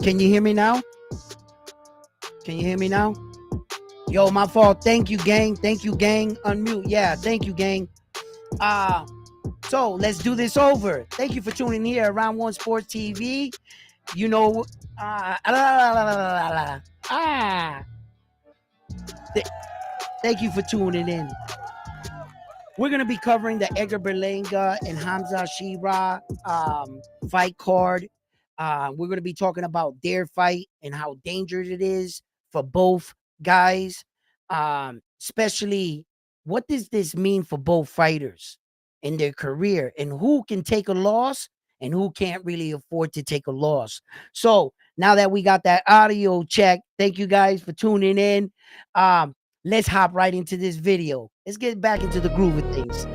Can you hear me now? Can you hear me now? Yo, my fault. Thank you, gang. Thank you, gang. Unmute. Yeah, thank you, gang. Uh, so let's do this over. Thank you for tuning here around One Sport TV. You know, ah, th- thank you for tuning in. We're gonna be covering the Edgar Berlanga and Hamzah Sheeraz fight card. We're gonna be talking about their fight and how dangerous it is for both guys. Especially, what does this mean for both fighters in their career, and who can take a loss and who can't really afford to take a loss. So now that we got that audio check, thank you guys for tuning in. Um, let's hop right into this video. Let's get back into the groove of things.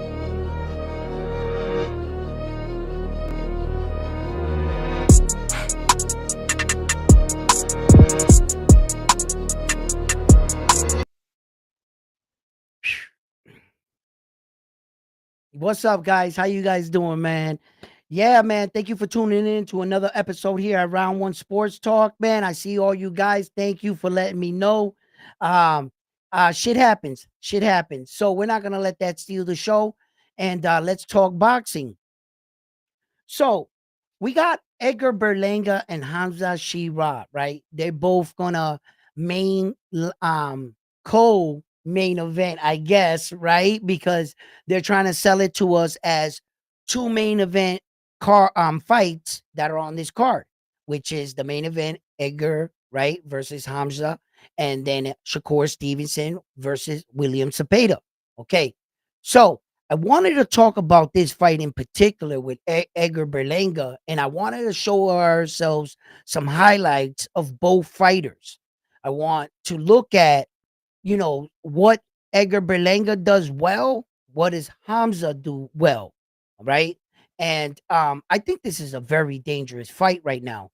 What's up, guys? How you guys doing, man? Yeah, man. Thank you for tuning in to another episode here at Round One Sports Talk, man. I see all you guys. Thank you for letting me know. Um, shit happens. Shit happens. So we're not gonna let that steal the show. And let's talk boxing. So we got Edgar Berlanga and Hamza Sheeraz, right? They're both gonna main co main event, I guess, right? Because they're trying to sell it to us as two main event fights that are on this card, which is the main event Edgar, right, versus Hamza, and then Shakur Stevenson versus William Cepeda. Okay. So I wanted to talk about this fight in particular with Edgar Berlanga, and I wanted to show ourselves some highlights of both fighters. I want to look at, what Edgar Berlanga does well, what does Hamza do well, right? And I think this is a very dangerous fight right now.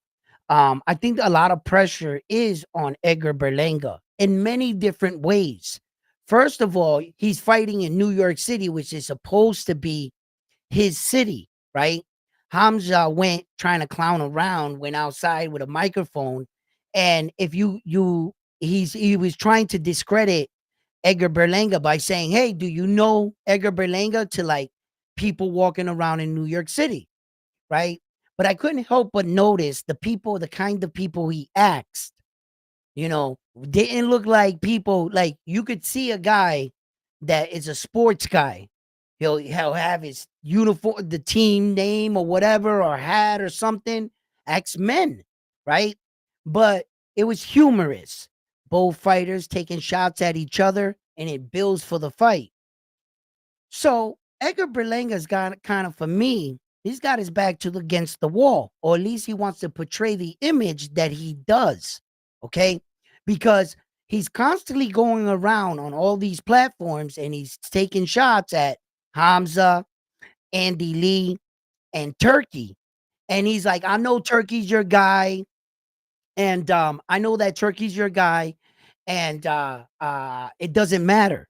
I think a lot of pressure is on Edgar Berlanga in many different ways. First of all, he's fighting in New York City, which is supposed to be his city, right? Hamza went trying to clown around, went outside with a microphone, and if he was trying to discredit Edgar Berlanga by saying, "Hey, do you know Edgar Berlanga?" to like people walking around in New York City, right? But I couldn't help but notice the kind of people he asked, didn't look like people like you could see a guy that is a sports guy. He'll have his uniform, the team name or whatever, or hat or something, X-Men, right? But it was humorous. Both fighters taking shots at each other, and it builds for the fight. So Edgar Berlanga's got kind of, for me, he's got his back to against the wall, or at least he wants to portray the image that he does. Okay, because he's constantly going around on all these platforms and he's taking shots at Hamza, Andy Lee, and Turkey. And he's like, I know Turkey's your guy, and I know that Turkey's your guy, and it doesn't matter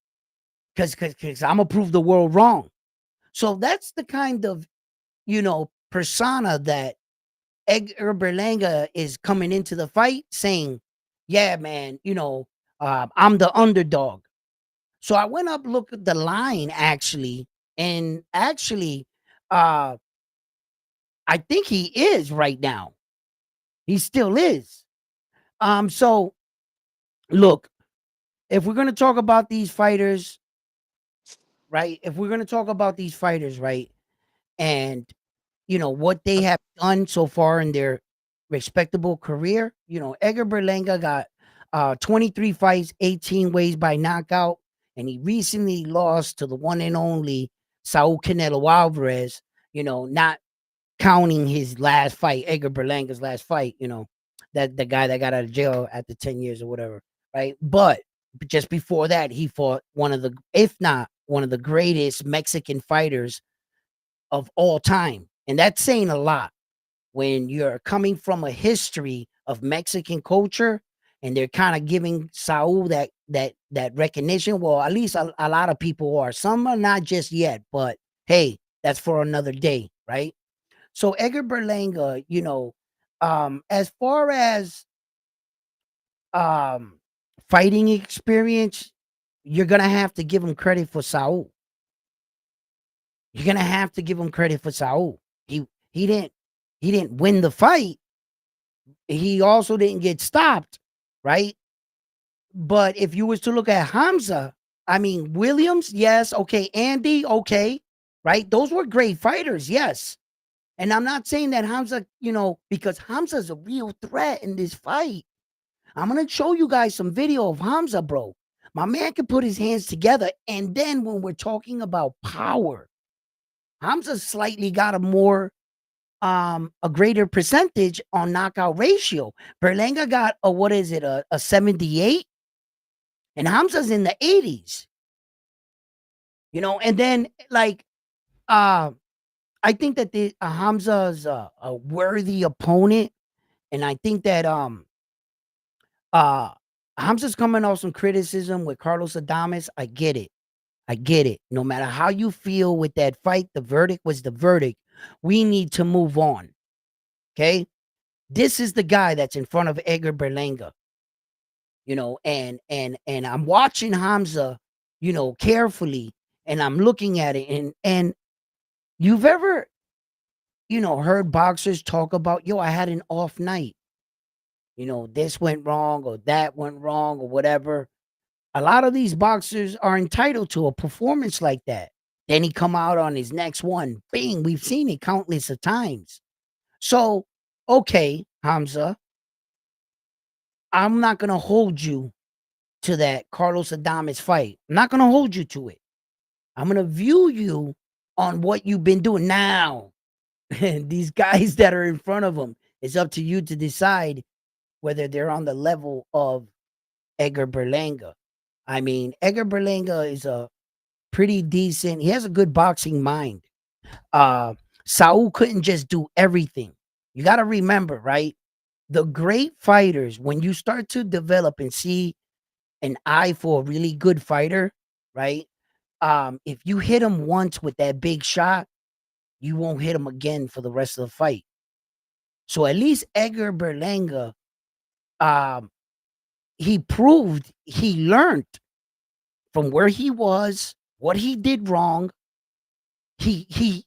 because I'm gonna prove the world wrong. So that's the kind of persona that Edgar Berlanga is coming into the fight saying, "Yeah, man, I'm the underdog." So I went up, look at the line actually, and actually, uh, I think he is right now. He still is. So look, if we're gonna talk about these fighters, right? If we're gonna talk about these fighters, right, and what they have done so far in their respectable career. Edgar Berlanga got 23 fights, 18 ways by knockout, and he recently lost to the one and only Saul Canelo Alvarez. Not counting his last fight, Edgar Berlanga's last fight. That the guy that got out of jail after 10 years or whatever, right? But just before that, he fought one of the, if not one of the greatest Mexican fighters of all time. And that's saying a lot when you're coming from a history of Mexican culture and they're kind of giving Saul that recognition. Well, at least a lot of people are. Some are not just yet, but hey, that's for another day, right? So Edgar Berlanga, As far as um fighting experience, you're gonna have to give him credit for Saul. You're gonna have to give him credit for Saul. He didn't he didn't win the fight. He also didn't get stopped, right? But if you was to look at Hamzah, I mean Williams, yes, okay, Andy, okay, right? Those were great fighters, yes. And I'm not saying that Hamzah, because Hamzah's a real threat in this fight. I'm gonna show you guys some video of Hamzah, bro. My man can put his hands together, and then when we're talking about power, Hamza slightly got a greater percentage on knockout ratio. Berlanga got a what is it, a 78, and Hamza's in the 80s. And then like uh I think that the Hamza's a worthy opponent, and I think that uh Hamza's coming off some criticism with Carlos Adames. I get it. I get it. No matter how you feel with that fight, the verdict was the verdict. We need to move on. Okay? This is the guy that's in front of Edgar Berlanga. And I'm watching Hamzah, carefully, and I'm looking at it, and you've ever, heard boxers talk about, yo, I had an off night. This went wrong or that went wrong or whatever. A lot of these boxers are entitled to a performance like that. Then he come out on his next one. Bing, we've seen it countless of times. So, okay, Hamzah, I'm not going to hold you to that Carlos Adames fight. I'm not going to hold you to it. I'm going to view you on what you've been doing now. These guys that are in front of him, it's up to you to decide whether they're on the level of Edgar Berlanga. I mean, Edgar Berlanga is a pretty decent. He has a good boxing mind. Saul couldn't just do everything. You got to remember, right? The great fighters, when you start to develop and see an eye for a really good fighter, right? If you hit him once with that big shot, you won't hit him again for the rest of the fight. So at least Edgar Berlanga, um, he proved he learned from where he was, what he did wrong. He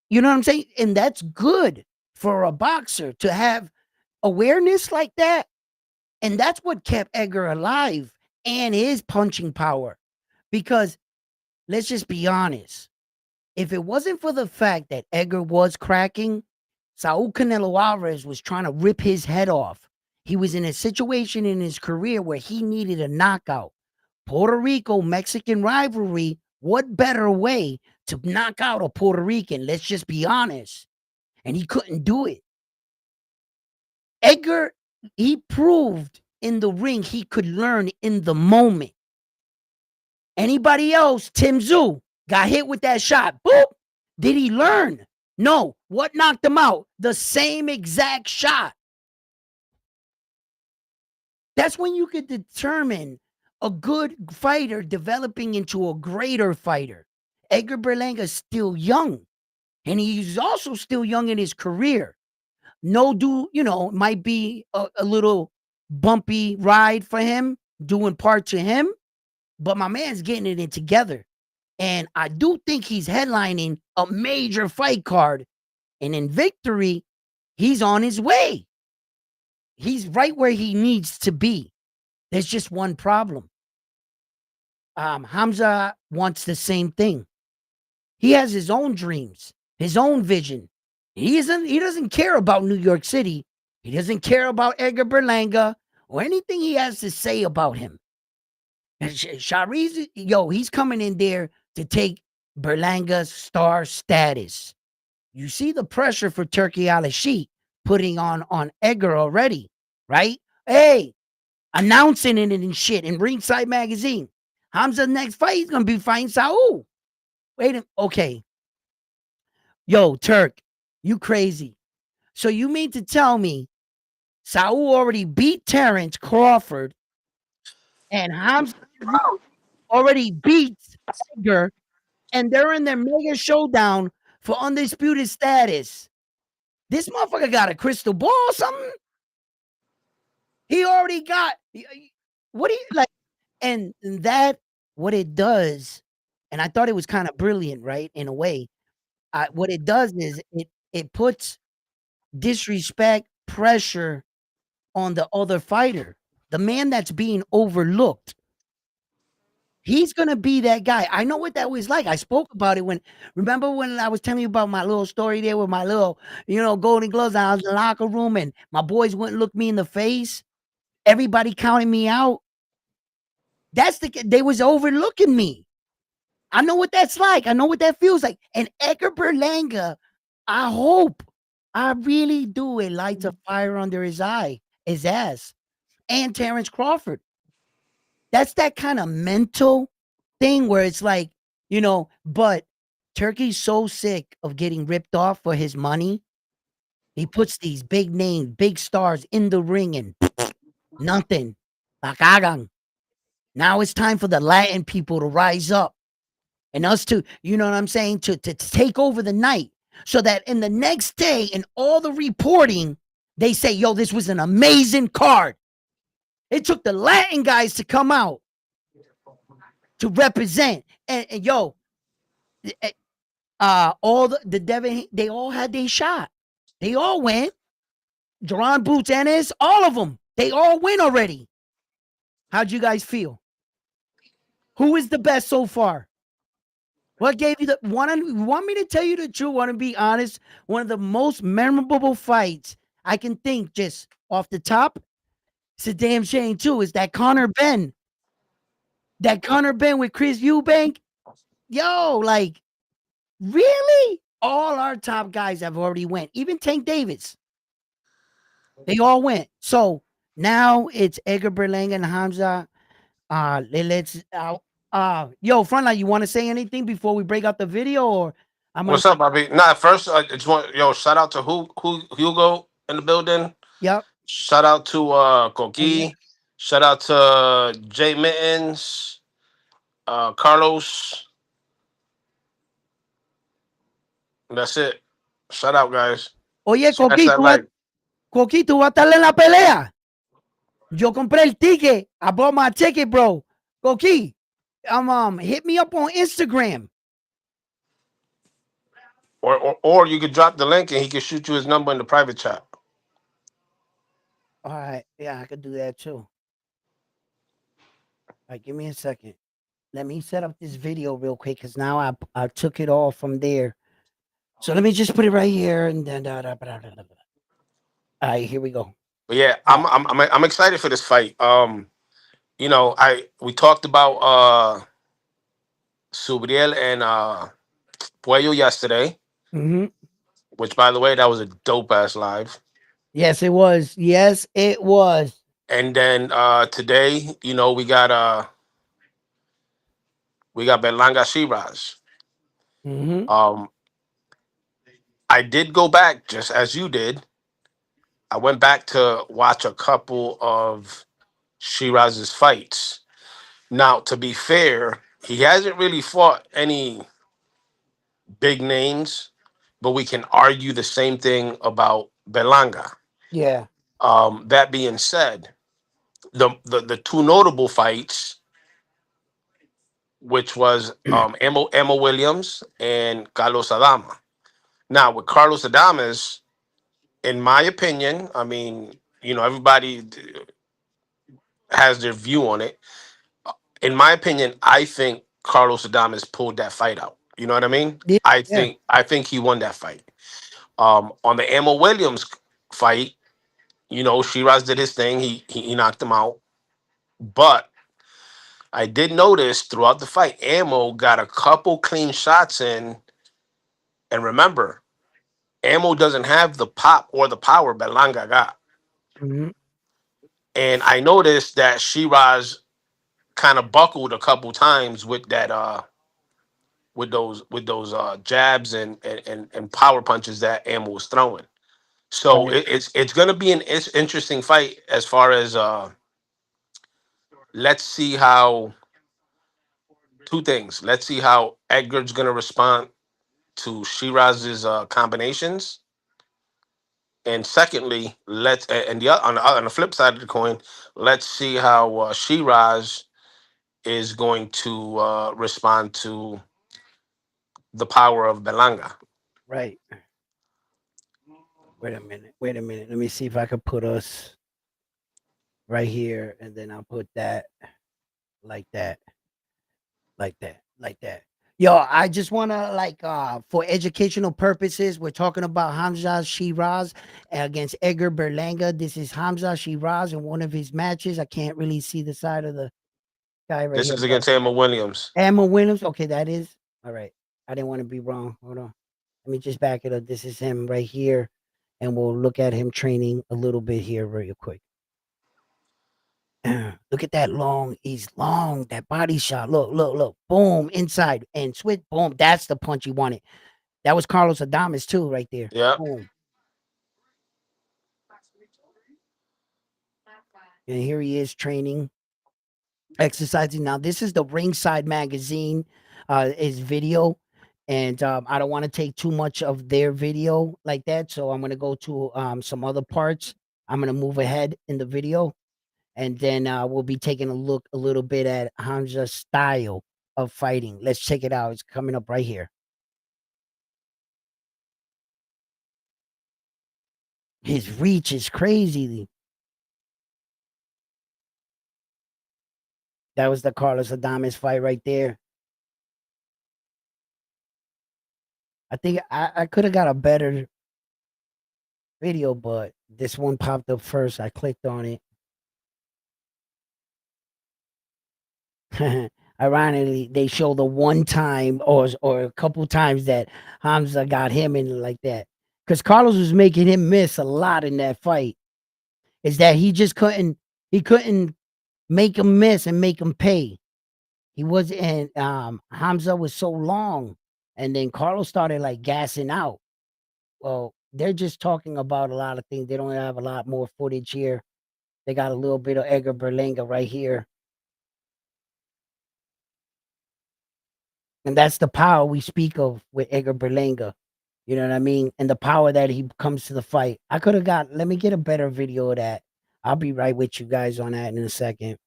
you know what I'm saying? And that's good for a boxer to have awareness like that. And that's what kept Edgar alive and his punching power. Because let's just be honest. If it wasn't for the fact that Edgar was cracking, Saul Canelo Alvarez was trying to rip his head off. He was in a situation in his career where he needed a knockout. Puerto Rico Mexican rivalry, what better way to knock out a Puerto Rican? Let's just be honest. And he couldn't do it. Edgar, he proved in the ring he could learn in the moment. Anybody else, Tim Tszyu, got hit with that shot. Boop. Did he learn? No. What knocked him out? The same exact shot. That's when you could determine a good fighter developing into a greater fighter. Edgar Berlanga is still young, and he's also still young in his career. No dude, might be a little bumpy ride for him, doing part to him, but my man's getting it in together. And I do think he's headlining a major fight card. And in victory, he's on his way. He's right where he needs to be. There's just one problem. Hamzah wants the same thing. He has his own dreams, his own vision. He doesn't care about New York City. He doesn't care about Edgar Berlanga or anything he has to say about him. Sheeraz, he's coming in there to take Berlanga's star status. You see the pressure for Turkey Al-Sheikh putting on Edgar already, right? Hey, announcing it and shit in Ringside Magazine. Hamzah's next fight, he's gonna be fighting Saul. Wait, okay. Yo, Turk, you crazy. So you mean to tell me Saul already beat Terrence Crawford and Hamzah already beat Edgar, and they're in their mega showdown for undisputed status. This motherfucker got a crystal ball or something. He already got what do you like? And that what it does, and I thought it was kind of brilliant, right? In a way, what it does is it puts disrespect, pressure on the other fighter, the man that's being overlooked. He's gonna be that guy. I know what that was like. I spoke about it when remember when I was telling you about my little story there with my little, golden gloves. I was in the locker room and my boys wouldn't look me in the face. Everybody counting me out. They was overlooking me. I know what that's like. I know what that feels like. And Edgar Berlanga, I really do. It lights a fire under his ass, and Terrence Crawford. That's that kind of mental thing where it's like, but Turkey's so sick of getting ripped off for his money. He puts these big names, big stars in the ring and nothing. Bakagang. Now it's time for the Latin people to rise up and us to, you know what I'm saying, to take over the night so that in the next day in all the reporting, they say, yo, this was an amazing card. It took the Latin guys to come out to represent. And yo, all the Devin, they all had their shot. They all went. Jerron Boots, Ennis, all of them. They all win already. How'd you guys feel? Who is the best so far? What gave you the want me to tell you the truth? Want to be honest? One of the most memorable fights I can think just off the top. It's a damn shame too. Is that Conor Ben? That Conor Ben with Chris Eubank? Yo, like really? All our top guys have already went. Even Tank Davis. They all went. So now it's Edgar Berlanga and Hamzah. Let's yo, Frontline, you want to say anything before we break out the video, or I'm gonna What's up, Bobby? Nah, first I just want shout out to who Hugo in the building. yep. Shout out to Oh yeah. Koki. Shout out to Jay Mittens, Carlos. That's it. Shout out, guys. Oye, Smash that like. Coqui, tú vas a estar en la pelea. Yo compré el ticket. I bought my ticket, bro. Coqui, hit me up on Instagram. Or you could drop the link and he could shoot you his number in the private chat. All right, yeah, I could do that too. All right, give me a second. Let me set up this video real quick because now I took it all from there. So let me just put it right here and then. All right, here we go. But yeah, All right. I'm excited for this fight. We talked about Subriel and Puello yesterday, Mm-hmm. which by the way, that was a dope ass live. Yes, it was. Yes, it was. And then today, we got Berlanga Sheeraz. Mm-hmm. Um, I did go back just as you did. I went back to watch a couple of Shiraz's fights. Now, to be fair, he hasn't really fought any big names, but we can argue the same thing about Berlanga. Yeah. That being said, the two notable fights, which was Emma Williams and Carlos Adama. Now, with Carlos Adames, in my opinion, I mean, everybody has their view on it. In my opinion, I think Carlos Adames pulled that fight out. You know what I mean? Yeah. I Yeah. think I think he won that fight. On the Emma Williams fight, Shiraz did his thing. He knocked him out. But I did notice throughout the fight, Ammo got a couple clean shots in. And remember, Ammo doesn't have the pop or the power Berlanga got. Mm-hmm. And I noticed that Shiraz kind of buckled a couple times with that with those jabs and power punches that Ammo was throwing. So Right. it's gonna be an interesting fight as far as let's see how two things. Let's see how Edgar's gonna respond to Shiraz's combinations, And secondly, on the flip side of the coin, let's see how Sheeraz is going to respond to the power of Berlanga. Right. Wait a minute. Wait a minute. Let me see if I could put us right here, and then I'll put that like that, like that, like that. Yo, I just wanna like for educational purposes, we're talking about Hamzah Sheeraz against Edgar Berlanga. This is Hamzah Sheeraz in one of his matches. I can't really see the side of the guy right This here, is but against Emma Williams. Emma Williams. Okay, that is all right. I didn't want to be wrong. Hold on. Let me just back it up. This is him right here, and we'll look at him training a little bit here real quick. Look at that long. He's long. That body shot. Look, look, look. Boom. Inside and switch. Boom. That's the punch he wanted. That was Carlos Adames too, right there. Yeah. Boom. And here he is training, exercising. Now, this is the Ringside Magazine, is video. And I don't want to take too much of their video like that. So I'm going to go to some other parts. I'm going to move ahead in the video. And then we'll be taking a look a little bit at Hamza's style of fighting. Let's check it out. It's coming up right here. His reach is crazy. That was the Carlos Adames fight right there. I think I could have got a better video, but this one popped up first. I clicked on it. Ironically, they show the one time or a couple times that Hamza got him in like that. Because Carlos was making him miss a lot in that fight. Is that he couldn't make him miss and make him pay. He was and Hamza was so long. And then Carlos started like gassing out. Well, they're just talking about a lot of things. They don't have a lot more footage here. They got a little bit of Edgar Berlanga right here. And that's the power we speak of with Edgar Berlanga. You know what I mean? And the power that he comes to the fight. I could have got, let me get a better video of that. I'll be right with you guys on that in a second.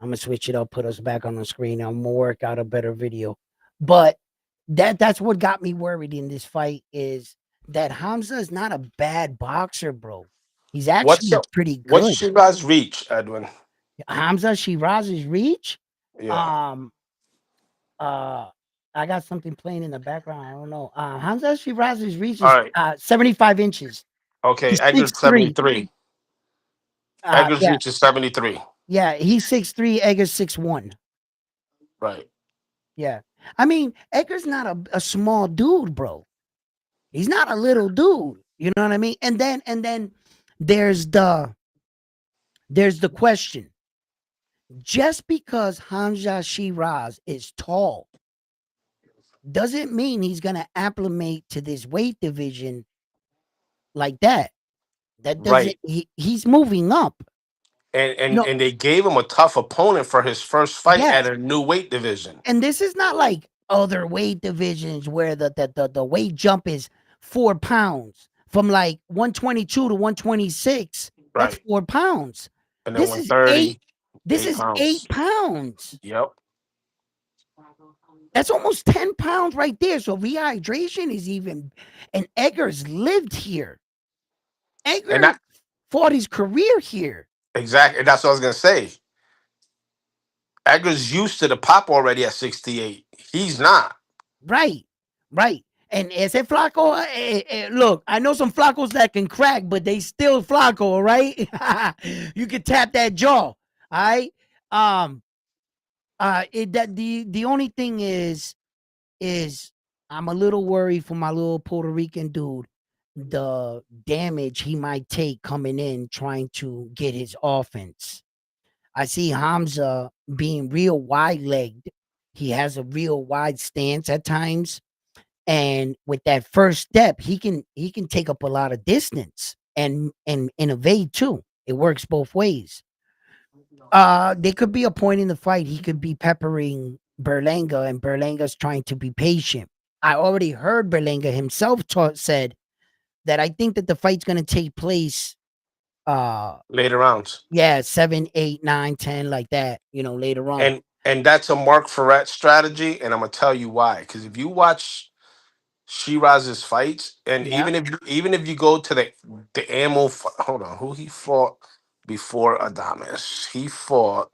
I'm gonna switch it up, put us back on the screen. I'm gonna work out a better video. But that's what got me worried in this fight is that Hamza is not a bad boxer, bro. He's What's actually the pretty what's good. Sheeraz reach, Edwin? Hamza Shiraz's reach. Yeah. Um, uh, I got something playing in the background. I don't know. Hamza Shiraz's reach All is right. 75 inches. Okay. He's Edgar's 6'3". 73. Edgar's Yeah, reach is 73. yeah. He's 6'3". Edgar's 6'1". Right. Yeah. I mean, Edgar's not a small dude, bro. He's not a little dude. You know what I mean? And then there's the question. Just because Hamza Shiraz is tall doesn't mean he's gonna acclimate to this weight division like that. That doesn't Right. he's moving up. And, You and know, and they gave him a tough opponent for his first fight yes. at a new weight division. And this is not like other weight divisions where the weight jump is 4 pounds from like 122 to 126. That's Right. 4 pounds. And then This is eight. 130, This eight is eight pounds. pounds. Yep. That's almost 10 pounds right there. So rehydration is even, and Eggers lived here. And Edgar that fought his career here. exactly, that's what I was gonna say. Edgar's used to the pop already at 68. He's not. Right, right. And ese flaco, look, I know some flacos that can crack, but they still flaco, right? You can tap that jaw, all right? Um, that the only thing is I'm a little worried for my little Puerto Rican dude, the damage he might take coming in trying to get his offense. I see Hamza being real wide legged. He has a real wide stance at times. And with that first step, he can take up a lot of distance and innovate too. It works both ways. There could be a point in the fight he could be peppering Berlanga, and Berlanga's trying to be patient. I already heard Berlanga himself said that I think that the fight's gonna take place. Later rounds. Yeah, 7, 8, 9, 10, like that. Later on. And that's a Mark Ferret strategy, and I'm gonna tell you why. Because if you watch Sheeraz's fights, and Yeah, even if you go to the ammo, hold on, who he fought before Adames? He fought.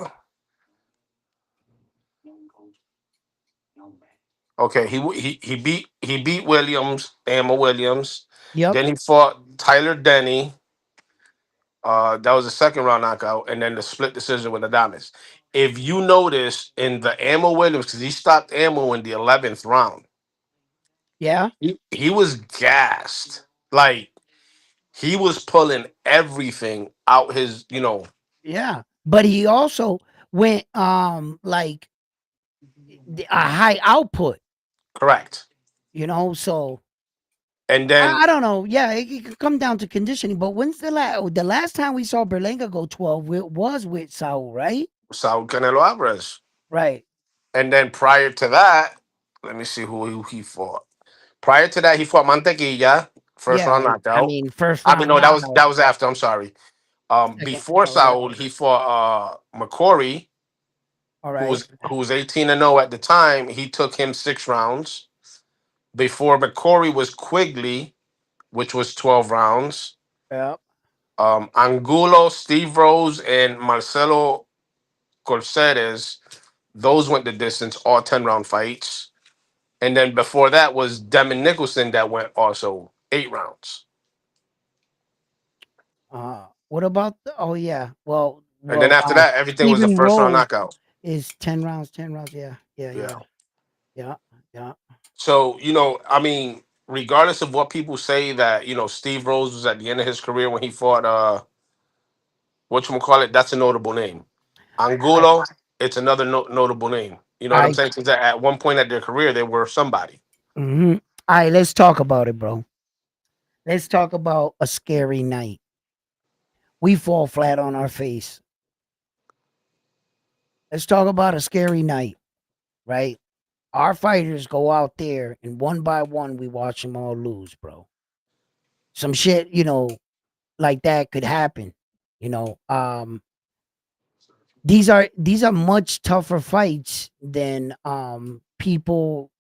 Okay, he beat Williams, Ammo Williams. yep, Then he fought Tyler Denny. That was a second round knockout, and then the split decision with Adames. If you notice in the Ammo Williams, because he stopped Ammo in the 11th round, yeah, he was gassed. Like he was pulling everything out his. yeah. But he also went like a high output. Correct. So And I then don't know. Yeah, it could come down to conditioning. But when's the last time we saw Berlanga go 12 was with Saul, right? Saul Canelo Alvarez. Right. And then prior to that, let me see who he fought. Prior to that, he fought Mantequilla, first Yeah. round I knockout. mean, first I mean, round no, that was knockout, that was after. I'm sorry. second. Before Oh, whatever. Saul, he fought McCory, All who right. was 18-0 at the time. He took him 6 rounds. Before McCory was Quigley, which was 12 rounds. Yep. Angulo, Steve Rose, and Marcelo Corceres, those went the distance, all 10-round fights. And then before that was Demon Nicholson that went also 8 rounds. What about oh yeah. Well, And then after that, everything was a Stephen first round Rose knockout. is 10 rounds, 10 rounds. Yeah. Yeah, Yeah. yeah. Yeah. Yeah. So, I mean, regardless of what people say that, Steve Rose was at the end of his career when he fought whatchamacallit, that's a notable name. I Angulo, it's another notable name. You know what I'm I saying? Because at one point at their career, they were somebody. mhm. All right, let's talk about it, bro. Let's talk about a scary night. We fall flat on our face. Let's talk about a scary night, right? Our fighters go out there and one by one we watch them all lose, bro. Some shit, like that could happen. You know, um these are much tougher fights than people,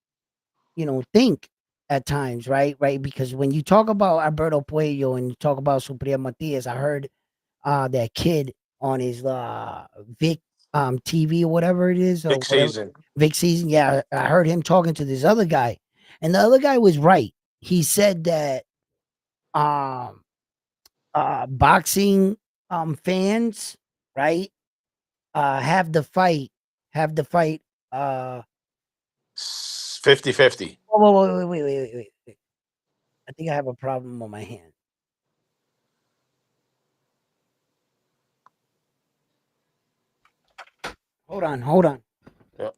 think at times, right? Right? Because when you talk about Alberto Puello and you talk about Supriya Matias, I heard that kid on his Vic TV or whatever it is or Big whatever season. Vic season. Yeah, I heard him talking to this other guy, and the other guy was right. He said that um boxing fans, right, have the fight uh 50-50. whoa, wait. I think I have a problem on my hand. Hold on. Yeah.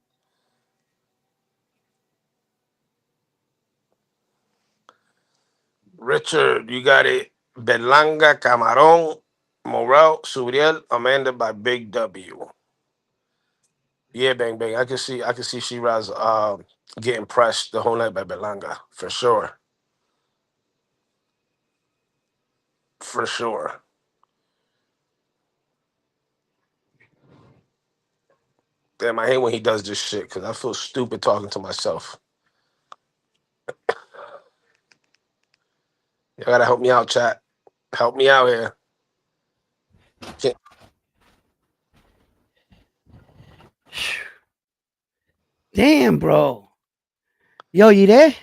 Richard, you got it. Berlanga, Camarón, Morel, Suriel, Amanda by Big W. Yeah, bang bang. I can see Shiraz getting pressed the whole night by Berlanga. For sure. For sure. Damn, I hate when he does this shit because I feel stupid talking to myself. You gotta help me out, chat. Help me out here. Can't- Damn, bro. Yo, you there?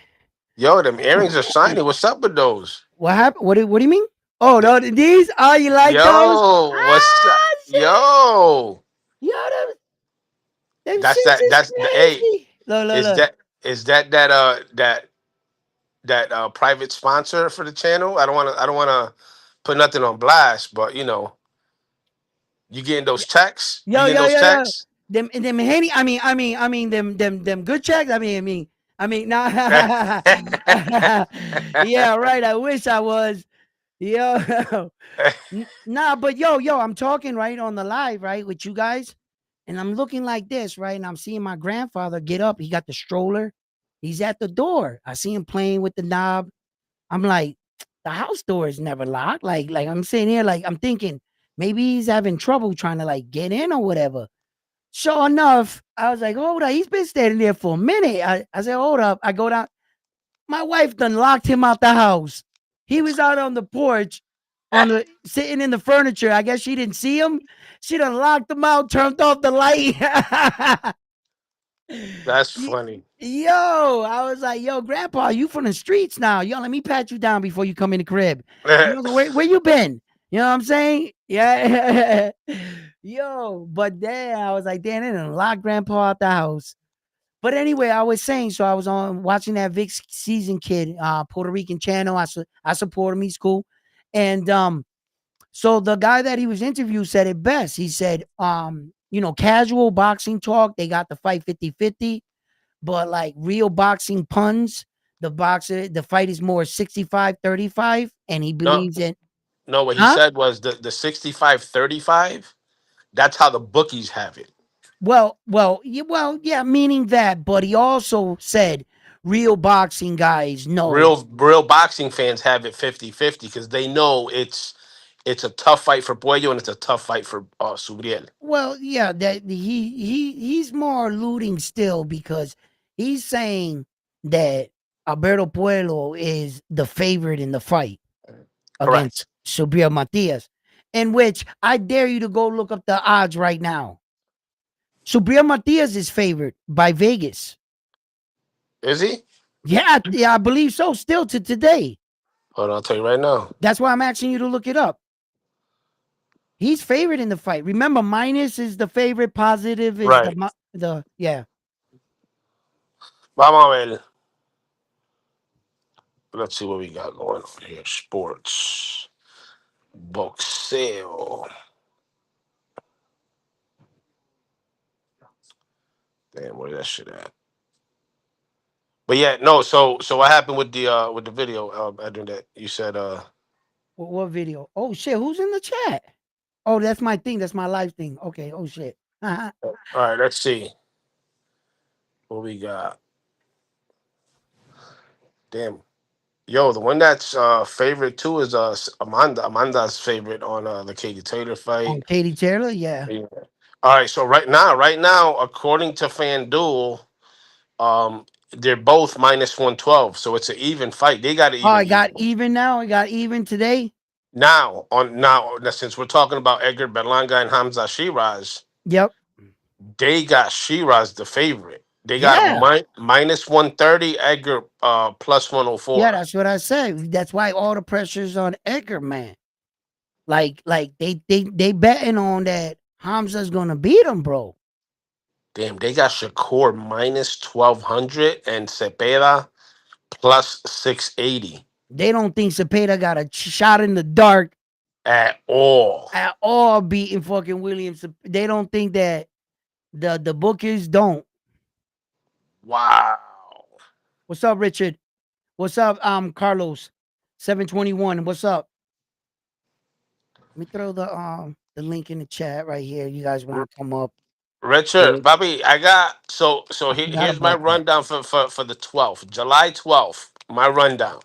Yo, them earrings are shiny. What's up with those? What happened? What do you mean? Oh The- no, these? Oh, you like those? Yo, what's up? Ah, shit. Yo, Yo, them that's shits that. is That's the hey. crazy. Look, look, Is look. that private sponsor for the channel? I don't wanna put nothing on blast, but you getting those checks? You getting those Yo. checks? Them Henny. I mean, them good checks. Nah. Yeah, right. I wish I was. Yo, nah, but yo, I'm talking right on the live, right, with you guys, and I'm looking like this, right, and I'm seeing my grandfather get up. He got the stroller. He's at the door. I see him playing with the knob. I'm like, the house door is never locked. Like I'm sitting here, like I'm thinking maybe he's having trouble trying to like get in or whatever. Sure enough, I was like, hold up, he's been standing there for a minute. I said, hold up. I go down. My wife done locked him out the house. He was out on the porch, on the sitting in the furniture. I guess she didn't see him. She done locked him out, turned off the light. That's funny. Yo, I was like, yo, grandpa, you from the streets now. Yo, let me pat you down before you come in the crib. You know, where you been? You know what I'm saying? Yeah. Yo, but then I was like, damn, they done locked grandpa out the house. But anyway, I was saying, so I was on watching that Vic Season Kid, Puerto Rican channel. I support him. He's cool. And so the guy that he was interviewed said it best. He said, casual boxing talk, they got the fight 50-50, but like real boxing puns, the fight is more 65-35, and he No, believes in no. What he huh? said was the 65-35. That's how the bookies have it. Yeah, meaning that, but he also said real boxing guys know. Real boxing fans have it 50-50 because they know it's a tough fight for Puello and it's a tough fight for Subriel. Well, yeah, that he's more alluding still because he's saying that Alberto Puello is the favorite in the fight against Correct. Subriel Matias, in which I dare you to go look up the odds right now. Subriel Matias is favored by Vegas. Is he? Yeah, I believe so. Still to today. Hold on, I'll tell you right now. That's why I'm asking you to look it up. He's favored in the fight. Remember, minus is the favorite, positive is Right. the yeah. Vamos a ver. Let's see what we got going on here. Sports. Boxeo. Damn, where that shit at? But yeah, no. So what happened with the video, Edwin? That you said What video? Oh shit, who's in the chat? Oh, that's my thing. That's my live thing. Okay. Oh shit. all right. Let's see what we got. Damn. Yo, the one that's favorite too is Amanda. Amanda's favorite on the Katie Taylor On fight. Katie Taylor, yeah. Yeah. All right. So right now, according to FanDuel, they're both -112. So it's an even fight. They got it Oh, I even. got even now. I got even today. Now since we're talking about Edgar Berlanga and Hamzah Sheeraz, Yep. they got Sheeraz the favorite. They got Yeah. -130, Edgar plus Yeah, 104. that's what I said. That's why all the pressure's on Edgar, man. Like they betting on that Hamza's gonna beat him, bro. Damn, they got Shakur -1200 and Cepeda plus 680 They don't think Cepeda got a shot in the dark at all. at all beating fucking Williams. They don't think that the bookies don't. Wow. What's up, Richard? What's up, Carlos? 721. What's up? Let me throw the link in the chat right here. You guys want R- to come up? Richard, Hey, Bobby, I got I forgot here's my about that. rundown for the 12th. July 12th. My rundown.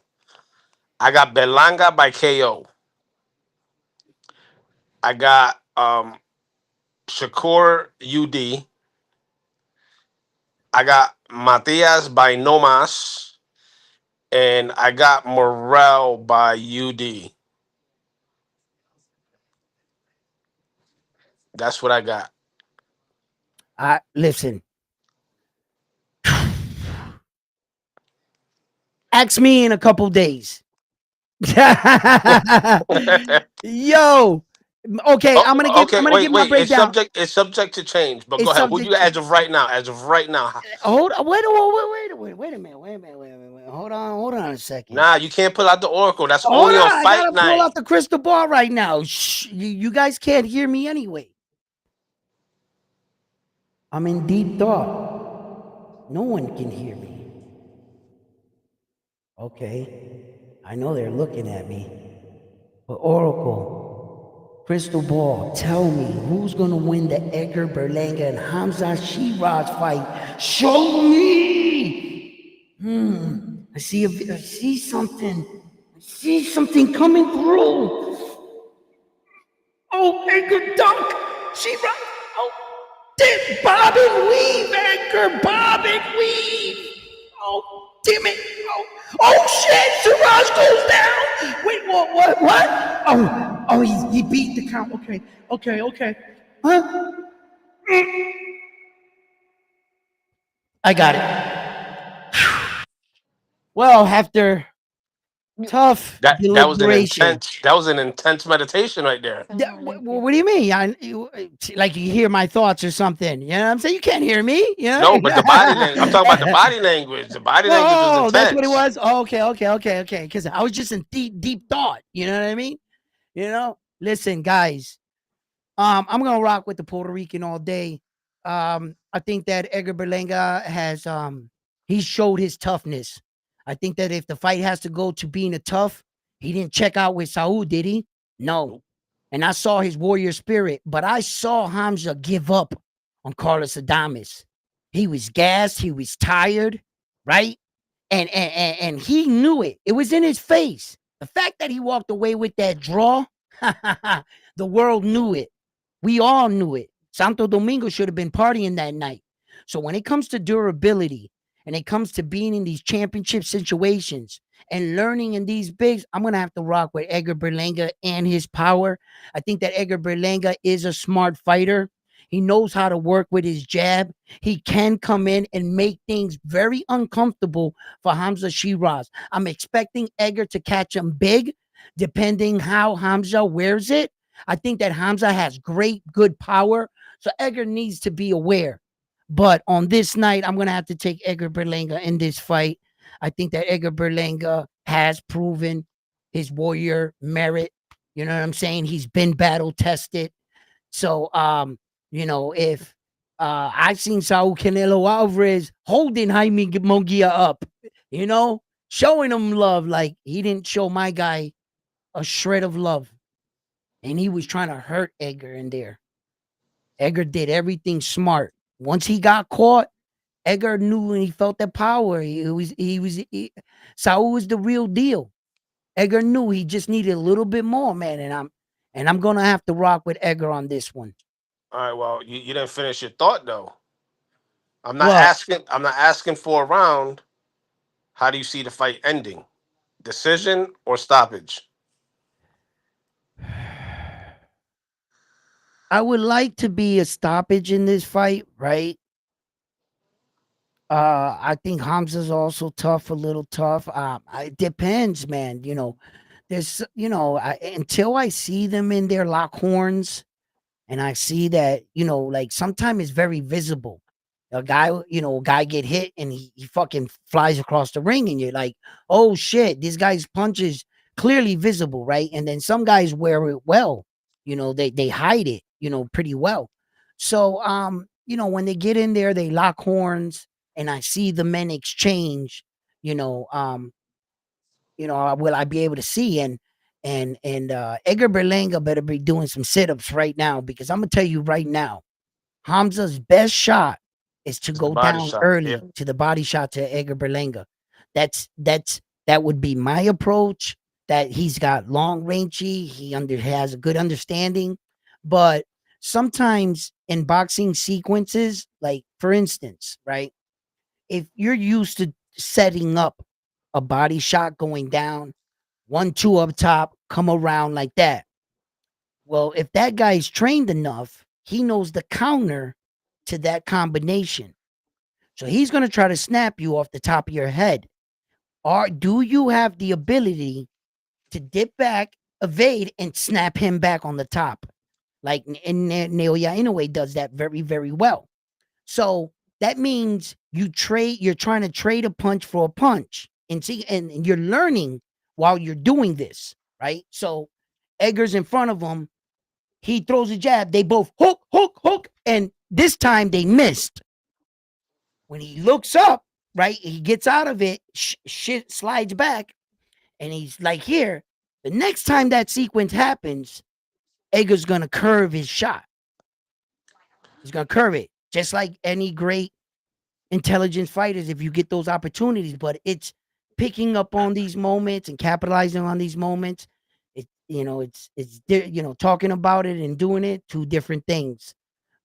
I got Berlanga by KO. I got Shakur UD. I got Matias by Nomas. And I got Morel by UD. That's what I got. I listen. Ask me in a couple days. Yo. Okay, Oh, I'm okay, gonna give wait, my wait. breakdown. It's subject to change. But go It's ahead. Who you subject to as of right now? As of right now. hold on, wait a minute, wait. Hold on a second. Nah, you can't pull out the oracle. That's Hold only on on, I fight gotta pull night. out the crystal ball right now. Shh, you guys can't hear me anyway. I'm in deep thought. No one can hear me. Okay, I know they're looking at me. But Oracle, crystal ball, tell me who's gonna win the Edgar Berlanga and Hamzah Sheeraz fight? Show me. I see something. See something coming through. Oh, Edgar Dunk. Sheeraz. Oh, dip, bob and weave, Edgar. Bob and weave. Oh, damn it. Oh shit. Sheeraz goes down. Wait, what? Oh, he beat the count. Okay. Huh? I got it. Well, after tough deliberation. That was an intense meditation right there. What do you mean? Like you hear my thoughts or something? You know what I'm saying? You can't hear me. You No, but the body language. I'm talking about the know? body language. The body language was Oh, that's what it intense. was. Oh, okay. Because I was just in deep thought. You know what I mean? Listen, guys. I'm gonna rock with the Puerto Rican all day. I think that Edgar Berlanga has he showed his toughness. I think that if the fight has to go to being a tough, he didn't check out with Saul, did he? No. And I saw his warrior spirit, but I saw Hamzah give up on Carlos Adames. He was gassed, he was tired, right? And he knew it. It was in his face. The fact that he walked away with that draw, the world knew it. We all knew it. Santo Domingo should have been partying that night. So when it comes to durability and it comes to being in these championship situations and learning in these bigs, I'm going to have to rock with Edgar Berlanga and his power. I think that Edgar Berlanga is a smart fighter. He knows how to work with his jab. He can come in and make things very uncomfortable for Hamzah Sheeraz. I'm expecting Edgar to catch him big, depending how Hamzah wears it. I think that Hamzah has great, good power. So Edgar needs to be aware. But on this night, I'm going to have to take Edgar Berlanga in this fight. I think that Edgar Berlanga has proven his warrior merit. You know what I'm saying? He's been battle tested. So, if I've seen Saul Canelo Alvarez holding Jaime Munguia up, showing him love like he didn't show my guy a shred of love. And he was trying to hurt Edgar in there. Edgar did everything smart. Once he got caught, Edgar knew and he felt that power. Saul was the real deal. Edgar knew he just needed a little bit more, man. And I'm gonna have to rock with Edgar on this one. All right. Well, you didn't finish your thought though. What? I'm not asking for a round. How do you see the fight ending? Decision or stoppage? I would like to be a stoppage in this fight, right? I think Hamza's also tough, a little tough. It depends, man. There's, until I see them in their lock horns, and I see that, like sometimes it's very visible. A guy get hit and he fucking flies across the ring, and you're like, oh shit, this guy's punches clearly visible, right? And then some guys wear it well, they hide it, pretty well. So when they get in there, they lock horns, and I see the men exchange, you know, um, will I be able to see? And Edgar Berlanga better be doing some sit-ups right now, because I'm gonna tell you right now, Hamza's best shot is to It's the go body down shot. Yeah. early to the body shot to Edgar Berlanga. That would be my approach. That he's got long rangey, has a good understanding, but sometimes in boxing sequences, like for instance, right? If you're used to setting up a body shot going down, 1-2 up top, come around like that. Well, if that guy's trained enough, he knows the counter to that combination. So he's going to try to snap you off the top of your head. Or do you have the ability to dip back, evade, and snap him back on the top? Like Naoya Inoue does that very, very well. So that means you're trying to trade a punch for a punch. And you're learning while you're doing this, right? So Edgar's in front of him. He throws a jab. They both hook, and this time they missed. When he looks up, right, he gets out of it, shit slides back, and he's like, here. The next time that sequence happens, Edgar's gonna curve his shot. He's gonna curve it, just like any great intelligence fighters if you get those opportunities. But it's picking up on these moments and capitalizing on these moments. Talking about it and doing it, two different things.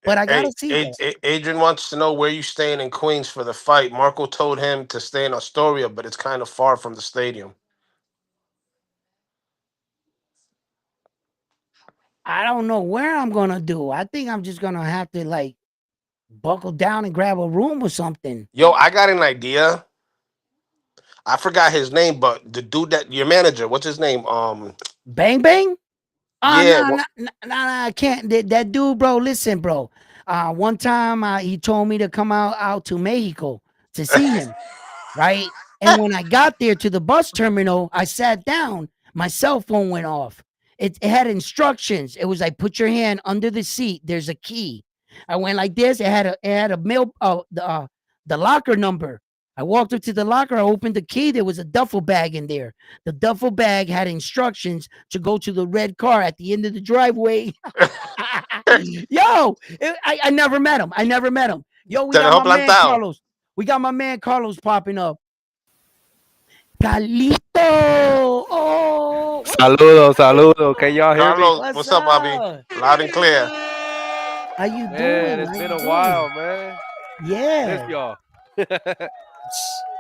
But I gotta Hey, see that. Adrian wants to know where you staying in Queens for the fight. Marco told him to stay in Astoria, but it's kind of far from the stadium. I don't know where I'm gonna do. I think I'm just gonna have to like buckle down and grab a room or something. Yo, I got an idea. I forgot his name, but the dude that your manager, what's his name? Bang bang. Oh Yeah, no, no, no, no, I can't. That dude, bro. Listen, bro. One time he told me to come out to Mexico to see him, right? And when I got there to the bus terminal, I sat down. My cell phone went off. It had instructions. It was like put your hand under the seat. There's a key. I went like this. It had a mail the locker number. I walked up to the locker. I opened the key. There was a duffel bag in there. The duffel bag had instructions to go to the red car at the end of the driveway. Yo, I never met him. I never met him. Yo, we te got dejó my man plantado. Carlos. We got my man Carlos popping up. Calito. Oh, what's Saludos, up? saludos. Can y'all hear me? Carlos, What's what's up, Bobby? up? Loud and clear. How you Man, doing? it's How been you a doing? while, man. Miss Yeah. y'all.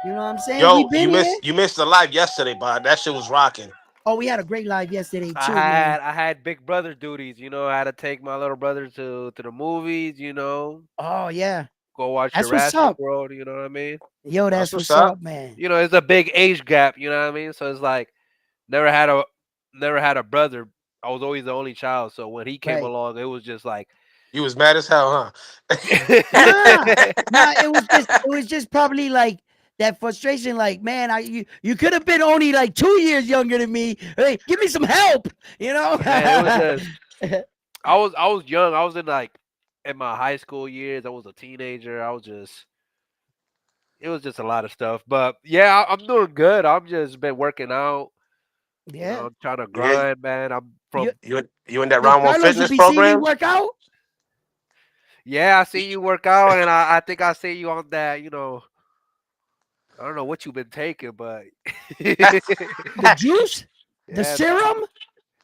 You know what I'm saying? We Yo, been here. you missed the live yesterday, bud. That shit was rocking. Oh, we had a great live yesterday I too, man. had I had big brother duties, I had to take my little brother to the movies, Oh yeah. go watch That's what's Jurassic up. World, you know what I mean? Yo, That's that's what's what's up. up, man. It's a big age gap, you know what I mean? So it's like never had a never had a brother. I was always the only child, so when he came Right. along, it was just like You was mad as hell, Nah, huh? nah. It was just probably like that frustration. Like, man, you could have been only like 2 years younger than me. Hey, give me some help. You know. man, it was just I was young. I was in my high school years. I was a teenager. It was just a lot of stuff. But yeah, I'm doing good. I'm just been working out. Yeah. I'm trying to Yeah, grind, man. I'm You, from you in that yo, round one Carlos, you fitness be seeing me program? work out? Yeah, I see you work out, and I think I see you on that. I don't know what you've been taking, but The juice, the yeah, serum,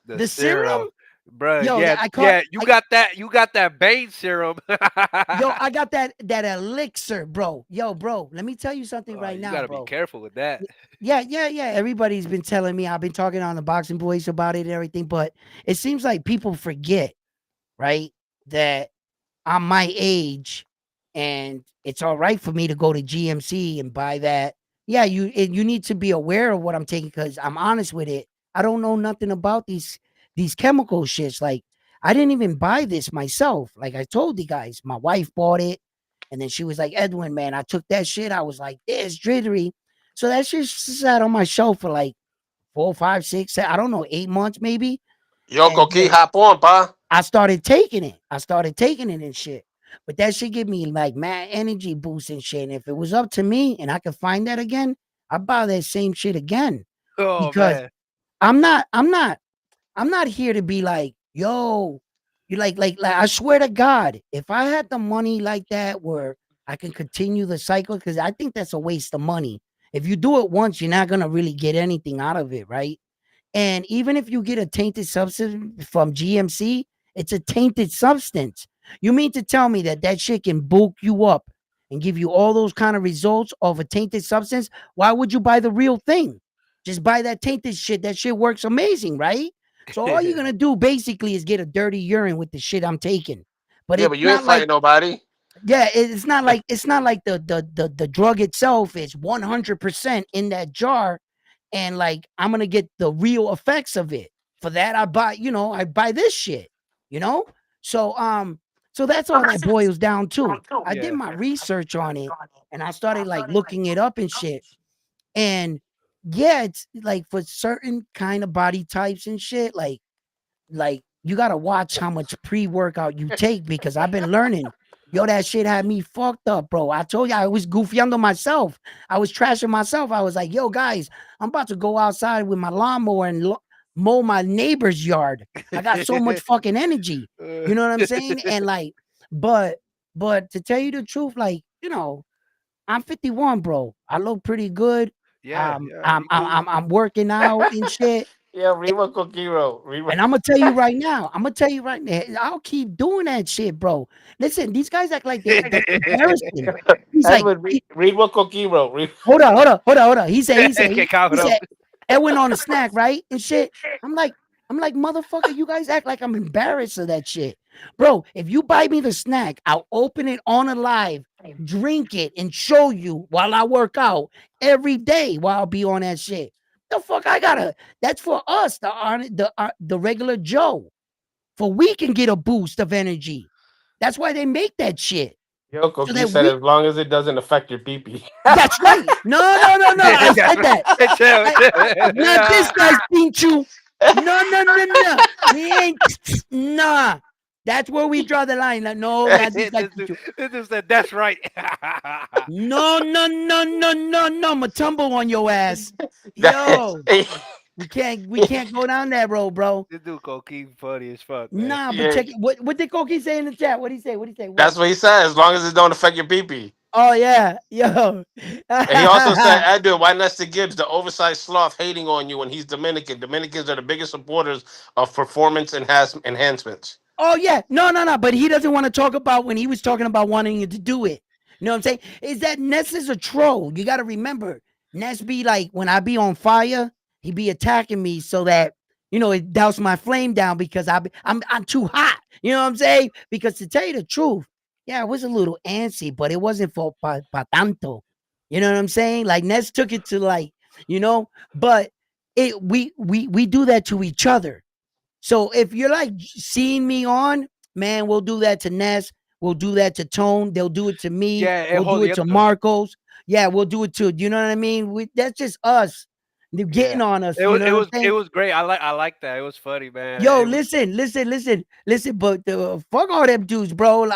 the the serum, serum. bruh. Yo, Yeah, I caught. yeah. You got that Bane serum. Yo, I got that elixir, bro. Yo, bro, let me tell you something Oh, right you now, gotta be bro. careful with that. Yeah, yeah, yeah. Everybody's been telling me. I've been talking on the Boxing Boys about it and everything, but it seems like people forget, right? That I'm my age, and it's all right for me to go to GMC and buy that. Yeah, you need to be aware of what I'm taking because I'm honest with it. I don't know nothing about these chemical shits. Like I didn't even buy this myself. Like I told you guys, my wife bought it, and then she was like, "Edwin, man, I took that shit." I was like, "This jittery." So that shit sat on my shelf for like 4, 5, 6, I don't know, 8 months maybe, Yoko and Key, then hop on, pa. I started taking it. I started taking it and shit. But that shit give me like mad energy boost and shit. And if it was up to me and I could find that again, I'd buy that same shit again. Oh Because man. I'm not here to be like, yo, you like I swear to God, if I had the money like that where I can continue the cycle, because I think that's a waste of money. If you do it once, you're not gonna really get anything out of it, right? And even if you get a tainted substance from GMC, it's a tainted substance. You mean to tell me that that shit can bulk you up and give you all those kind of results of a tainted substance? Why would you buy the real thing? Just buy that tainted shit. That shit works amazing, right? So all you're gonna do basically is get a dirty urine with the shit I'm taking. But Yeah, it's but you ain't not like fighting nobody. yeah, it's not like the drug itself is 100% in that jar, and like I'm gonna get the real effects of it. For that, I buy this shit, you know. So so that's all that boils down to. I did Yeah. my research on it, and I started like looking it up and shit. And yeah, it's like for certain kind of body types and shit, like you gotta watch how much pre-workout you take because I've been learning. Yo, that shit had me fucked up, bro. I told you I was goofy under myself. I was trashing myself. I was like, yo, guys, I'm about to go outside with my lawnmower and mow my neighbor's yard. I got so much fucking energy. You know what I'm saying? And like, but but to tell you the truth, like, I'm 51, bro. I look pretty good. Yeah, yeah. I'm You I'm cool. I'm I'm working out and shit. Yeah, Rima Kokiro. Rima. And I'm gonna tell you right now. I'm gonna tell you right now. I'll keep doing that shit, bro. Listen, these guys act like that's embarrassing. He's like, Edwin, Rima Kokiro. hold on. Que He cabrón. said, Edwin on a snack, right? And shit. I'm like, motherfucker, you guys act like I'm embarrassed of that shit. Bro, if you buy me the snack, I'll open it on a live, drink it, and show you while I work out every day while I'll be on that shit. The fuck I gotta, that's for us, the regular Joe. For we can get a boost of energy. That's why they make that shit. Yo, So Koki that said we as long as it doesn't affect your pee-pee. That's right. No. I said that. Chill, I, not this guy's Pinchu. No. We ain't nah. That's where we draw the line. Like, no, not this guy Pinchu. this dude said that's right. No. I'ma tumble on your ass. That's Yo, we can't go down that road, bro. This dude cocaine funny as fuck, man. Nah, but yeah, check it. What did Koki say in the chat? What did he say? What? that's what he said. As long as it don't affect your pee-pee. Oh yeah, yo. And he also said, Edwin, why Lester Gibbs, the oversized sloth, hating on you when he's Dominican? Dominicans are the biggest supporters of performance enhancements. Oh yeah, no. But he doesn't want to talk about when he was talking about wanting to do it. You know what I'm saying? Is that Ness is a troll? You got to remember, Ness be like when I be on fire, he be attacking me so that it douse my flame down because I'm too hot. You know what I'm saying? Because to tell you the truth, yeah, I was a little antsy, but it wasn't for pa tanto. You know what I'm saying? Like Ness took it to but we do that to each other. So if you're like seeing me on, man, we'll do that to Ness. We'll do that to Tone. They'll do it to me. Yeah, We'll do it to jodiendo. Marcos. Yeah, we'll do it to you know what I mean. That's just us. They're Yeah. getting on us. It You was know it what I'm was it saying? was great. I like that. It was funny, man. Yo, It was, listen. But fuck all them dudes, bro.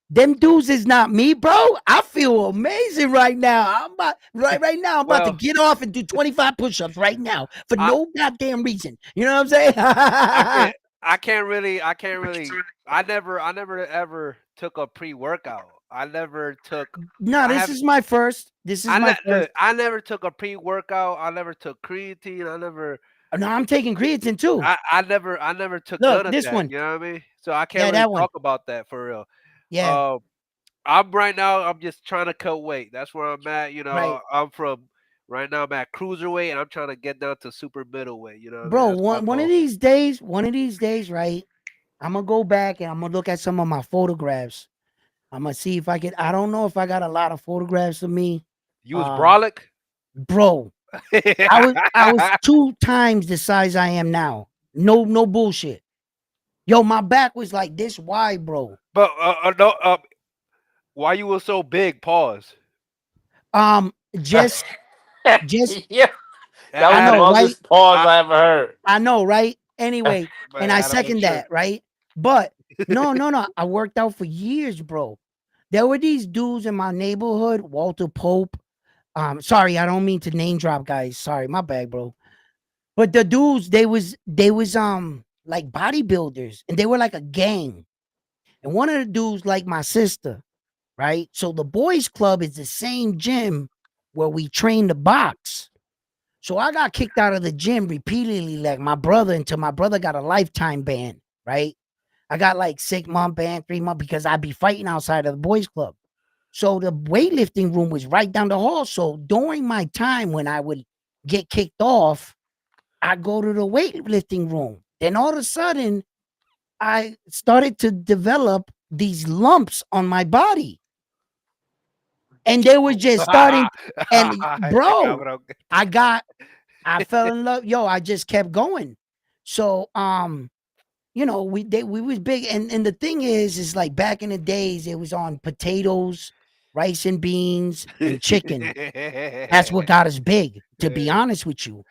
Them dudes is not me, bro. I feel amazing right now. Right now. I'm about to well, get off and do 25 push-ups right now for I no goddamn reason. You know what I'm saying? I can't I can't really I never ever took a pre-workout. I never took No, I this have is my first. This is my first. look, I never took a pre-workout. I never took creatine. No, I'm taking creatine too. I never took Look, none of this that. one. You know what I mean? So I can't Yeah, really that one. talk about that for real. Yeah, Um, I'm right now. I'm just trying to cut weight. That's where I'm at. right. I'm from right now. I'm at cruiserweight, and I'm trying to get down to super middleweight. You know what I mean? Bro, That's my one of goal. these days, right? I'm gonna go back and I'm gonna look at some of my photographs. I'm gonna see if I can. I don't know if I got a lot of photographs of me. You was Um, brolic. bro, I was 2 times the size I am now. No bullshit. Yo, my back was like this wide, bro. But no, why you was so big? Pause. Um, just just Yeah, that was I the know, Adam, right? longest pause I, I ever heard. I know, right? Anyway, but and I Adam, I'm second sure. that, right? But no. I worked out for years, bro. There were these dudes in my neighborhood, Walter Pope. Sorry, I don't mean to name drop guys. Sorry, my bad, bro. But the dudes, they was like bodybuilders, and they were like a gang. And one of the dudes like my sister, right? So the boys club is the same gym where we train to box. So I got kicked out of the gym repeatedly, like my brother, until my brother got a lifetime ban, right? I got like 6 month ban, 3 month because I'd be fighting outside of the boys club. So the weightlifting room was right down the hall. So during my time when I would get kicked off, I go to the weightlifting room. Then all of a sudden, I started to develop these lumps on my body. And they were just starting. And Este bro, cabrón. I got I fell in love. Yo, I just kept going. So we was big. And the thing is like back in the days, it was on potatoes, rice and beans, and chicken. That's what got us big, to be honest with you.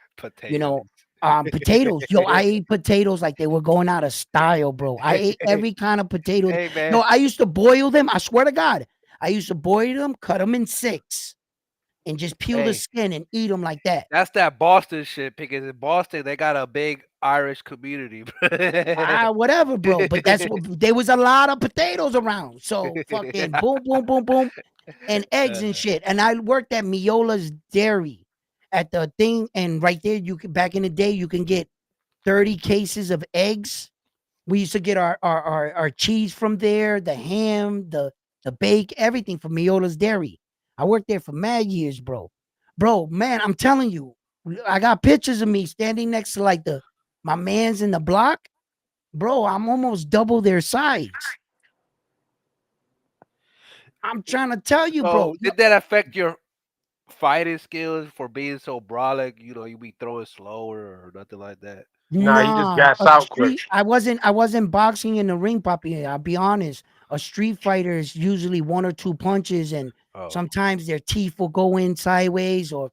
You Potatoes. know, potatoes. Yo, I ate potatoes like they were going out of style, bro. I ate every kind of potato. Hey Yo, man, I used to boil them. I swear to God, I used to boil them, cut them in six, and just peel the hey, skin and eat them like that. that's that Boston shit because in Boston they got a big Irish community. Whatever, bro. But that's what there was a lot of potatoes around. So fucking boom, boom, boom, boom, and eggs and Uh, shit. And I worked at Miola's Dairy. at the thing, and right there, you can back in the day, you can get 30 cases of eggs. We used to get our cheese from there, the ham, the bake, everything from Miola's Dairy. I worked there for mad years, bro. Bro, man, I'm telling you, I got pictures of me standing next to like the my man's in the block. Bro, I'm almost double their size. I'm trying to tell you, bro. So did that affect your fighting skills for being so brolic? You know, you be throwing slower or nothing like that. Nah, he just Nah, gas a out quick. street. I wasn't boxing in the ring, Papi. I'll be honest. A street fighter is usually one or two punches, and Oh, sometimes their teeth will go in sideways, or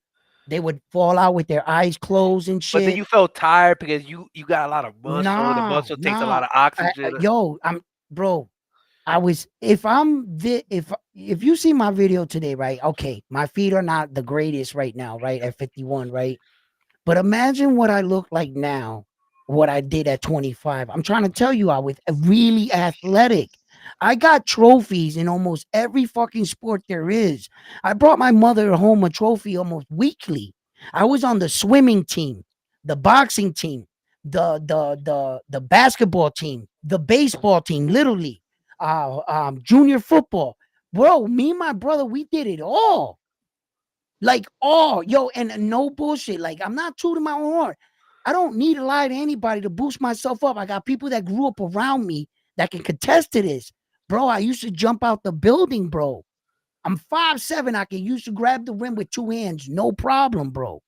they would fall out with their eyes closed and but then shit. you felt tired because you got a lot of muscle. The Nah, muscle takes a nah. lot of oxygen. Yo, I'm bro. I was if you see my video today, right? Okay, my feet are not the greatest right now, right? At 51, right? But imagine what I look like now, what I did at 25. I'm trying to tell you, I was really athletic. I got trophies in almost every fucking sport there is. I brought my mother home a trophy almost weekly. I was on the swimming team, the boxing team, the basketball team, the baseball team, literally, junior football. Bro, me and my brother, we did it all. Like, oh, yo, and no bullshit. Like, I'm not tooting my own horn. I don't need to lie to anybody to boost myself up. I got people that grew up around me that can contest to this. Bro, I used to jump out the building, bro. I'm 5'7". I can used to grab the rim with two hands. No problem, bro.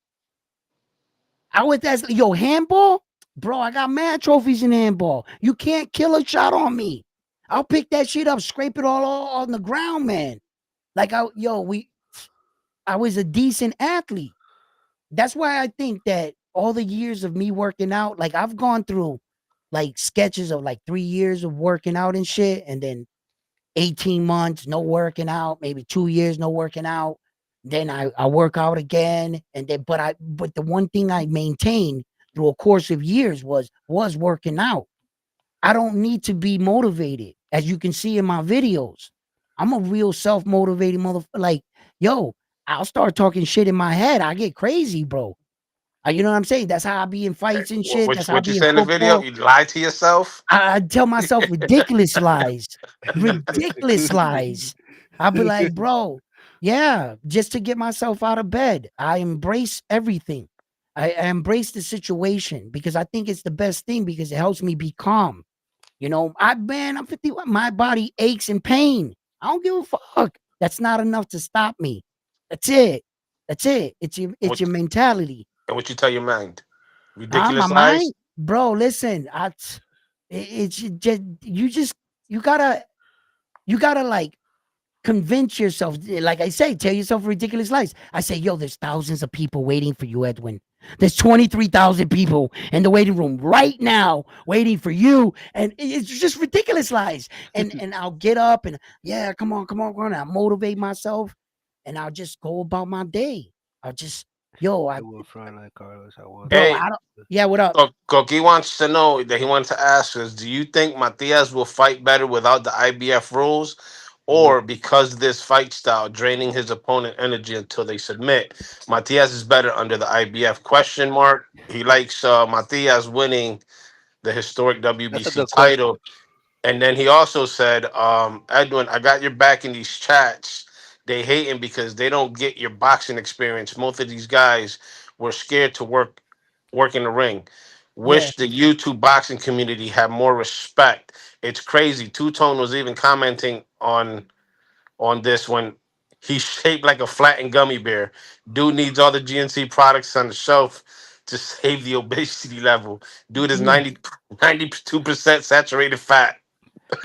I was that yo, handball? Bro, I got mad trophies in handball. You can't kill a shot on me. I'll pick that shit up, scrape it all on the ground, man. Like I was a decent athlete. That's why I think that all the years of me working out, like I've gone through like sketches of like 3 years of working out and shit, and then 18 months no working out, maybe 2 years no working out. Then I work out again, and then but the one thing I maintained through a course of years was working out. I don't need to be motivated, as you can see in my videos. I'm a real self-motivated motherfucker. Like, yo, I'll start talking shit in my head. I get crazy, bro. You know what I'm saying? That's how I be in fights and shit. That's how I What you be in say in the video? football. You lied to yourself. I tell myself ridiculous lies. I'll be like, bro, yeah, just to get myself out of bed. I embrace everything. I embrace the situation because I think it's the best thing because it helps me be calm. You know, I'm 51. My body aches in pain. I don't give a fuck. That's not enough to stop me. That's it. That's it. It's What your mentality. and what you tell your mind? My Ridiculous lies. mind, bro. Listen, it's just you gotta you gotta like convince yourself. Like I say, tell yourself ridiculous lies. I say, yo, there's thousands of people waiting for you, Edwin. There's 23,000 people in the waiting room right now waiting for you. And it's just ridiculous lies. And I'll get up and yeah, come on. I motivate myself and I'll just go about my day. I'll just, yo, it will fry like Carlos. I want bro, that. Hey, I don't, yeah, what up? Coqui wants to know that he wants to ask us: do you think Matias will fight better without the IBF rules, No, or because this fight style draining his opponent energy until they submit? Matias is better under the IBF? Question mark. He likes Matias winning the historic that's a WBC good question. title. And then he also said, Edwin, I got your back in these chats. They hating because they don't get your boxing experience. Most of these guys were scared to work in the ring. Yeah. Wish the YouTube boxing community had more respect. It's crazy. Two Tone was even commenting on this when he's shaped like a flattened gummy bear. Dude needs all the GNC products on the shelf to save the obesity level. Dude is Yeah. 92% saturated fat.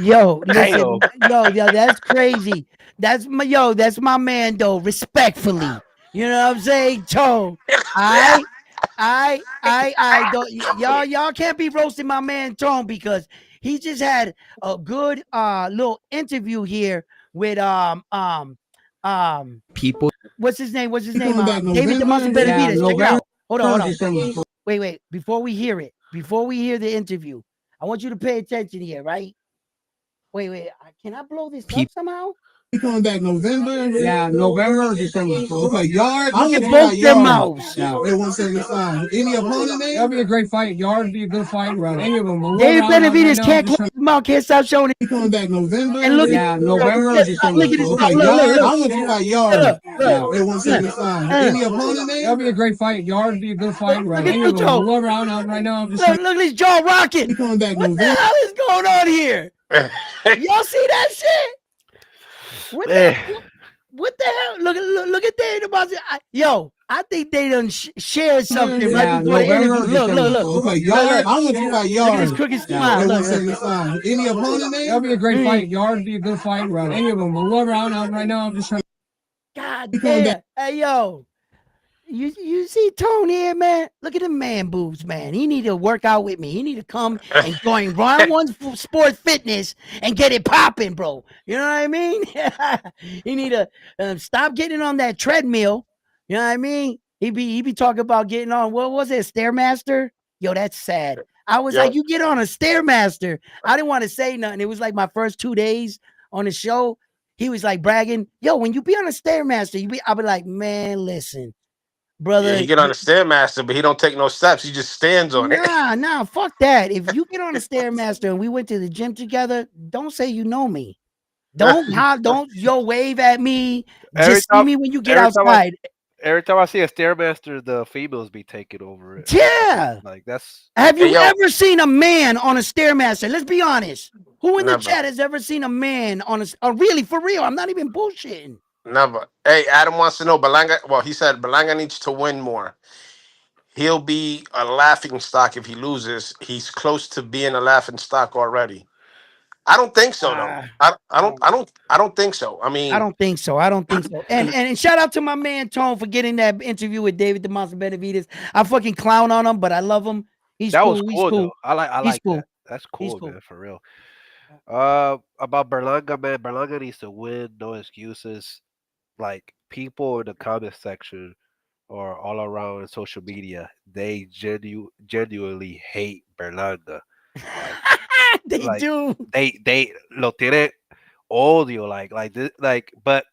Yo, listen, Damn. yo, that's crazy. That's my man though. Respectfully, you know what I'm saying, Joe. I don't y'all can't be roasting my man Tone because he just had a good little interview here with um People what's his name? What's his name? talking about David the November. Muscle Yeah, Benavides. Check it November out. Hold on. 30th. Wait. Before we hear it, before we hear the interview, I want you to pay attention here, right? Wait. Can I blow this up People somehow? Coming back November. Yeah, November or December. Okay, yard. Look at both their mouths. Yeah, at 175. Any opponent there? That'll be a great fight. Yard would be a good fight. Right. Any of them. David Benavidez can't close his mouth, can't stop showing it. Coming back November. And look yeah, at November or December. look at his Okay, mouth. yard. Look. I'm looking at yard. Look. Yeah, at 175. Any opponent there? That'll be a great fight. Yard would be a good fight. Right. Look at Any you, of them. Joe. Whoever out right now. I'm just Look at his jaw rocking. coming back What the November. hell is going on here? Y'all see that shit? What the hell? Look at David about yo. I think they done shared something right before the interview. Look. Okay, yard. I'm looking at yard. Look at his crooked smile. At Look. 175. Any opponent there? That'll be a great fight. Yard would be a good fight. Right. Any of them. Whoever out right now. I'm just trying. God damn. Hey, yo. You see Tone here, man? Look at the man boobs, man. He need to work out with me. He need to come and join Round One Sport Fitness and get it popping, bro. You know what I mean? He need to stop getting on that treadmill. You know what I mean? He be talking about getting on, what was it, Stairmaster? Yo, that's sad. I was like, you get on a Stairmaster. I didn't want to say nothing. It was like my first 2 days on the show. He was like bragging, yo, when you be on a Stairmaster, I'll be like, man, listen. Brother, yeah, he get on the stairmaster, but he don't take no steps. He just stands on it. Nah, fuck that. If you get on a Stairmaster and we went to the gym together, don't say you know me. Don't wave at me. Just see me when you get outside. Every time I see a Stairmaster, the females be taking over it. Yeah. Like that's. Have you ever seen a man on a Stairmaster? Let's be honest. Who in the chat has ever seen a man on a really for real? I'm not even bullshitting. Never. Hey, Adam wants to know Berlanga. Well, he said Berlanga needs to win more. He'll be a laughing stock if he loses. He's close to being a laughing stock already. I don't think so, though. I don't think so. I mean, I don't think so. And shout out to my man Tone for getting that interview with David the Monster Benavidez. I fucking clown on him, but I love him. That was cool, though. I like cool. that. That's cool, man, for real. About Berlanga, man. Berlanga needs to win. No excuses. Like people in the comment section or all around in social media, they genuinely hate Berlanga. They do. They lo tiene odio like this but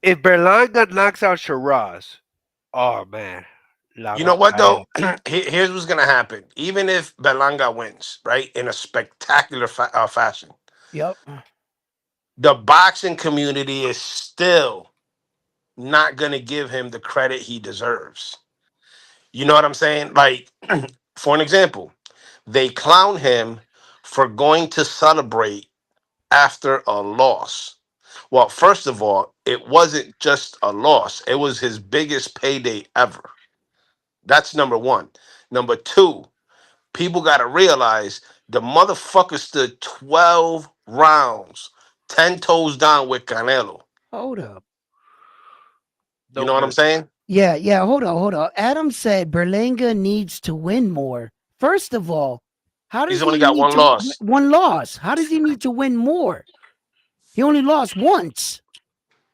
if Berlanga knocks out Sheeraz, oh man. You know what though? Here's what's gonna happen. Even if Berlanga wins, right, in a spectacular fashion, yep, the boxing community is still not gonna give him the credit he deserves. You know what I'm saying? Like, for an example, they clown him for going to celebrate after a loss. Well, first of all, it wasn't just a loss; it was his biggest payday ever. That's number one. Number two, people got to realize the motherfucker stood 12 rounds, 10 toes down with Canelo. Hold up. You know what I'm saying? Yeah. Hold on. Adam said Berlanga needs to win more. First of all, how does he's only got one loss? One loss. How does he need to win more? He only lost once,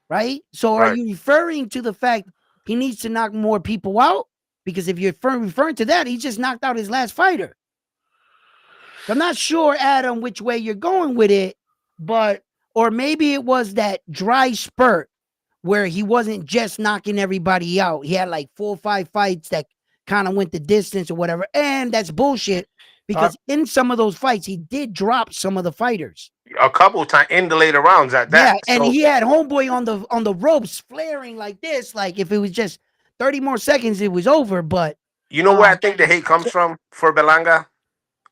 right? So are you referring to the fact he needs to knock more people out? Because if you're referring to that, he just knocked out his last fighter. So I'm not sure, Adam, which way you're going with it, or maybe it was that dry spurt where he wasn't just knocking everybody out. He had like 4 or 5 fights that kind of went the distance or whatever. And that's bullshit because in some of those fights, he did drop some of the fighters. A couple of times in the later rounds at that. Yeah, and he had homeboy on the ropes flaring like this. Like if it was just 30 more seconds, it was over. But you know where I think the hate comes from for Berlanga?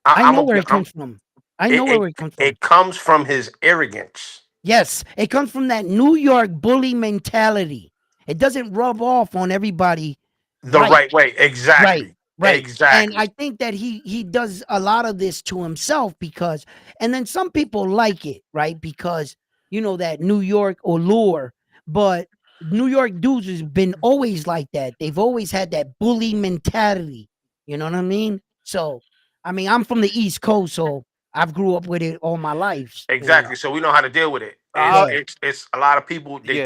I know where it comes from. It comes from his arrogance. Yes, it comes from that New York bully mentality. It doesn't rub off on everybody the right way. Exactly. Right. Exactly. And I think that he does a lot of this to himself because, and then some people like it, right? Because, you know, that New York allure, but New York dudes has been always like that. They've always had that bully mentality. You know what I mean? So, I mean, I'm from the East Coast, so I've grew up with it all my life. Exactly. You know? So we know how to deal with it. It's a lot of people, they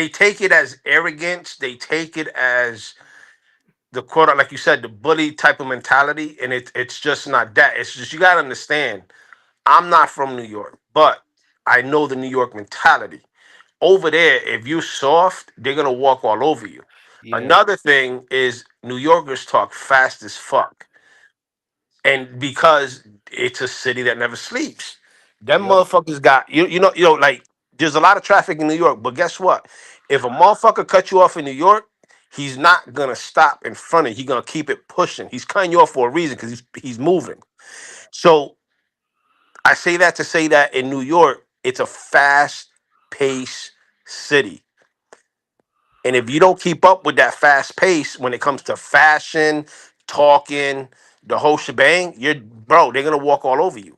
take it as arrogance. They take it as the quote, like you said, the bully type of mentality. And it's just not that. It's just, you got to understand, I'm not from New York, but I know the New York mentality. Over there, if you're soft, they're gonna walk all over you. Yeah. Another thing is New Yorkers talk fast as fuck. And because it's a city that never sleeps. Them Yep. motherfuckers got like there's a lot of traffic in New York, but guess what? If a motherfucker cut you off in New York, he's not gonna stop in front of you. He's gonna keep it pushing. He's cutting you off for a reason because he's moving. So I say that to say that in New York, it's a fast paced city. And if you don't keep up with that fast pace when it comes to fashion, talking, the whole shebang, they're gonna walk all over you.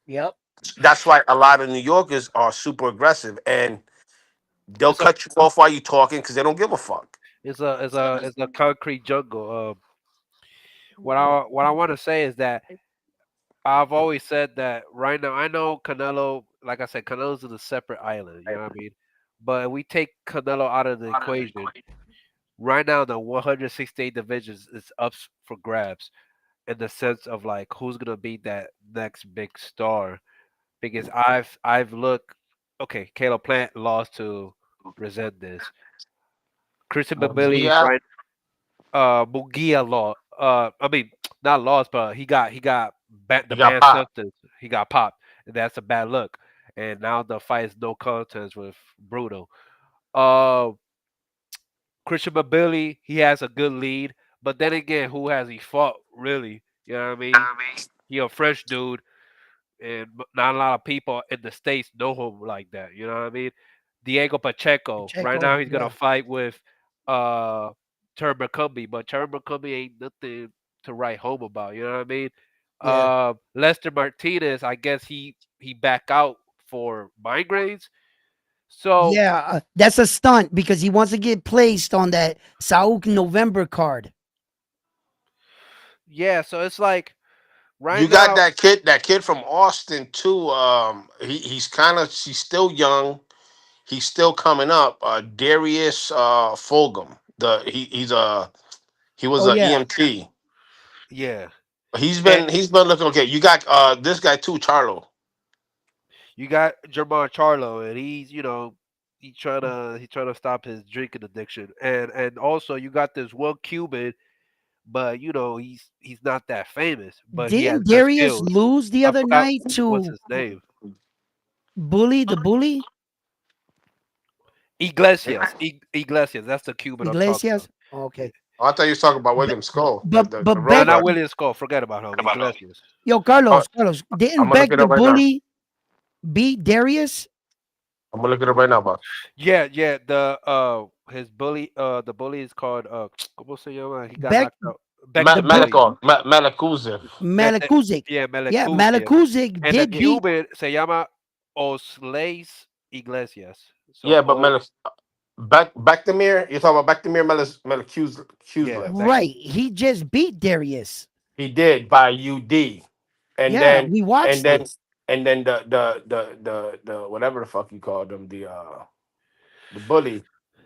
Yep. That's why a lot of New Yorkers are super aggressive and they'll It's a cut you off while you're talking because they don't give a fuck. it's a concrete jungle. What I want to say is that I've always said that right now. I know Canelo, like I said, Canelo's in a separate island. You know what I mean? But if we take Canelo out of the equation, right now the 168 divisions is up for grabs in the sense of like who's gonna be that next big star. Because I've looked. Okay, Caleb Plant lost to Resendez. Christian Billy Yeah, right. Mugia lost. I mean, not lost, but he got the you got banned pop. substance. He got popped, and that's a bad look. And now the fight is no contest with Bruto. Uh, Christian Billy, he has a good lead, but then again, who has he fought really? You know what I mean? He a fresh dude, and not a lot of people in the states know him like that. You know what I mean? Diego Pacheco. Right now, Pacheco. he's gonna Yeah. fight with uh Turnbuckle, but Turnbuckle ain't nothing to write home about. You know what I mean? Yeah. Lester Martinez. I guess he back out for migraines. So Yeah. That's a stunt because he wants to get placed on that Sauk November card. yeah, so it's like right You got now. that kid from Austin too. He's still young. He's still coming up. Darius Fulgham. He was Oh a yeah. EMT. Yeah, He's and been he's been looking okay. You got this guy too, Charlo. you got Jermar Charlo, and he's he trying to stop his drinking addiction, and also you got this one Cuban, but he's not that famous, but he has Didn't good Darius skills. lose the I other forgot night what's to his name. Bully the Bully Iglesias. That's the Cuban I'm talking about. Iglesias? Yeah. Okay. Oh, I thought you was talking about Be- William Skull, the But the, but the No, road Beck, not runner. William Skull. Forget about him. Iglesias. yo, Oh, Carlos, I'm didn't gonna Beck look it the up right now. Bully beat Darius? I'm gonna look it up right now, boss. Yeah, yeah. The bully is called ¿Cómo se llama? He got Beck knocked out. Beck the the Beck bully. Malakouzev. Malikuzik. Yeah, Yeah, Melekuzic. Malikuzik And the did beat. Cuban se llama Osleis Iglesias. So Yeah, but Bektamir, you're talking about Bektamir yeah, Melakuzlev. Beck. Right. He just beat Darius. He did by UD, and Yeah, then we and watched then it. and then the whatever the fuck you called him, the bully.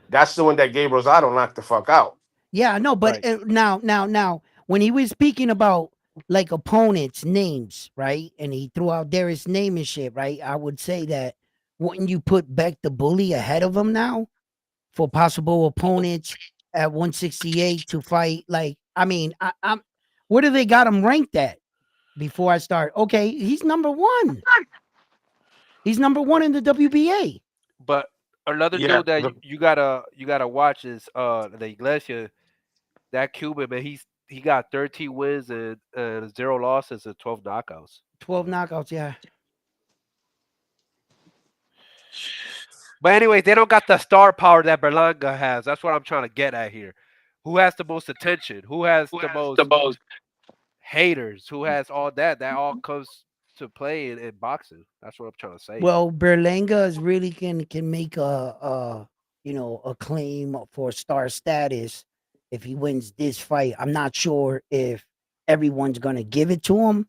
That's the one that Gabe Rosado knocked the fuck out. Yeah, I know, but Right. now, when he was speaking about like opponents' names, right? And he threw out Darius' name and shit, right? I would say that wouldn't you put Beck the Bully ahead of him now for possible opponents at 168 to fight? Like, I mean, I'm where do they got him ranked at before I start? Okay, he's number one. He's number one in the WBA. But another Yeah, dude that you gotta watch is the Iglesias. That Cuban man, he got 13 wins and zero losses and 12 knockouts. 12 knockouts, yeah. But anyway, they don't got the star power that Berlanga has. That's what I'm trying to get at here. Who has the most attention? Who has the most haters? Who has all that? That all comes to play in boxing. That's what I'm trying to say here. Well, Berlanga is really can make a claim for star status if he wins this fight. I'm not sure if everyone's gonna give it to him.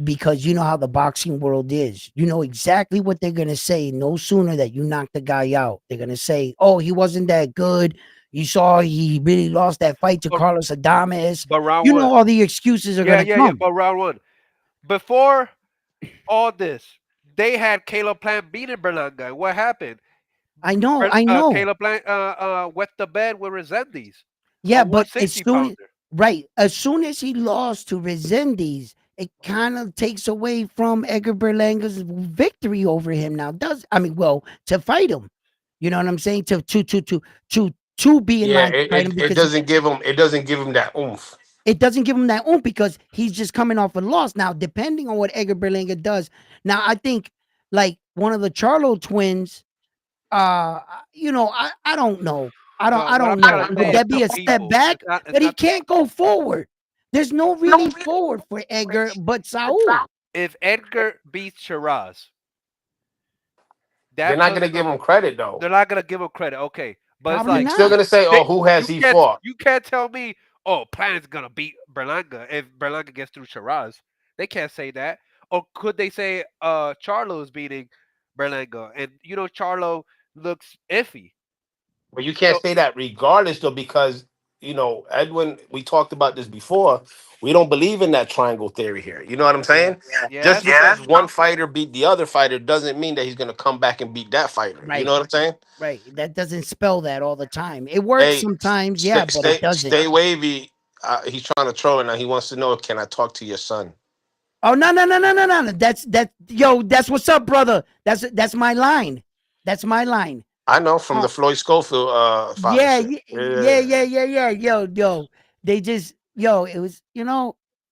Because you know how the boxing world is. You know exactly what they're gonna say. No sooner that you knock the guy out, they're gonna say, "Oh, he wasn't that good. You saw he really lost that fight to But, Carlos Adames." but round You one. know all the excuses are Yeah, gonna yeah, yeah. come. But round one. Before all this, they had Caleb Plant beating Berlanga. And what happened? I know, I know. Caleb Plant wet the bed with Resendiz, a Yeah, but as 160 soon as pounder. right, as soon as he lost to Resendiz, it kind of takes away from Edgar Berlanga's victory over him now. Does I mean, well, to fight him, you know what I'm saying? To be in Yeah, line to fight him because it doesn't give him that oomph. it doesn't give him that oomph because he's just coming off a loss. Now, depending on what Edgar Berlanga does, now I think like one of the Charlo twins, uh, I don't know. I But what don't I'm know. trying to Would say is that the be a step people. back? It's But he not can't go forward. There's no really forward for Edgar but Saul. if Edgar beats Shiraz, They're that not puts gonna give them. him credit though. They're not gonna give him credit. Okay, but it's Probably like Still not. gonna say, they, "Oh, who has you he can't fought?" you can't tell me, oh, Planet's gonna beat Berlanga if Berlanga gets through Shiraz. They can't say that. Or could they say Charlo is beating Berlanga? And Charlo looks iffy. But you can't So say that regardless though, because Edwin, we talked about this before. We don't believe in that triangle theory here. You know what I'm yeah, saying? yeah, Just that's true. because one fighter beat the other fighter doesn't mean that he's gonna come back and beat that fighter. You know Right. what I'm saying? Right. That doesn't spell that all the time. It works Hey, sometimes, yeah, but it doesn't. stay wavy. He's trying to troll it now. He wants to know, can I talk to your son? Oh no, no, no, no, no, no. That yo, that's what's up, brother. That's my line. That's my line. I know from Uh, the Floyd Schofield yeah, fathership. yeah, yeah, Yeah. yeah, yeah, yeah. Yo. They just it was,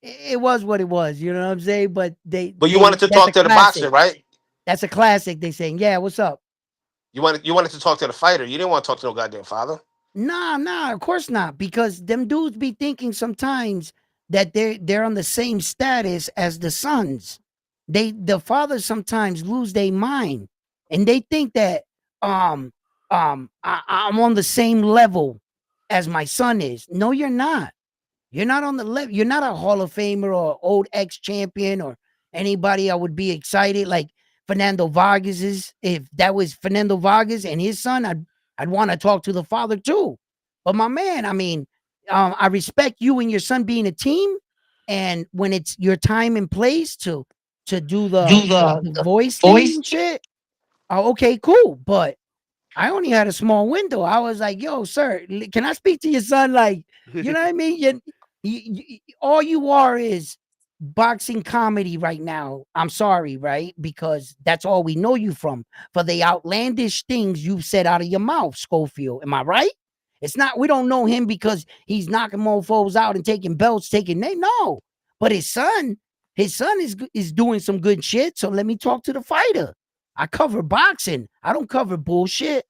it was what it was, you know what I'm saying? But But you wanted to that's a talk to the boxer, classic. right? That's a classic. They saying, yeah, what's up? You wanted to talk to the fighter. You didn't want to talk to no goddamn father. Nah, nah, of course not. Because them dudes be thinking sometimes that they're on the same status as the sons. The fathers sometimes lose their mind and they think that um I'm on the same level as my son is. No, you're not. You're not on the level. You're not a Hall of Famer or old ex champion or anybody I would be excited like Fernando Vargas is. If that was Fernando Vargas and his son, I'd want to talk to the father too. But my man, I mean, I respect you and your son being a team, and when it's your time and place to do the voice thing and shit, okay, cool. But I only had a small window. I was like, "Yo, sir, can I speak to your son?" Like, you know what I mean? All you are is boxing comedy right now. I'm sorry, right? Because that's all we know you from for the outlandish things you've said out of your mouth, Schofield. Am I right? It's not. We don't know him because he's knocking mofos out and taking belts, taking they no. But his son is doing some good shit. So let me talk to the fighter. I cover boxing. I don't cover bullshit.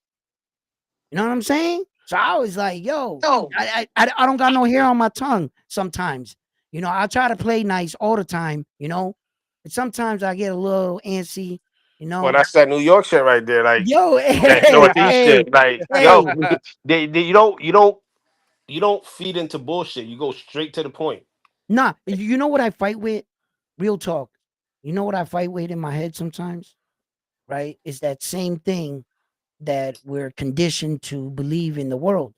You know what I'm saying? So I was like, yo, I don't got no hair on my tongue sometimes. I try to play nice all the time, but sometimes I get a little antsy, you Well, know. that's that New York shit right there. Like Yo, that hey, Northeast hey, shit. Like, yo, hey. you don't feed into bullshit. You go straight to the point. Nah, you know what I fight with? Real talk. You know what I fight with in my head sometimes, right? Is that same thing that we're conditioned to believe in the world.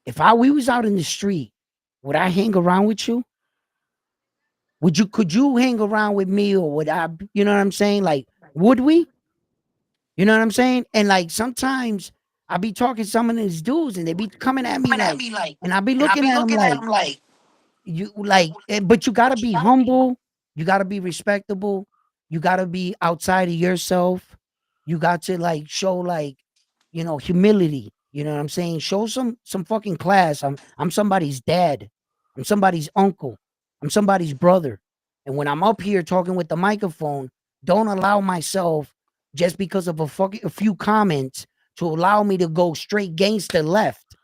If we was out in the street, would I hang around with you? Could you hang around with me or would I, you know what I'm saying? Like, would we? You know what I'm saying? And like sometimes I be talking to some of these dudes and they be coming at me like, and I be looking at them like, but you gotta be humble, you gotta be respectable, you gotta be outside of yourself. You got to like show like, humility. You know what I'm saying? Show some fucking class. I'm somebody's dad. I'm somebody's uncle. I'm somebody's brother. And when I'm up here talking with the microphone, don't allow myself just because of a few comments to allow me to go straight gangster left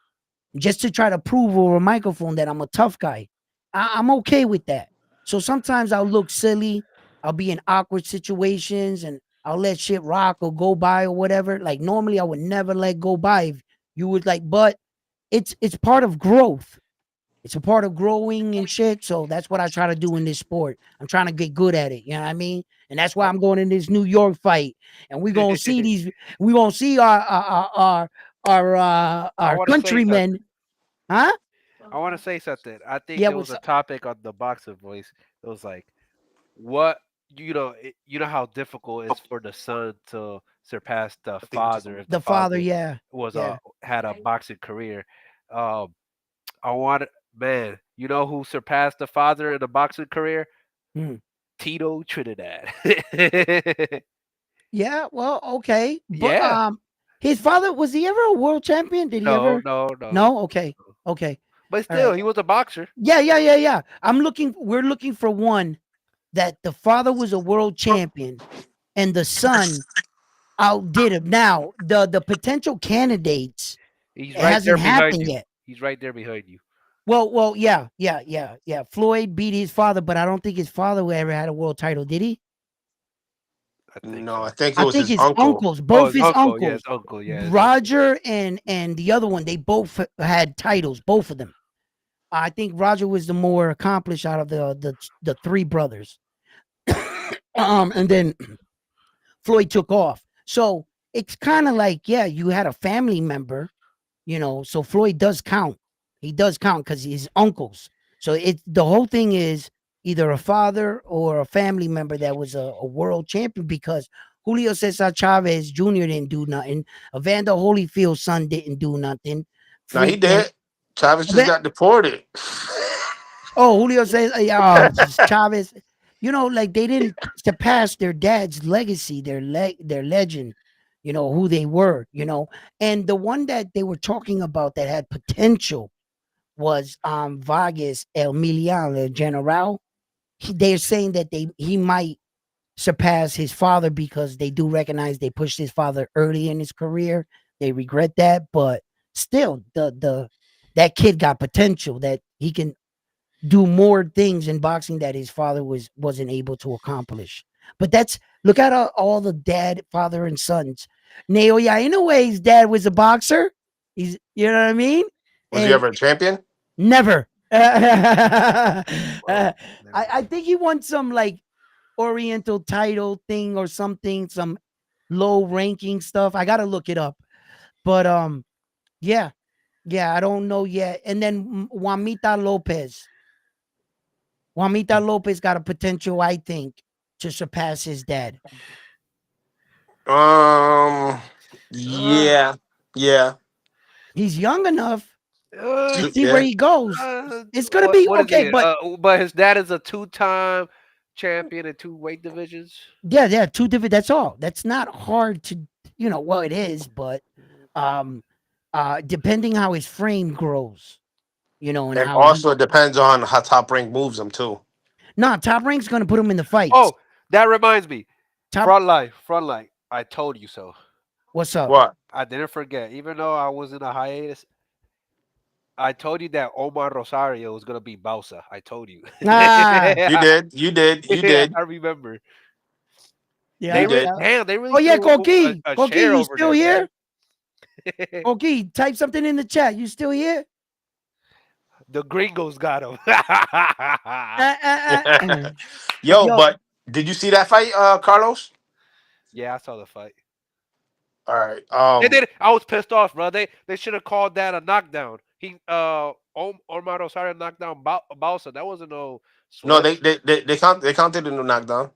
just to try to prove over a microphone that I'm a tough guy. I'm okay with that. So sometimes I'll look silly. I'll be in awkward situations and I'll let shit rock or go by or whatever. Like normally I would never let go by if you would like, but it's part of growth. It's a part of growing and shit. So that's what I try to do in this sport. I'm trying to get good at it. You know what I mean? And that's why I, I'm going in this New York fight. And we're gonna see I our want to say countrymen. something. Huh? I want to say something. I think Yeah, there was what's a up? topic on the Boxer Voice. It was like, what you know how difficult it is for the son to surpass the I think it's father if the The father, father yeah, was yeah. had a boxing career. Um, I want man, you know who surpassed the father in the boxing career? Hmm. Tito Trinidad. Yeah, well, okay, but Yeah. his father, was he ever a world champion? Did he No, ever? no, no. No. Okay, okay, But all still, right. he was a boxer. Yeah, yeah, yeah, yeah. We're looking for one that the father was a world champion and the son outdid him. Now, the potential candidates, He's it right there hasn't behind happened you. yet. He's right there behind you. Well, yeah, yeah, yeah, yeah. Floyd beat his father, but I don't think his father ever had a world title, did he? I think no, I so. think it I was think his his uncle. uncles, Oh, both his his uncle. Yeah, his uncles, uncle. Yeah, his uncle. Roger and the other one, they both had titles, both of them. I think Roger was the more accomplished out of the three brothers. And then Floyd took off. So it's kind of like, yeah, you had a family member, so Floyd does count. He does count because he's uncles. So the whole thing is either a father or a family member that was a world champion, because Julio Cesar Chavez Jr. didn't do nothing. Evander Holyfield's son didn't do nothing. Now he Freaking did. Chavez just Eva- got deported. oh, Julio says, Chavez. Like they didn't surpass their dad's legacy, their legend. Who they were. And the one that they were talking about that had potential was Vargas Emiliano General. They're saying that he might surpass his father because they do recognize they pushed his father early in his career. They regret that, but still, the that kid got potential that he can do more things in boxing that his father wasn't able to accomplish. But look at all the dad, father, and sons. Neo, yeah, in a way, his dad was a boxer. You know what I mean? Was he And ever a champion? never. Well, I think he won some like Oriental title thing or something, some low ranking stuff. I gotta look it up. But yeah, yeah, I don't know yet. And then Juanita Lopez. Juanita Lopez got a potential, I think, to surpass his dad. Um, uh, yeah, yeah. He's young enough. uh, Let's see where Yeah. he goes. It's gonna what be what is okay, he? but But his dad is a two-time champion in two weight divisions. yeah, yeah, two different. That's all. That's not hard to, well, it is, but um, depending how his frame grows, and And how he. also it depends on how Top Rank moves him too. Nah, Top Rank's gonna put him in the fights. Oh, that reminds me. Top, Front line. I told you so. what's up? What? I didn't forget. Even though I was in a hiatus, I told you that Omar Rosario was gonna be Bausa. I told you. Ah, You Yeah, did. You did. You did. I remember. They You yeah, really, did. yeah. damn, they really Oh yeah, threw Koki, a Koki, chair you over still there, here? man. Koki, type something in the chat. You still here? The gringos got him. Uh. Yo, Yo, but did you see that fight, Carlos? Yeah, I saw the fight. All right. They did. I was pissed off, bro. They should have called that a knockdown. Omar Rosario knocked down Bausa. That wasn't no No, sweat. they counted in the knockdown.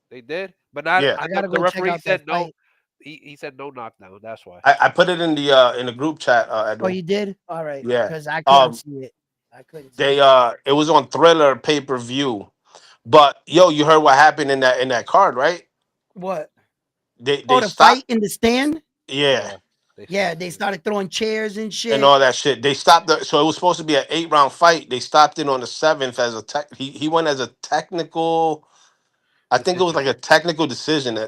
They did, but not. Yeah, I The, gotta the go check referee out that said no. fight. He said no knockdown. That's why. I put it in the group chat, Oh, Edwin. you did? All right, Yeah. because I couldn't Um, see it. I couldn't see they it. it was on Thriller pay per view. But yo, you heard what happened in that card, right? What? They Oh, the fight stopped. in the stand? Yeah, Yeah, they Yeah, stopped they it. started throwing chairs and and shit. all that shit. They stopped so it was supposed to be an 8 round fight. They stopped it on the seventh as a tech. He went as a technical. I think it was Decision. like a technical decision Yeah.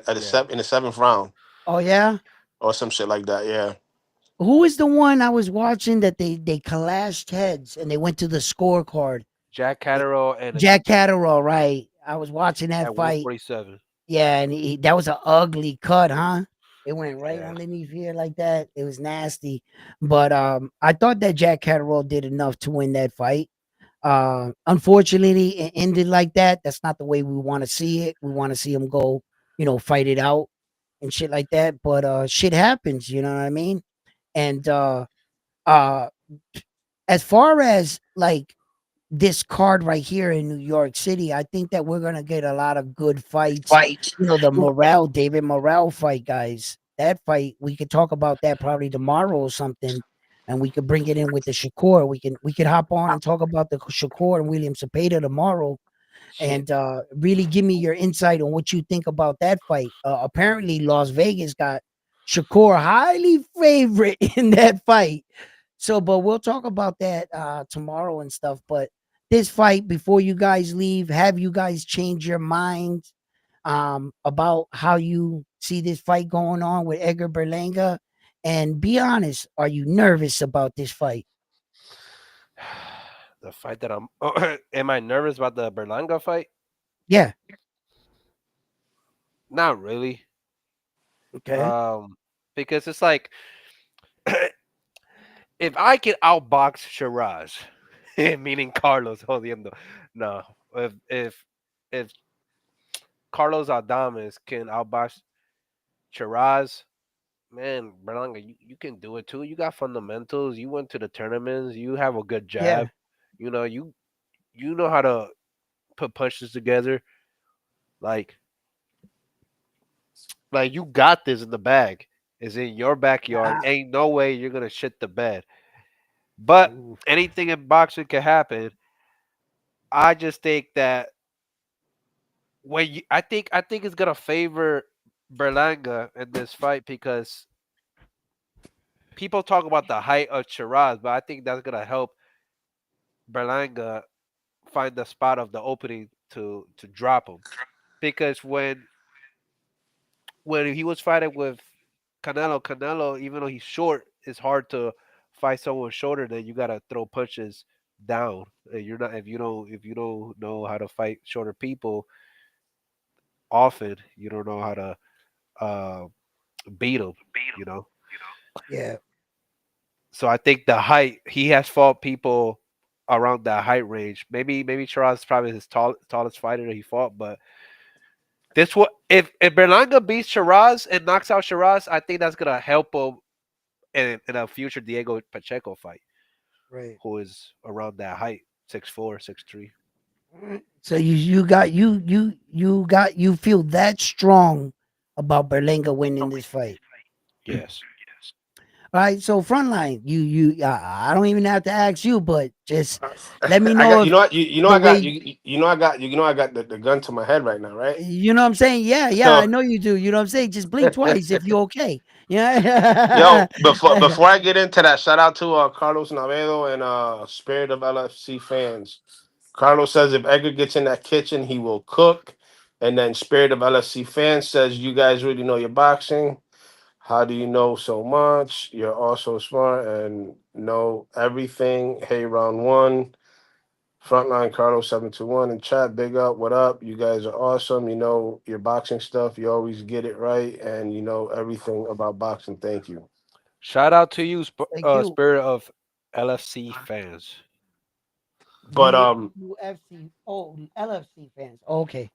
in the seventh round Oh yeah. or some shit like that. Yeah. Who is the one I was watching that they clashed heads and they went to the scorecard? Jack It- Catterall and Jack Catterall, right? I was watching that at fight. 147. Yeah, and that was an ugly cut, huh? It went right Yeah. underneath here like that. It was nasty. But I thought that Jack Catterall did enough to win that fight. Unfortunately, it ended like that. That's not the way we want to see it. We want to see him go, fight it out and shit like that. But shit happens, you know what I mean? And uh as far as like this card right here in New York City, I think that we're gonna get a lot of good fights. Fight. You know, the David Morrell fight, guys. That fight, we could talk about that probably tomorrow or something, and we could bring it in with the Shakur. We could hop on and talk about the Shakur and William Cepeda tomorrow, and really give me your insight on what you think about that fight. Apparently, Las Vegas got Shakur highly favorite in that fight. So, but we'll talk about that tomorrow and stuff. But this fight, before you guys leave, have you guys changed your mind about how you see this fight going on with Edgar Berlanga? And be honest, are you nervous about this fight? The fight that I'm. Am I nervous about the Berlanga fight? Yeah. Not really. Okay. Um, because it's like if I can outbox Shiraz, meaning Carlos Jodiendo, no. If Carlos Adames can outbox Shiraz, man, Berlanga, you can do it too. You got fundamentals. You went to the tournaments. You have a good Yeah. jab. You know you know how to put punches together. Like you got this in the bag. It's in your backyard. Ah, Ain't no way you're gonna shit the bed. But ooh, anything in boxing can happen. I just think that I think it's gonna favor Berlanga in this fight because people talk about the height of Shiraz, but I think that's gonna help Berlanga find the spot of the opening to drop him. Because when he was fighting with Canelo, even though he's short, it's hard to fight someone shorter. Then you gotta throw punches down. You're not if you don't know how to fight shorter people often, you don't know how to uh, beat them. You know, yeah. so I think the height he has fought people around that height range. Maybe Shiraz is probably his tallest fighter that he fought, but this what if Berlanga beats Shiraz and knocks out Shiraz, I think that's gonna help him in a future Diego Pacheco fight, Right. who is around that height, 6'4", 6'3". So you feel that strong about Berlanga winning this fight. Yes. All right, so frontline, I don't even have to ask you, but just let me I know got if you know the I got way I got the gun to my head right now, right? you know what I'm saying. Yeah, yeah, I So know you do. You know what I'm saying. Just blink twice if you okay. yo, Yeah. before I get into that, shout out to Carlos Navedo and Spirit of LFC fans. Carlos says if Edgar gets in that kitchen, he will cook. And then Spirit of LFC fans says you guys really know your boxing. How do you know so much? You're also smart and know everything. Hey, round one. Frontline Carlos 721 in chat. Big up. What up? You guys are awesome. You know your boxing stuff. You always get it right. And you know everything about boxing. Thank you. Shout out to you, Thank you. Spirit of LFC fans. But UFC. Oh, LFC fans. Okay.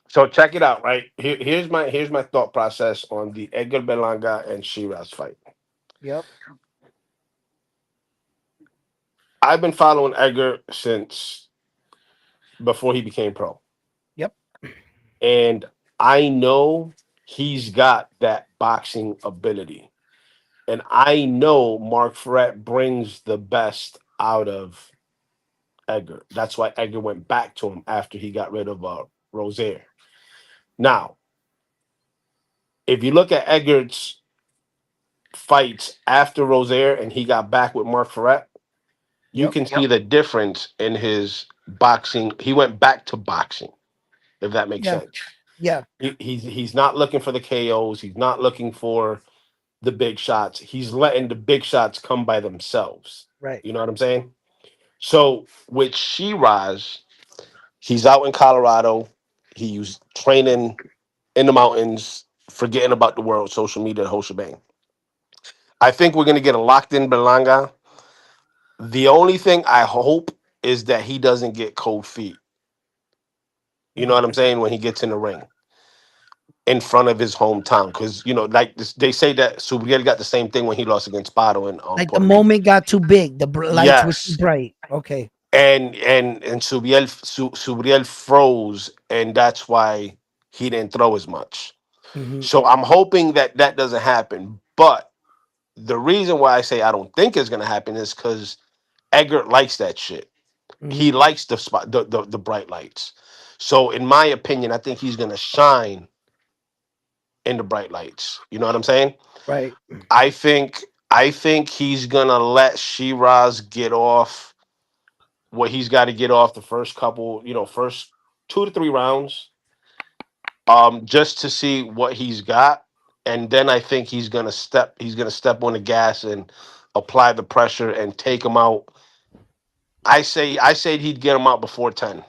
so check it out, right? Here's my thought process on the Edgar Berlanga and Sheeraz fight. Yep. I've been following Edgar since before he became pro. Yep. And I know he's got that boxing ability. And I know Mark Ferret brings the best out of Edgar. That's why Edgar went back to him after he got rid of Rozier. Now, if you look at Edgar's fights after Rozier and he got back with Mark Ferret, you Yep. can see the difference in his boxing. He went back to boxing, if that makes Yeah. sense. Yeah. He's not looking for the KOs. He's not looking for the big shots. He's letting the big shots come by themselves. Right. You know what I'm saying? So with Shiraz, he's out in Colorado. He's training in the mountains, forgetting about the world, social media, the whole shebang. I think we're gonna get a locked in Berlanga. The only thing I hope is that he doesn't get cold feet. You know what Mhm. I'm saying? When he gets in the ring in front of his hometown, because like this, they say that Subriel got the same thing when he lost against Pato in Like the Puerto Rico. moment got too big. The lights were too Yes, bright. Okay. and Subriel froze, and that's why he didn't throw as much. Hmm. So I'm hoping that that doesn't happen. But the reason why I say I don't think it's gonna happen is because Edgar likes that shit. He Hmm. likes the spot, the bright lights. So in my opinion, I think he's gonna shine in the bright lights. You know what I'm saying? Right. I think I think he's gonna let Shiraz get off what he's got to get off the first couple, first 2 to 3 rounds, just to see what he's got, and then I think he's gonna step on the gas and apply the pressure and take him out. I say he'd get him out before ten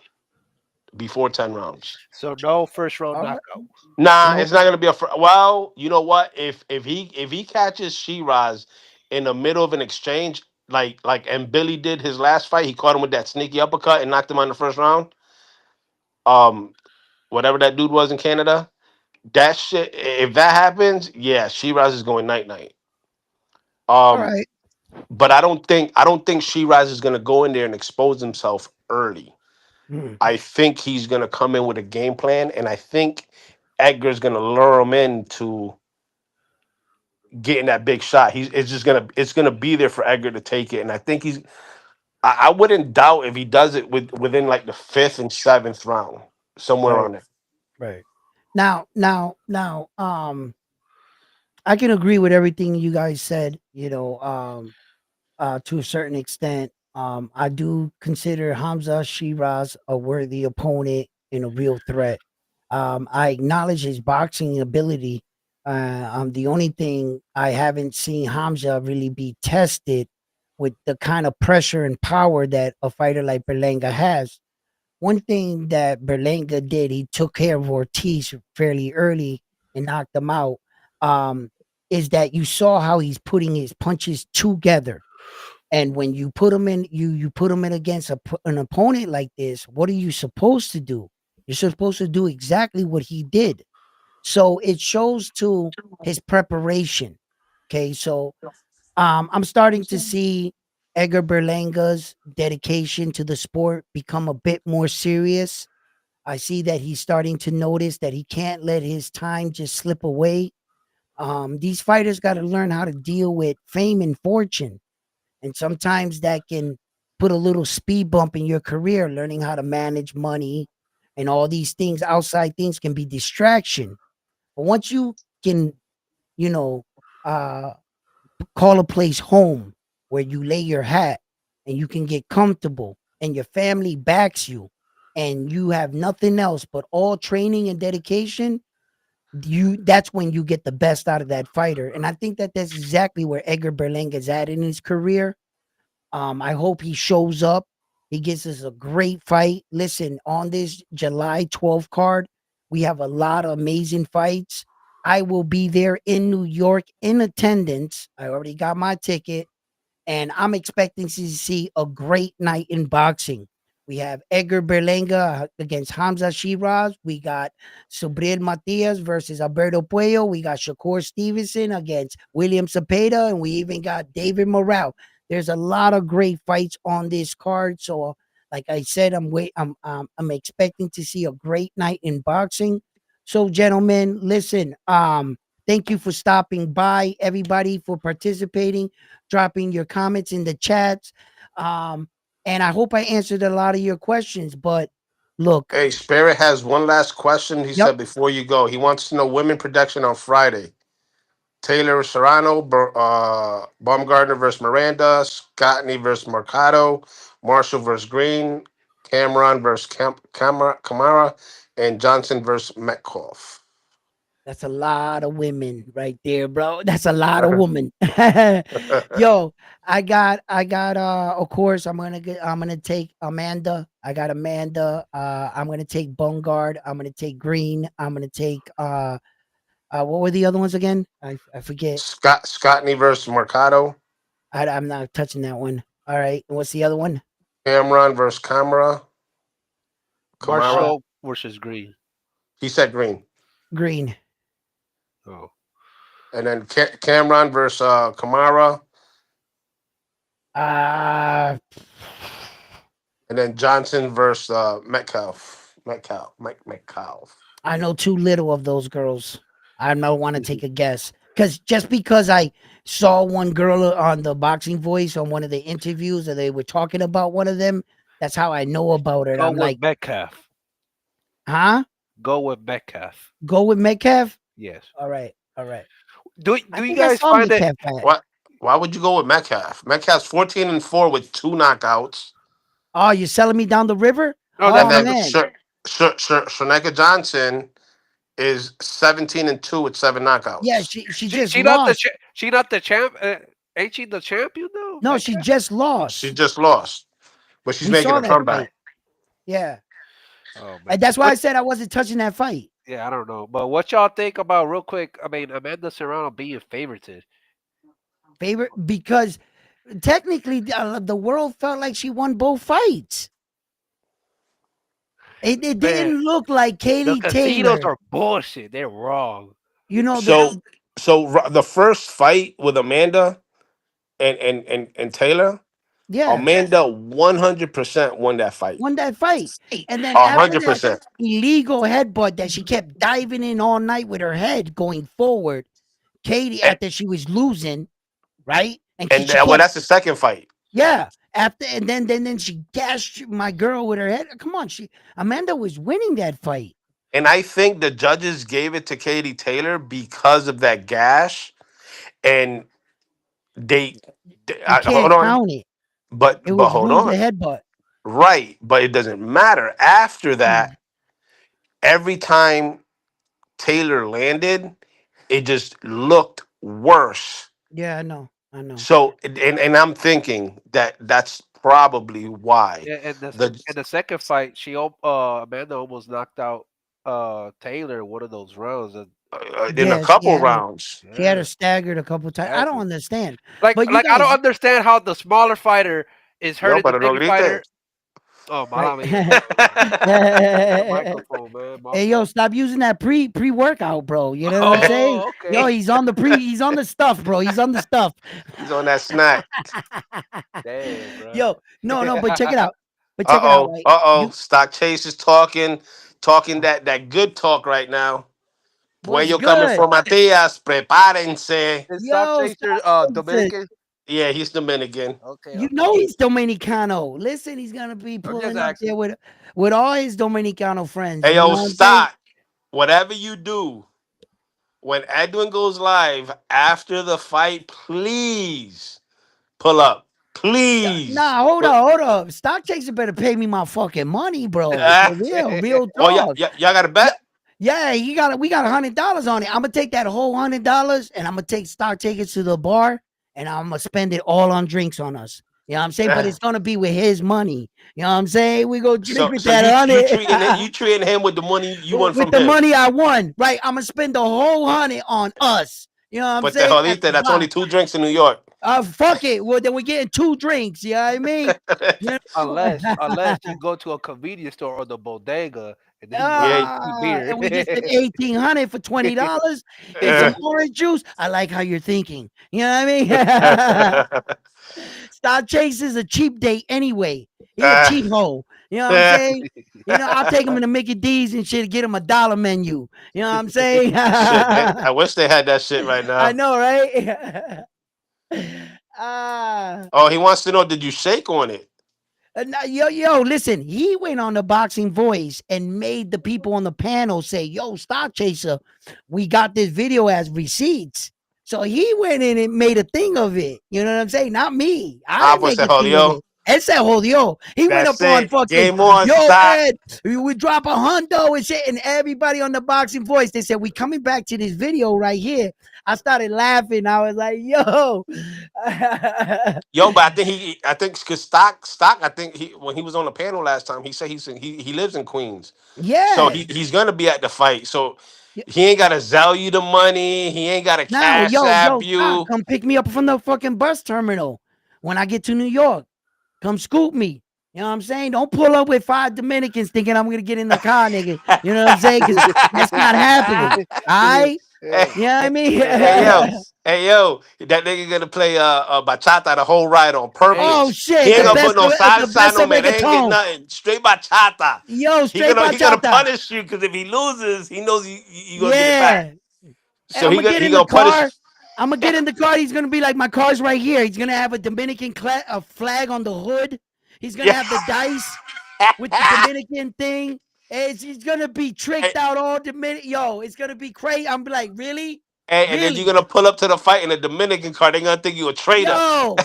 rounds. So no first round All right. knockout. Nah, No. it's not gonna be well. You know what? If he catches Shiraz in the middle of an exchange, and Billy did his last fight, he caught him with that sneaky uppercut and knocked him out in the first round. Um, Whatever that dude was in Canada, that shit. If that happens, yeah, Shiraz is going night night. All Um, right. but I don't think Shiraz is gonna go in there and expose himself early. Mm. I think he's gonna come in with a game plan, and I think Edgar's gonna lure him into getting that big shot. It's gonna be there for Edgar to take it, and I think I wouldn't doubt if he does it within like the fifth and seventh round, somewhere Right. on there. Right. Now, I can agree with everything you guys said. To a certain extent. I do consider Hamza Shiraz a worthy opponent and a real threat. I acknowledge his boxing ability. The only thing I haven't seen Hamza really be tested with the kind of pressure and power that a fighter like Berlanga has. One thing that Berlanga did, he took care of Ortiz fairly early and knocked him out. Um, is that you saw how he's putting his punches together, and when you put him in, you put him in against an opponent like this. What are you supposed to do? You're supposed to do exactly what he did. So it shows to his preparation. Okay, so I'm starting to see Edgar Berlanga's dedication to the sport become a bit more serious. I see that he's starting to notice that he can't let his time just slip away. These fighters got to learn how to deal with fame and fortune, and sometimes that can put a little speed bump in your career. Learning how to manage money and all these things, outside things, can be distraction. But once you can, you know, uh, call a place home where you lay your hat and you can get comfortable and your family backs you and you have nothing else but all training and dedication, that's when you get the best out of that fighter. And I think that that's exactly where Edgar Berlanga is at in his career. I hope he shows up. He gives us a great fight. Listen, on this July 12th card, we have a lot of amazing fights. I will be there in New York in attendance. I already got my ticket, and I'm expecting to see a great night in boxing. We have Edgar Berlanga against Hamza Shiraz. We got Subriel Matias versus Alberto Puello. We got Shakur Stevenson against William Cepeda, and we even got David Morrell. There's a lot of great fights on this card. So, like I said, I'm expecting to see a great night in boxing. So, gentlemen, listen. Thank you for stopping by, everybody, for participating, dropping your comments in the chats. Um, and I hope I answered a lot of your questions. But look, Hey, Spirit has one last question. He yep, said before you go, he wants to know women production on Friday. Taylor Serrano, Baumgartner versus Miranda, Scottney versus Mercado, Marshall versus Green, Cameron versus Kamara, and Johnson versus Metcalf. that's a lot of women right there, bro. That's a lot of women. Yo, of course I'm gonna take Amanda. I got Amanda. I'm gonna take Bungard. I'm gonna take Green. I'm gonna take what were the other ones again? I forget. Scottney versus Mercado, I'm not touching that one. All right. And what's the other one? Cameron versus Kamara. Marshall versus Green. He said Green, Green. Oh, and then Cameron versus Kamara. Uh And then Johnson versus Metcalf. Metcalf. I know too little of those girls. I don't want to take a guess because just because I saw one girl on the Boxing Voice on one of the interviews, or they were talking about one of them, that's how I know about it. Go I'm with like, Metcalf. huh? Go with Metcalf. Go with Metcalf. Yes. All right, all right. Do I you think I guys saw find it? Metcalf fight. What? Why would you go with Metcalf? Metcalf's 14-4 with 2 knockouts. Oh, you're selling me down the river? No, And Oh that's then man, Shaneka Johnson is 17-2 with 7 knockouts. yeah. She just she not the lost. she not the champ. Ain't she the champion though? No, she Metcalf? just She lost. just lost, but she's We making saw a that comeback. fight. Yeah, Oh man. and that's why I What? said I wasn't touching that fight. Yeah, I don't know. But what y'all think about real quick? I mean, Amanda Serrano being favorited. Favorite because technically the world felt like she won both fights. It Man, didn't look like the Katie casinos Taylor. are bullshit. They're wrong. You know So, the first fight with Amanda and Taylor, yeah, Amanda 100% won that fight. won that fight, and then A after hundred that percent. illegal headbutt that she kept diving in all night with her head going forward, Katie And, after she was losing, right, and and she well, kept that's the second fight. yeah after and then she gashed my girl with her head. Come on, Amanda was winning that fight. And I think the judges gave it to Katie Taylor because of that gash. And You hold can't on, count it. but It was hold ruled a on, headbutt. right? But it doesn't matter. After that, every time Taylor landed, it just looked worse. Yeah, I know. I know. So, and I'm thinking that that's probably why Yeah, and the the second fight, Amanda almost knocked out Taylor in one of those rounds. And in a Yeah, couple rounds. she had her yeah, staggered a couple times. I don't exactly. understand. But you Like I don't guys, understand how the smaller fighter is Yo, hurting the pero no bigger fighter. grites. Oh, right? mala mía. Hit the microphone, man. My Hey, yo, fault. stop using that workout, bro. You know what I'm saying? Oh, Yo, okay. he's on the stuff, bro. He's on the stuff. He's on that snack. Damn, bro. Yo, no, but check it out. But check it out, Uh-oh. right? Uh-oh. You Stock Chase is talking that good talk right now. what's Puello coming good? from Matias. Prepárense. Is Stock Yo, stop Chaser this. Dominican? Yeah, he's Dominican. Okay, You okay. know he's Dominicano. Listen, he's gonna be I'm just pulling up there asking. with all his Dominicano friends. Hey, You know yo, what I'm saying? Stock. Whatever you do, when Edwin goes live after the fight, please pull up. Please. Nah, hold up. Stock Chaser better pay me my fucking money, bro. For real Oh, yeah, talk. y'all got a Yeah, bet? yeah, we got $100 on it. I'm gonna take that whole $100 and I'm gonna take Stock tickets to the bar and I'm gonna spend it all on drinks on us. You know what I'm saying? But it's gonna be with his money. You know what I'm saying? We go drink So with so that you 100. treating him with the money you won With from the him. money I won, right? I'm gonna spend the whole 100 on us. You know what I'm But the saying? At jodiste, the that's bar. only 2 drinks in New York. Fuck it. Well, then we're getting 2 drinks. You know what I mean? You know? Unless you go to a convenience store or the bodega and then you buy Yeah. cheap beer. And we just spent 1,800 for $20 and some orange juice. I like how you're thinking. You know what I mean? Star Chase is a cheap date anyway. He a cheap hoe. You know what I'm saying? You know, I'll take him to Mickey D's and shit, get him a dollar menu. You know what I'm saying? Shit, I wish they had that shit right I now. know, right? Ah. Oh, he wants to know, did you shake on it? Yo, listen, he went on the Boxing Voice and made the people on the panel say, yo, Stock Chaser, we got this video as receipts. So he went in and made a thing of it. You know what I'm saying? Not me. I Ah, didn't pues make se a thing of jodió. it. Ed said, Jodió. He went up That's on it. fucking, Game on, yo, stop. Ed, we drop $100 and shit. And everybody on the Boxing Voice, they said, we coming back to this video right here. I started laughing. I was like, yo. Yo, but I think because I think when he was on the panel last time, he said he lives in Queens. So Yeah. he's gonna be at the fight. So he ain't gotta sell you the money. He ain't gotta Now, cash app stop. you. Come pick me up from the fucking bus terminal when I get to New York. Come scoop me. You know what I'm saying? Don't pull up with 5 Dominicans thinking I'm gonna get in the car, nigga. You know what I'm saying? Because that's not happening. All right? Yeah. You know what I mean? Hey yo, Hey yo, that nigga gonna play bachata the whole ride on Hey, Oh purpose. He shit, ain't the gonna hey, put best no the salsa, best no of merengue, reggaeton. nothing. Straight bachata. Yo, straight He gonna bachata. punish you because if he loses, he knows you gonna get it back. Yeah. Hey, So I'm gonna get he in the gonna punish. car. I'm gonna get in the car. He's gonna be like, my car's right here. He's gonna have a Dominican a flag on the hood. He's gonna Yeah. have the dice with the Dominican thing. He's gonna be and, tricked out all Dominican. Yo, it's gonna be crazy. I'm like, really, and then you're really, gonna pull up to the fight in a Dominican car. They gonna think you a traitor. yo.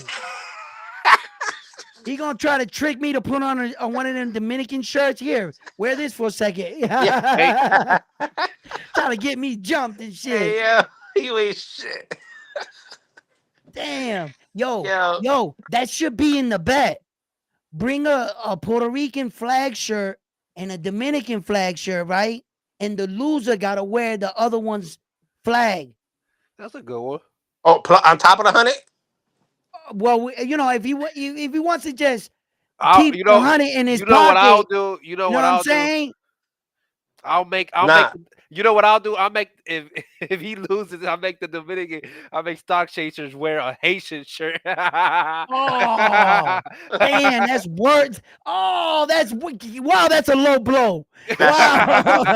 He gonna try to trick me to put on one of them Dominican shirts. Here, wear this for a second. Yeah. Hey, Trying to get me jumped and shit. hey, yeah. You ain't shit. Damn. Yo, Yo. yo, that should be in the bet. Bring a Puerto Rican flag shirt and a Dominican flag shirt, right? And the loser gotta wear the other one's flag. that's a good one. Oh, on top of the 100. Well, if he wants to just I'll, keep you the know, 100 in his you know what I'll pocket, do. You know you know what what I'm I'll do. saying? I'll make. Nah. You know what I'll do. I'll make if if he loses, I'll make the Dominican. I'll make stock chasers wear a Haitian shirt. Oh, damn, that's words. Oh, wow, that's a low blow. Wow,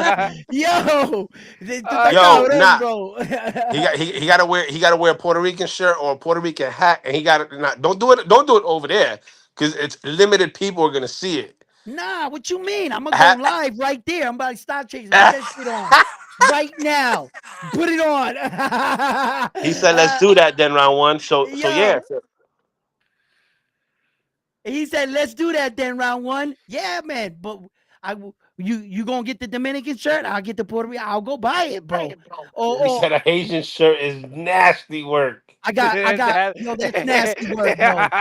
yo, tú estás Yo, cabrón, nah. bro. He gotta wear a Puerto Rican shirt or a Puerto Rican hat, and he got to not don't do it over there because it's limited people are gonna see it. Nah, what you mean? I'm gonna go Ha- live right there. I'm about to stop chasing. Put that shit on right now. Put it on. he said, "Let's do that then, round one." So yeah. Yo, he said, "Let's do that then, round one." Yeah, man. But you gonna get the Dominican shirt? I'll get the Puerto Rican. I'll go buy it, bro. He Or said a Haitian shirt is nasty work. That- yo, that's nasty work, bro.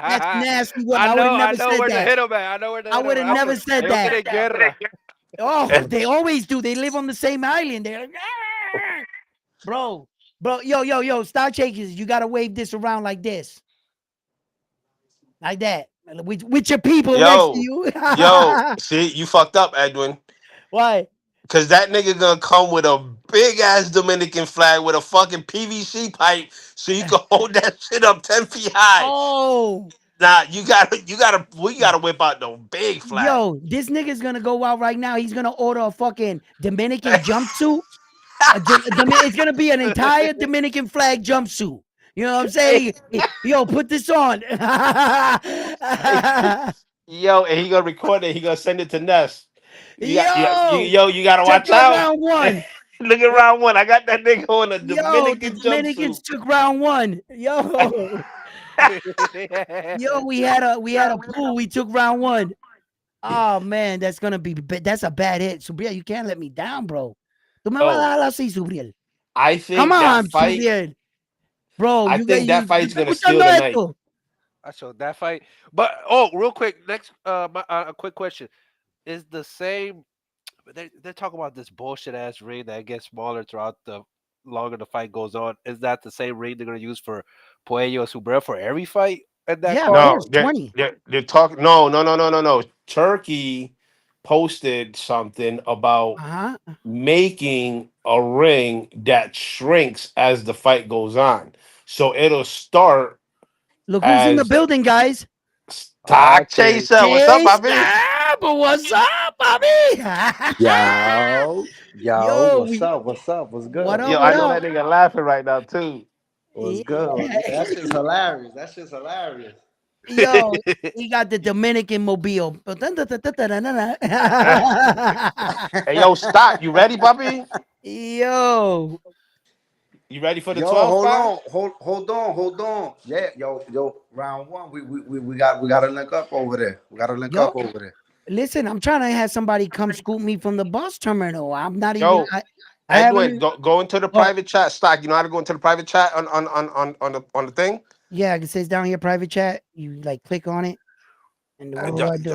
That's nasty work. I would have I never know said where to that. hit him at. I know where to I hit him would have at. never said Ellos that. quieren guerra. Oh, they always do. They live on the same island. They're like, "Arr!" bro, yo, Star Shakers, you gotta wave this around like this, like that, with your people next to Yo, you. see, you fucked up, Edwin. Why? Cause that nigga gonna come with a big ass Dominican flag with a fucking PVC pipe, so you can hold that shit up 10 feet high. Oh, Nah, we gotta whip out the big flag. yo, this nigga's gonna go out right now. He's gonna order a fucking Dominican jumpsuit. It's gonna be an entire Dominican flag jumpsuit. You know what I'm Hey, saying? Yo, put this on. yo, and he gonna record it. He gonna send it to Ness. Yo, You gotta check watch out out. round one. Look at round one. I got that nigga on a Yo, the Dominican Dominicans jumpsuit. took round one. Yo, we had a pool. We took round one. Oh man, that's a bad hit. Subriel, you can't let me down, bro. Tú me vas a Oh, dar así, Subriel. I Come think that on, fight. Subriel. Bro, I think that ¿tú fight's estás gonna steal escuchando the night. esto? I showed that fight. But real quick, next a quick question. Is the same they're talking about this bullshit ass ring that gets smaller throughout the longer the fight goes on. Is that the same ring they're gonna use for Puello Subrera for every fight in that Yeah, of card? No, course, 20. they're talking. No. Turkey posted something about Uh-huh. making a ring that shrinks as the fight goes on. So it'll start Look who's in the as building, guys. stock Okay. chaser. What's up, Hey, Bobby? but what's up, Bobby? Yo, Yo, what's up? What's up? What's what good? up, Yo, what I know up? that nigga laughing right now too. What's Yeah. good? Yeah, that shit's hilarious. That shit's hilarious. Yo, he got the Dominican mobile. Hey, yo, stop. You ready, Bobby? Yo, You ready for the Yo, 12 hold spot? on, hold on. Yeah, yo, round one. We gotta link up over there. We gotta link yo, up over there. listen, I'm trying to have somebody come scoop me from the bus terminal. I'm not even, Yo, I haven't Edwin, even, go into the what? private chat. Stock. You know how to go into the private chat on the thing. Yeah, it says down here, private chat. You like click on it, and what do I do?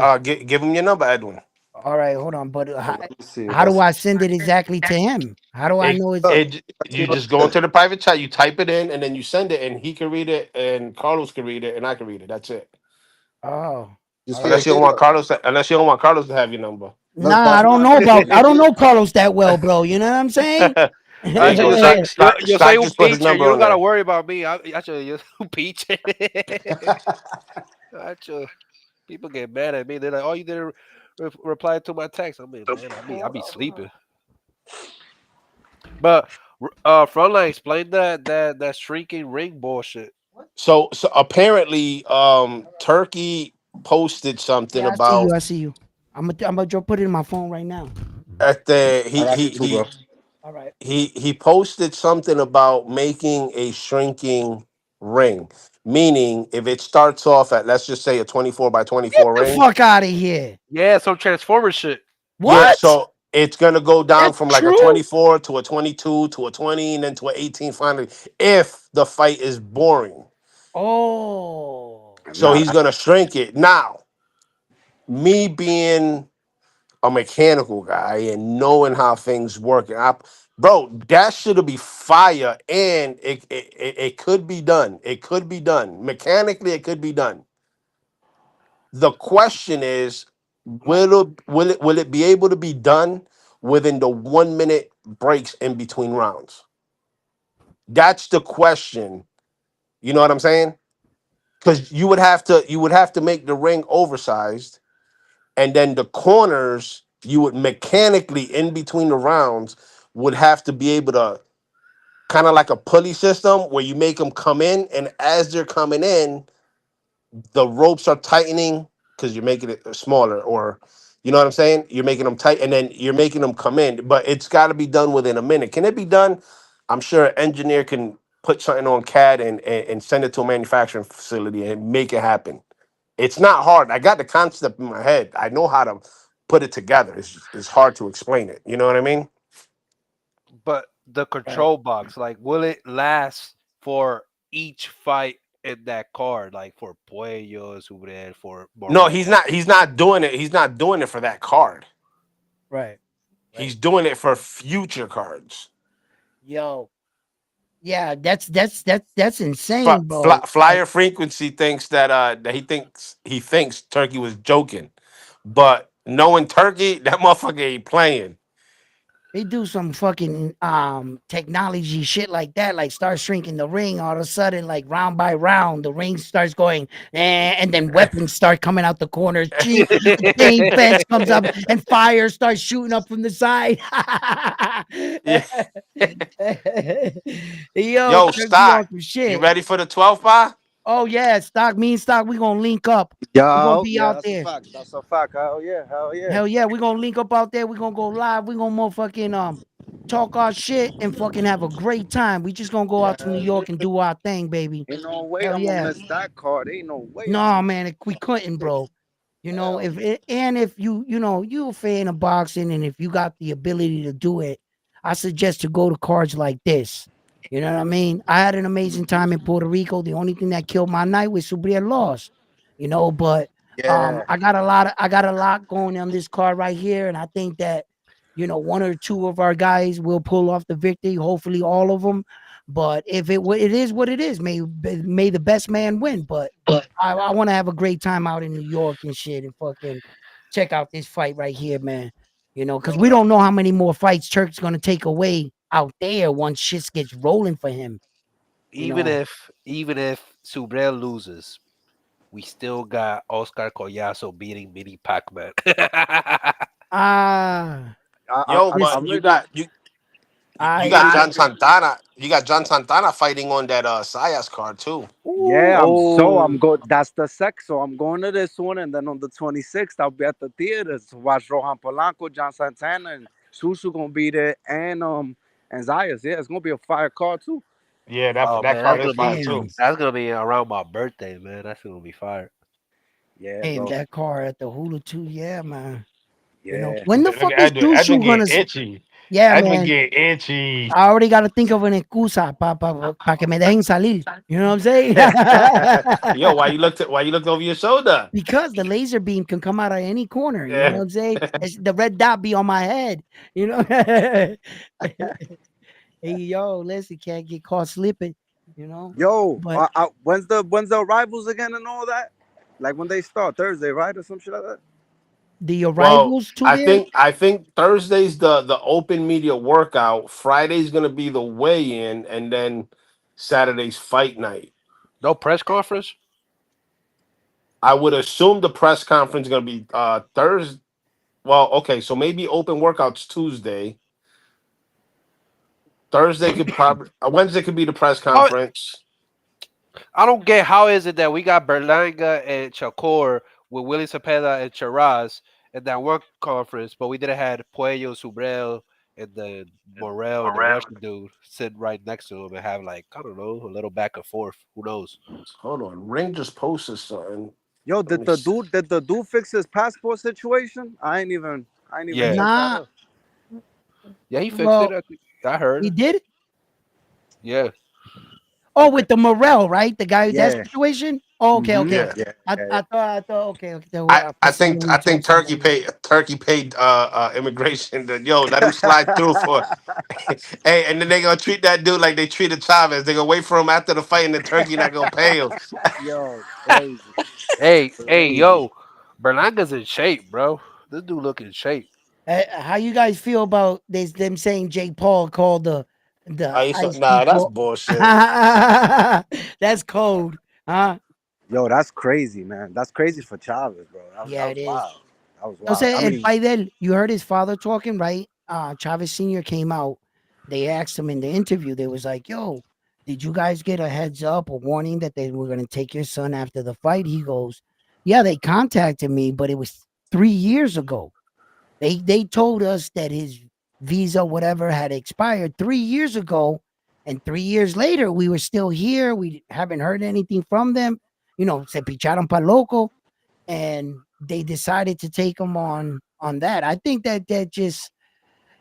Give him your number, Edwin. All right, hold on. But Hold on, let me see. how do Let's I send it exactly to him? How do I It, know it's? look. you just go into the private chat. You type it in, and then you send it, and he can read it, and Carlos can read it, and I can read it. That's it. Oh, You all see that right. shit? Look, Unless you don't want Carlos to have your number. look, Nah, that's I don't my know shit. about. You I don't see know Carlos that well, bro. You know what I'm saying? There you go. Actually, yo soy Stock un just put his pitcher. number You don't on gotta there. worry about me. Actually, yo soy un pitcher. Actually, people get mad at me. They're like, "Oh, you didn't reply to my text." I mean, man, I be sleeping. But Frontline, explain that shrinking ring bullshit. So apparently, Turkey posted something Yeah, I see you. about I see you. I'm gonna put it in my phone right now. at the I he got he you too, bro. he All right. he posted something about making a shrinking ring, meaning if it starts off at, let's just say, a 24 by Get 24 the ring. fuck out of here. Yeah, some Transformer shit. Yeah, What? so it's gonna go down That's from like a true? 24 to a 22 to a 20 and then to an 18 finally if the fight is boring. Oh. So Nah, he's that's gonna shrink it. Now, me being a mechanical guy and knowing how things work, bro, that should be fire, and it could be done. It could be done mechanically. It could be done. The question is, will it be able to be done within the 1 minute breaks in between rounds? That's the question. You know what I'm saying? Because you would have to make the ring oversized, and then the corners you would mechanically in between the rounds would have to be able to, kind of like a pulley system where you make them come in, and as they're coming in the ropes are tightening because you're making it smaller, or you know what I'm saying, you're making them tight and then you're making them come in, but it's got to be done within a minute. Can it be done? I'm sure an engineer can put something on CAD and send it to a manufacturing facility and make it happen. It's not hard. I got the concept in my head. I know how to put it together. It's hard to explain it. You know what I mean? But the Right. control box, like, will it last for each fight in that card? Like for Puello, Subre, for No, Moreno. he's not doing it. He's not doing it for that card. Right. He's Right. doing it for future cards. Yo. Yeah, that's insane, bro. Like, Flyer frequency thinks that he thinks Turkey was joking, but knowing Turkey, that motherfucker ain't playing. they do some fucking technology shit like that, like start shrinking the ring. All of a sudden, like round by round, the ring starts going, and then weapons start coming out the corners. Gee, a chain fence comes up, and fire starts shooting up from the side. Yeah. Yo, Yo, Turkey on stock. some You shit. ready for the 12th bar? Oh yeah, stock. Me and stock, we gonna link up. We gonna Yo, be yeah, out that's a there. fact. That's a fact. Hell yeah, hell yeah. Hell yeah, we gonna link up out there. We gonna go live. We gonna motherfucking talk our shit and fucking have a great time. We just gonna go out to New Yeah, York and do our thing, baby. ain't no way Hell I'm gonna yeah. miss that card. Ain't no way. No, man, we couldn't, bro. You know, Hell if it, and if you're a fan of boxing, and if you got the ability to do it, I suggest to go to cards like this. You know what I mean? I had an amazing time in Puerto Rico. The only thing that killed my night was Subriel lost. But yeah. I got a lot going on this card right here, and I think that one or two of our guys will pull off the victory. Hopefully, all of them. But if it is what it is, may the best man win. But I want to have a great time out in New York and shit and fucking check out this fight right here, man. Because we don't know how many more fights Turk's gonna take away out there once shit gets rolling for him. You even know. if even if Subre loses, we still got Oscar Collazo beating Mini Pac-Man. Ah, Yo, but I'm listen, you ready. got you you I got I'm John ready. Santana. You got John Santana fighting on that Sayas card too. Yeah, I'm Oh, go. That's the sex. So I'm going to this one, and then on the 26th, I'll be at the theaters to watch Rohan Polanco, John Santana, and Susu gonna be there, and Zayas. Yeah, it's gonna be a fire card too. Yeah, that oh that man, card is fire too. damn, that's gonna be around my birthday, man. That's gonna be fire. Yeah, damn bro. that car at the Hula too. Yeah, man. Yeah. When the Look fuck is at Edwin Jushu gonna? getting itchy. Yeah, Edwin man. getting itchy. I already got to think of an excusa para que me dejen salir. You know what I'm saying? Yo, why you looked over your shoulder? Because the laser beam can come out of any corner. You know what Yeah. I'm saying? The red dot be on my head. You know? Hey, yo, listen, can't get caught slipping. You know? Yo, But when's the arrivals again and all that? Like when they start Thursday, right, or some shit like that. the Well, arrivals to I there? think I think Thursday's the open media workout. Friday's gonna be the weigh-in, and then Saturday's fight night. No press conference. I would assume the press conference is gonna be Thursday. Well, okay, so maybe open workouts Tuesday. Thursday could probably Wednesday could be the press How conference. I don't get how is it that we got Berlanga and Chacor with Willie Cepeda and Sheeraz in that work conference, but we didn't have Puello, Subrel, and the Morel and the Russian dude sitting right next to him and have like I don't know a little back and forth. Who knows? Hold on, Ring just posted something. Yo, Let me see. did the dude fix his passport situation? I ain't even Yeah, check that Nah. out. yeah, he fixed it. Well, I think I he heard. did. Yeah, Oh, Okay. with the Morel, right? The guy that Yeah. situation. Oh, okay, Mm-hmm. okay. Yeah, Yeah, I, yeah, I thought I thought okay, okay. I, I think Casino I you think talking about. Turkey paid immigration. Yo, let him slide through for. Hey, and then they gonna treat that dude like they treated Chavez. They gonna wait for him after the fight, and the Turkey not gonna pay him. Yo, crazy. hey, Crazy. yo, Berlanga's in shape, bro. This dude look in shape. How you guys feel about this? Them saying Jake Paul called the ice Nah, that's people. bullshit. That's cold, huh? Yo, that's crazy, man. That's crazy for Chavez, bro. Yeah, That it was is. wild. That was No wild. I sé, and mean, Fidel, you heard his father talking, right? Chavez Sr. came out. They asked him in the interview, they was like, yo, did you guys get a heads up, a warning that they were going to take your son after the fight? He goes, yeah, they contacted me, but it was 3 years ago. They told us that his visa, whatever, had expired 3 years ago. And 3 years later, we were still here. We haven't heard anything from them. Se picharon pa loco, and they decided to take him on that. I think that just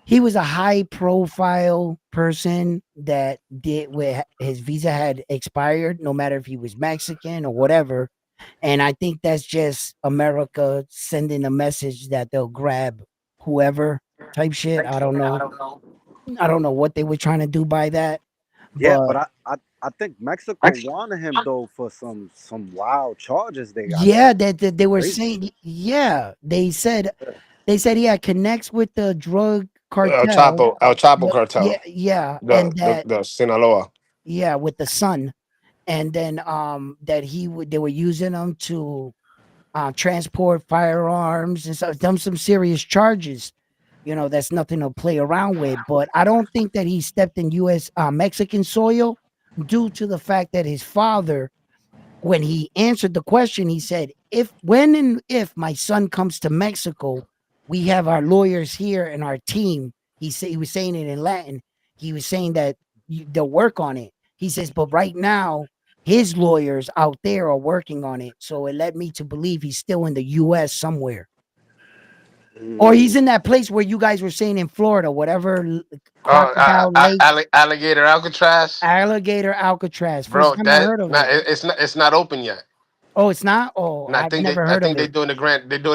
he was a high profile person that did where his visa had expired, no matter if he was Mexican or whatever. And I think that's just America sending a message that they'll grab whoever type shit. I don't know. I don't know what they were trying to do by that, yeah, but but I think Mexico wanted him though for some wild charges they got yeah, going. that they were Crazy. saying, yeah, they said he had connects with the drug El cartel. Chapo, El Chapo Yeah, cartel, yeah, the and the, that, the Sinaloa. yeah, with the son, and then that they were using him to transport firearms and stuff, done some serious charges. That's nothing to play around with. But I don't think that he stepped in U.S. Mexican soil due to the fact that his father, when he answered the question, he said, "If when and if my son comes to Mexico, we have our lawyers here and our team." He was saying it in Latin. He was saying that they'll work on it. He says, but right now, his lawyers out there are working on it. So it led me to believe he's still in the U.S. somewhere, or he's Mm. in that place where you guys were saying in Florida, whatever Uh, Crocodile Lake, Alligator Alcatraz, Alligator Alcatraz. First bro. time I That heard of not it. it's not open yet. Oh, it's not. Oh, And I I've think they never I heard of think it. they're doing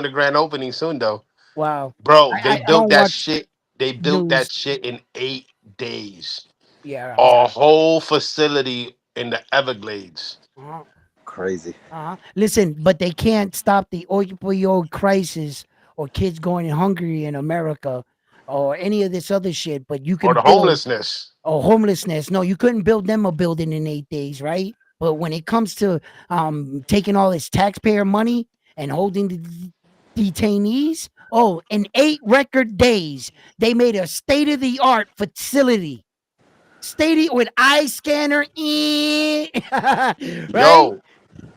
the grand opening soon though. Wow. Bro, they I built don't that watch shit. They built that news. shit in 8 days. Yeah. A whole facility in the Everglades. Uh-huh. Crazy. Uh-huh. Listen, but they can't stop the opioid crisis or kids going hungry in America or any of this other shit. But you Or can the build homelessness. homelessness. No, you couldn't build them a building in 8 days, right? But when it comes to taking all this taxpayer money and holding the detainees, oh, in 8 record days, they made a state of the art facility. Stadium with eye scanner, right? Yo,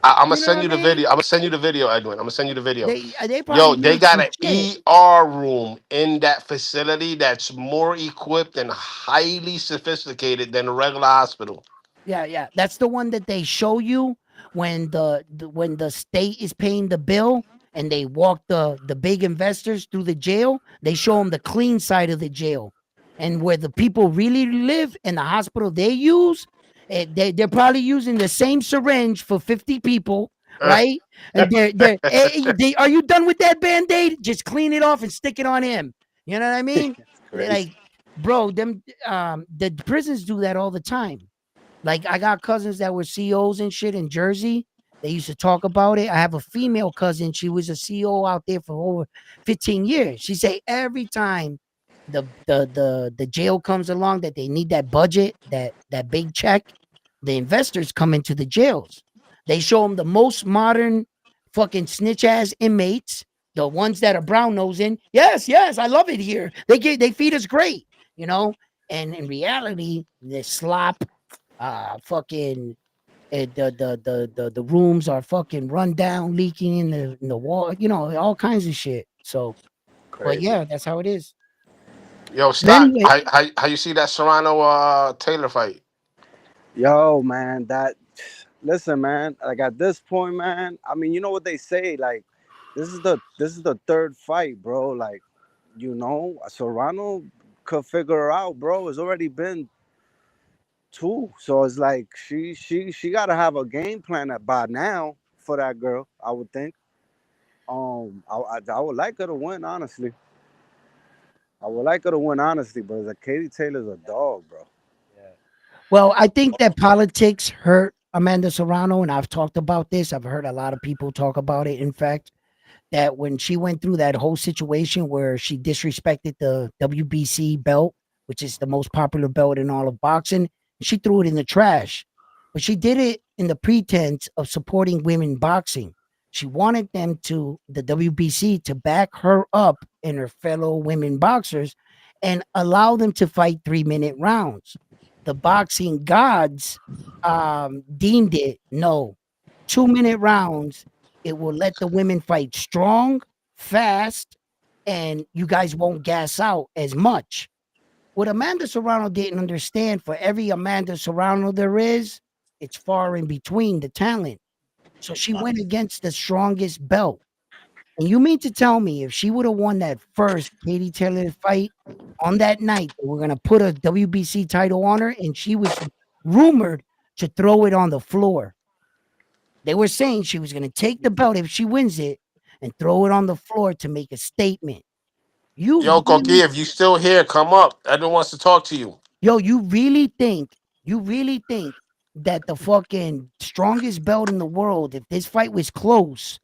I'm gonna You know what send I you the mean? video. I'm gonna send you the video, Edwin. I'm gonna send you the video. They probably Yo, they used got some an shit. ER room in that facility that's more equipped and highly sophisticated than a regular hospital. Yeah, yeah. That's the one that they show you when when the state is paying the bill and they walk the big investors through the jail. They show them the clean side of the jail, and where the people really live in the hospital they use. They're probably using the same syringe for 50 people, right? And they are you done with that band-aid? Just clean it off and stick it on him. You know what I mean? They're Crazy. like, bro, them the prisons do that all the time. Like I got cousins that were COs and shit in Jersey, They used to talk about it. I have a female cousin. She was a CEO out there for over 15 years. She say every time the jail comes along that they need that budget, that big check, the investors come into the jails. They show them the most modern fucking snitch ass inmates, the ones that are brown nosing. Yes, yes, I love it here. They feed us great, you know. And in reality, the slop, fucking the rooms are fucking run down, leaking in the wall, you know, all kinds of shit. So, but Crazy. yeah, that's how it is. Yo, But Stock, anyway, how you see that Serrano Taylor fight? Yo, man, that listen, man. Like at this point, man. I mean, you know what they say. Like, this is the third fight, bro. Like, Serrano could figure her out, bro. It's already been two, so it's like she got to have a game plan by now for that girl. I would think. I would like her to win, honestly. I would like her to win, honestly, but it's like Katie Taylor's a dog, bro. Yeah. well, I think that politics hurt Amanda Serrano, and I've talked about this. I've heard a lot of people talk about it. In fact, that when she went through that whole situation where she disrespected the WBC belt, which is the most popular belt in all of boxing, she threw it in the trash. But she did it in the pretense of supporting women boxing. She wanted the WBC, to back her up and her fellow women boxers and allow them to fight 3-minute rounds. The boxing gods deemed it no, 2-minute rounds. It will let the women fight strong, fast, and you guys won't gas out as much. What Amanda Serrano didn't understand, for every Amanda Serrano there is, it's far in between the talent. So she went against the strongest belt. And you mean to tell me if she would have won that first Katie Taylor fight on that night, they were going to put a WBC title on her, and she was rumored to throw it on the floor. They were saying she was going to take the belt if she wins it and throw it on the floor to make a statement. You Yo, Koki, really, if you still here, come up. Everyone wants to talk to you. yo, you really think that the fucking strongest belt in the world, if this fight was close,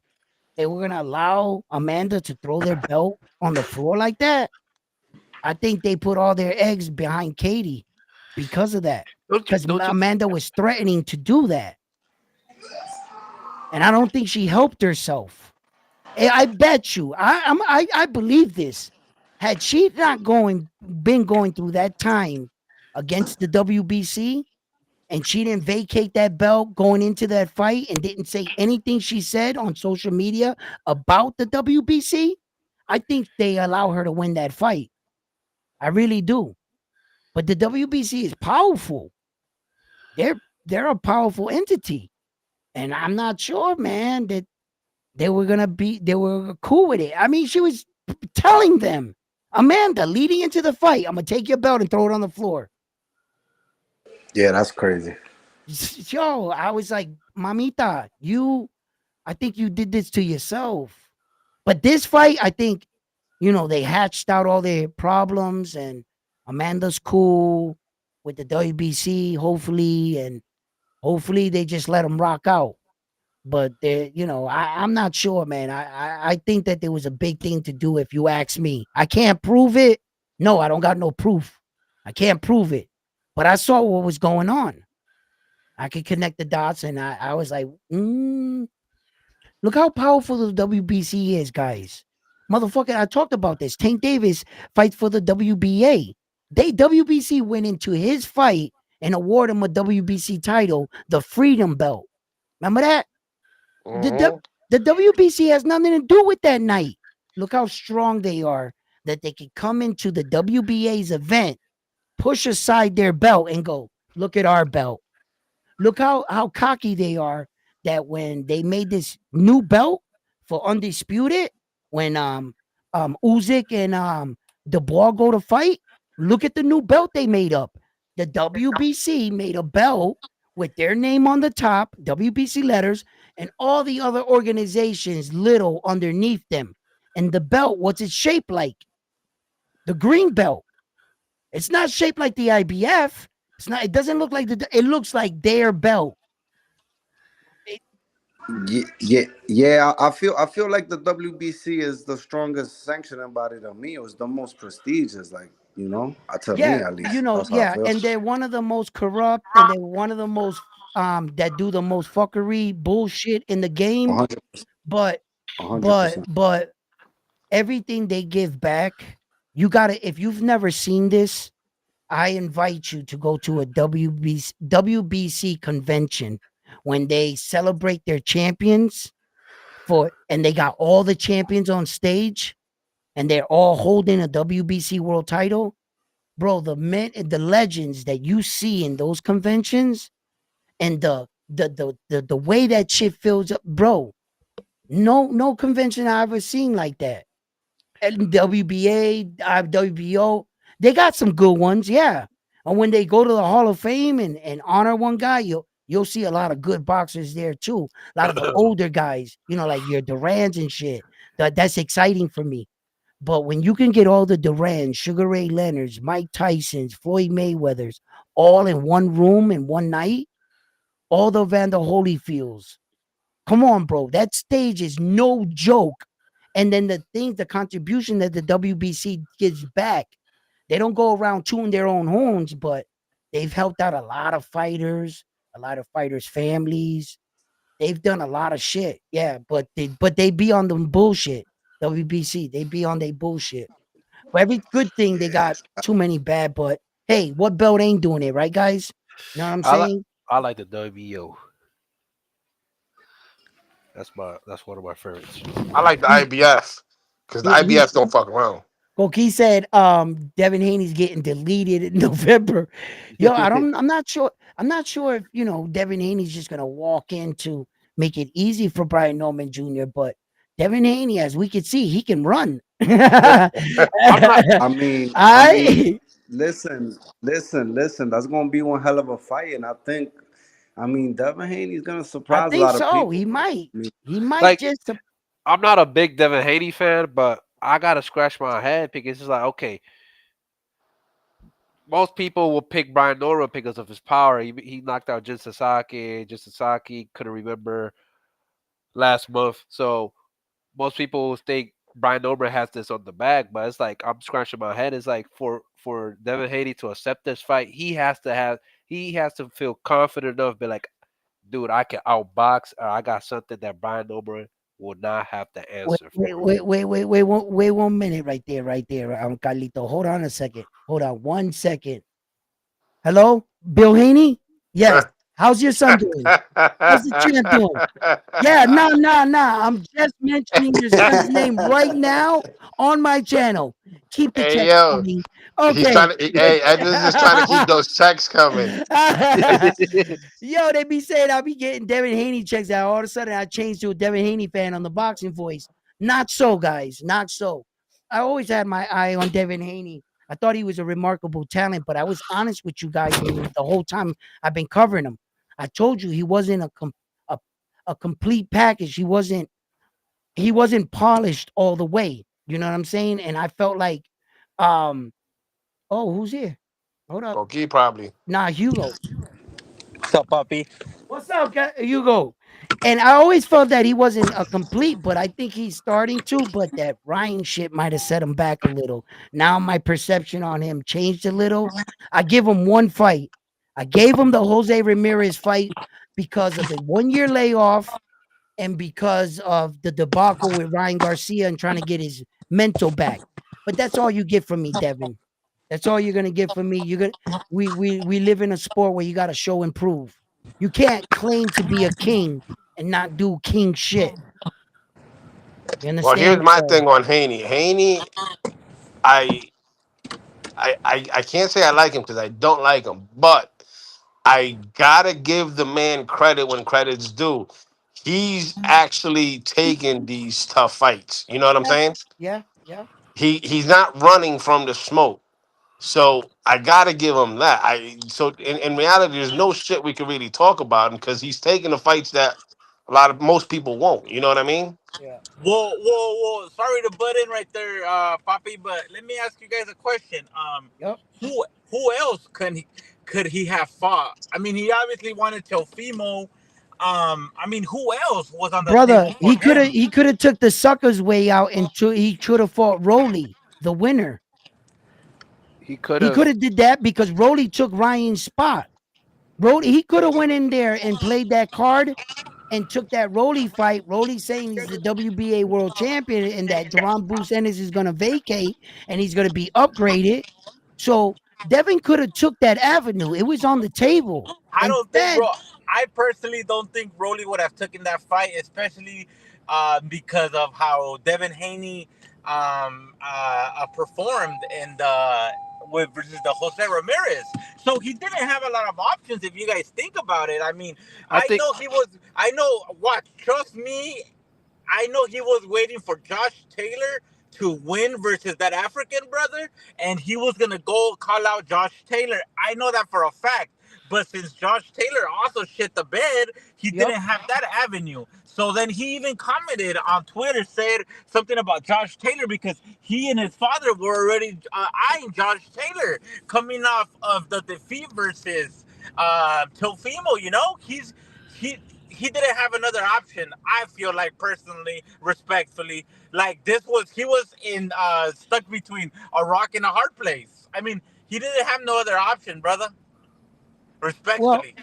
they were going to allow Amanda to throw their belt on the floor like that? I think they put all their eggs behind Katie because of that. Because Don't you? Amanda was threatening to do that. And I don't think she helped herself. I bet you, I believe this. Had she not been going through that time against the WBC, and she didn't vacate that belt going into that fight and didn't say anything she said on social media about the WBC, I think they allow her to win that fight. I really do. But the WBC is powerful. They're a powerful entity. And I'm not sure, man, that they were cool with it. I mean, she was telling them, Amanda, leading into the fight, I'm gonna take your belt and throw it on the floor. Yeah, that's crazy. Yo, I was like, Mamita, I think you did this to yourself. But this fight, I think, they hatched out all their problems, and Amanda's cool with the WBC, hopefully, and hopefully they just let them rock out. But I'm not sure, man. I think that there was a big thing to do, if you ask me. I can't prove it. No, I don't got no proof. I can't prove it. But I saw what was going on. I could connect the dots, and I was like, look how powerful the WBC is, guys. Motherfucker, I talked about this. Tank Davis fights for the WBA. WBC went into his fight and awarded him a WBC title, the Freedom Belt. Remember that? The Hmm. the WBC has nothing to do with that night. Look how strong they are, that they could come into the WBA's event, push aside their belt, and go, look at our belt. Look how cocky they are, that when they made this new belt for Undisputed, when Usyk and Dubois go to fight, look at the new belt they made up. The WBC made a belt with their name on the top, WBC letters, and all the other organizations little underneath them. And the belt, what's it shaped like? The green belt. It's not shaped like the IBF. It's not. It doesn't look like it looks like their belt. Yeah. I feel like the WBC is the strongest sanctioning body to me. It was the most prestigious, like to me Yeah, at least. That's how I yeah, feel. and they're one of the most corrupt, and they're one of the most that do the most fuckery bullshit in the game. 100, But 100%. everything they give back, you gotta. If you've never seen this, I invite you to go to a WBC convention when they celebrate their champions and they got all the champions on stage, and they're all holding a WBC world title. Bro, the legends that you see in those conventions and the way that shit fills up, bro. No convention I ever seen like that. And WBA, WBO, they got some good ones, yeah. And when they go to the Hall of Fame and honor one guy, you'll see a lot of good boxers there too. A lot of the older guys, like your Durans and shit. That's exciting for me. But when you can get all the Durans, Sugar Ray Leonards, Mike Tyson's, Floyd Mayweather's, all in one room in one night, all the Vander Holyfields. Come on, bro. That stage is no joke. And then the contribution that the WBC gives back, they don't go around tooting their own horns, but they've helped out a lot of fighters' families. They've done a lot of shit. Yeah, but they be on them bullshit. WBC, they be on their bullshit. For every good thing, they got too many bad. But hey, what belt ain't doing it, right, guys? You know what I'm I like saying? I like the WBO. That's one of my favorites. I like the He, IBF because the he IBF don't fuck around. Koki said Devin Haney's getting deleted in November. Yo, I'm not sure. I'm not sure if Devin Haney's just gonna walk in to make it easy for Brian Norman Jr., but Devin Haney, as we can see, he can run. I'm not. I Listen. That's gonna be one hell of a fight, and I think Devin Haney's gonna I surprise a think lot of so. people, He man. might. He might Like, just I'm not a big Devin Haney fan, but I gotta scratch my head because it's like, okay, most people will pick Brian Nora because of his power. He knocked out Jin Sasaki. Jin Sasaki couldn't remember last month, so most people think Brian Nora has this on the bag. But it's like I'm scratching my head. It's like for Devin Haney to accept this fight, he has to feel confident enough, be like, dude, I can outbox, or I got something that Brian Nora will not have to wait, answer wait, for. wait, wait, wait, wait, wait 1 minute right there, Carlito. Hold on a second. Hold on 1 second. Hello, Bill Haney? Yes. How's your son doing? How's the champ doing? Yeah, nah. I'm just mentioning your son's name right now on my channel. Keep the Hey checks yo, coming. he's Okay. trying to. Hey, Edmonds is trying to keep those checks coming. Yo, they be saying I'll be getting Devin Haney checks out. All of a sudden, I changed to a Devin Haney fan on the boxing voice. Not so, guys. Not so. I always had my eye on Devin Haney. I thought he was a remarkable talent, but I was honest with you guys the whole time I've been covering him. I told you he wasn't a, a complete package. He wasn't polished all the way. You know what I'm saying? And I felt like, um, oh, who's here? Hold up. Koki probably. Nah, Hugo. What's up, puppy? What's up, Hugo? And I always felt that he wasn't a complete, but I think he's starting to. But that Ryan shit might have set him back a little. Now my perception on him changed a little. I give him one fight. I gave him the Jose Ramirez fight because of the 1 year layoff and because of the debacle with Ryan Garcia and trying to get his mental back. But that's all you get from me, Devin. That's all you're gonna get from me. You're gonna we live in a sport where you gotta show and prove. You can't claim to be a king and not do king shit. You Well, here's understand? my So thing on Haney. Haney, I I can't say I like him because I don't like him, but I gotta give the man credit when credit's due. He's actually taking these tough fights. You know what I'm yeah, saying? yeah. He's not running from the smoke. So I gotta give him that. In reality, there's no shit we can really talk about him because he's taking the fights that most people won't. You know what I mean? Yeah. Whoa! Sorry to butt in right there, Poppy. But let me ask you guys a question. Yep. Who else could he have fought? I mean, he obviously wanted Teofimo. I mean, who else was on the table Brother, for him? he could have took the sucker's way out and he could have fought Rolly, the winner. He could He have. could have did that because Rolly took Ryan's spot. Rolly, he could have went in there and played that card and took that Rolly fight. Rolly saying he's the WBA world champion and that Jerome Bruce Ennis is going to vacate and he's going to be upgraded. So Devin could have took that avenue. It was on the table. I don't think, bro. Instead, I personally don't think Rolly would have taken that fight, especially because of how Devin Haney performed in the with versus the Jose Ramirez. So he didn't have a lot of options. If you guys think about it, I mean, I I think know he was. I know. Watch, trust me. I know he was waiting for Josh Taylor to win versus that African brother, and he was gonna go call out Josh Taylor. I know that for a fact. But since Josh Taylor also shit the bed, he yep. didn't have that avenue. So then he even commented on Twitter, said something about Josh Taylor because he and his father were already eyeing Josh Taylor coming off of the defeat versus Tofimo. You know, he he didn't have another option. I feel like personally, respectfully, like this was he was in stuck between a rock and a hard place. I mean, he didn't have no other option, brother. Well, Respectfully,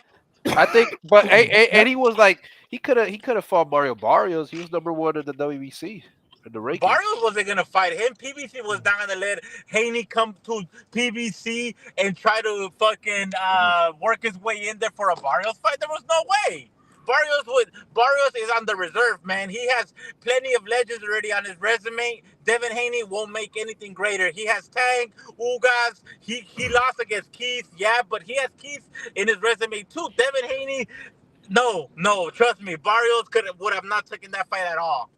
I think, but and yep. he was like he could have fought Mario Barrios. He was number 1 in the WBC in the rankings. Barrios wasn't gonna fight him. PBC was not gonna let Haney come to PBC and try to fucking work his way in there for a Barrios fight. There was no way. Barrios is on the reserve, man. He has plenty of legends already on his resume. Devin Haney won't make anything greater. He has Tank, Ugas. He lost against Keith, yeah, but he has Keith in his resume too. Devin Haney, no, trust me, Barrios would have not taken that fight at all.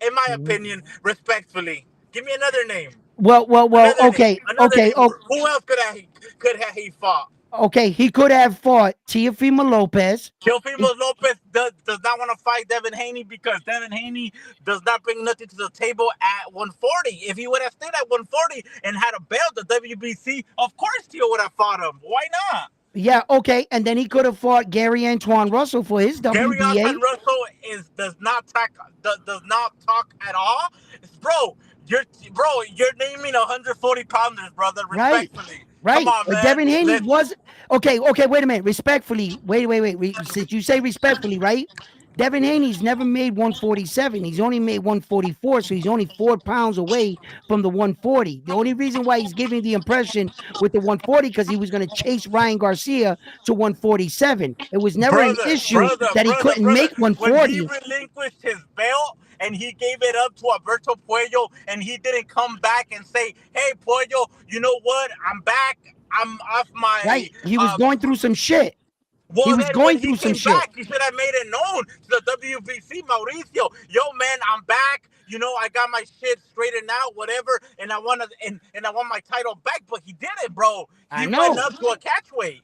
In my opinion, respectfully. Give me another name. Well. Another name. Another Okay. name. Who else could have he fought? Okay. He could have fought Teofimo Lopez. Teofimo Lopez does not want to fight Devin Haney because Devin Haney does not bring nothing to the table at 140. If he would have stayed at 140 and had a belt, the WBC, of course Teo would have fought him. Why not? Yeah, okay. And then he could have fought Gary Antoine Russell for his Gary WBA. Antoine Russell does not talk at all. Bro, you're naming 140 pounders, brother. Right. Respectfully, come Right. on, But man. Devin Haney was okay, wait a minute. Respectfully. Wait. Since you say respectfully, right? Devin Haney's never made 147. He's only made 144, so he's only 4 pounds away from the 140. The only reason why he's giving the impression with the 140 because he was going to chase Ryan Garcia to 147. It was never an issue that he couldn't Brother. make When he 140. relinquished his belt and he gave it up to Alberto Puello and he didn't come back and say, "Hey, Puello, you know what? I'm back. I'm off my." Right. He was going through some shit. He Well, was then when going he through some came shit. back, he should have made it known to the WBC, Mauricio. Yo, man, I'm back. You know, I got my shit straightened out, whatever, and I want my title back. But he didn't, bro. I He went know. up to a catchweight.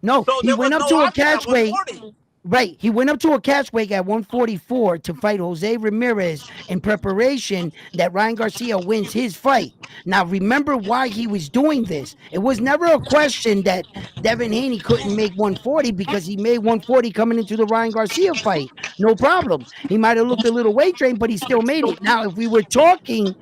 No, So he there was went up no to a option at catchweight. 140. Right. He went up to a catchweight at 144 to fight Jose Ramirez in preparation that Ryan Garcia wins his fight. Now, remember why he was doing this. It was never a question that Devin Haney couldn't make 140 because he made 140 coming into the Ryan Garcia fight. No problem. He might have looked a little weight trained, but he still made it. Now, if we were talking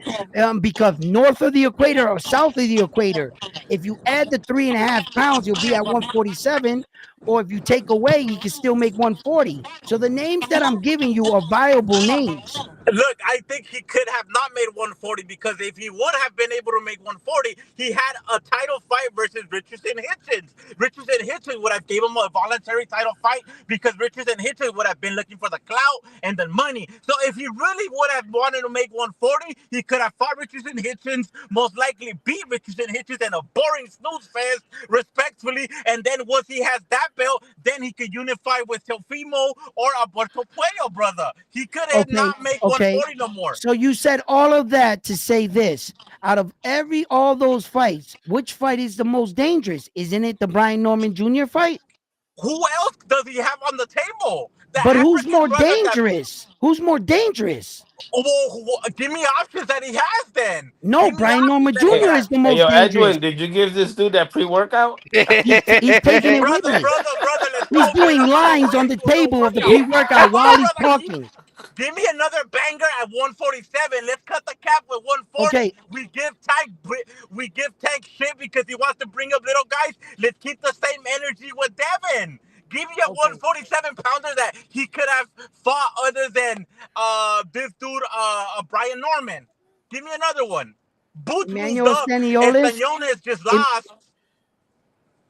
because north of the equator or south of the equator, if you add the 3.5 pounds, you'll be at 147. Or if you take away, he can still make 140. So the names that I'm giving you are viable names. Look, I think he could have not made 140 because if he would have been able to make 140, he had a title fight versus Richardson Hitchens. Richardson Hitchens would have gave him a voluntary title fight because Richardson Hitchens would have been looking for the clout and the money. So if he really would have wanted to make 140, he could have fought Richardson Hitchens, most likely beat Richardson Hitchens in a boring snooze fest, respectfully. And then once he has that belt, then he could unify with Teofimo or Alberto Puello, brother. He could have Okay. not make Okay. 140 no more. So you said all of that to say this. Out of all those fights, which fight is the most dangerous? Isn't it the Brian Norman Jr. fight? Who else does he have on the table? The But who's African more brother that. dangerous? Who's more dangerous? Give me options that he has then. No, Give me Brian options Norman that he Hey, Jr. has. is the hey, most yo, dangerous. Edwin, did you give this dude that pre-workout? He's taking it with Brother, me. let's He's Okay, doing lines on the table of the pre-workout while he's talking. Give me another banger at 147. Let's cut the cap with 140. Okay, We give Tank shit because he wants to bring up little guys. Let's keep the same energy with Devin. Give me a okay. 147 pounder that he could have fought other than this dude Brian Norman. Give me another one. Boots moved Emmanuel up. Staniolis. Espanones just Em- lost.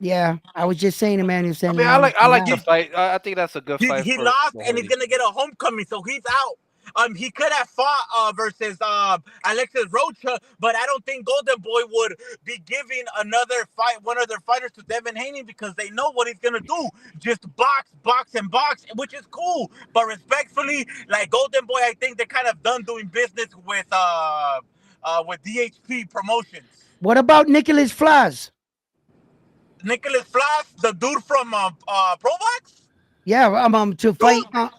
yeah, I was just saying Emmanuel I mean, I Staniolis. like the Now. fight. I think that's a good fight He for lost and he's Haney. gonna get a homecoming, so he's out. He could have fought versus Alexis Rocha, but I don't think Golden Boy would be giving another fight, one of their fighters, to Devin Haney because they know what he's gonna do. Just box, box, and box, which is cool. But respectfully, like Golden Boy, I think they're kind of done doing business with DHP Promotions. What about Nicholas Flas? Nicholas Flas, the dude from Probox? Yeah, to fight. Dude,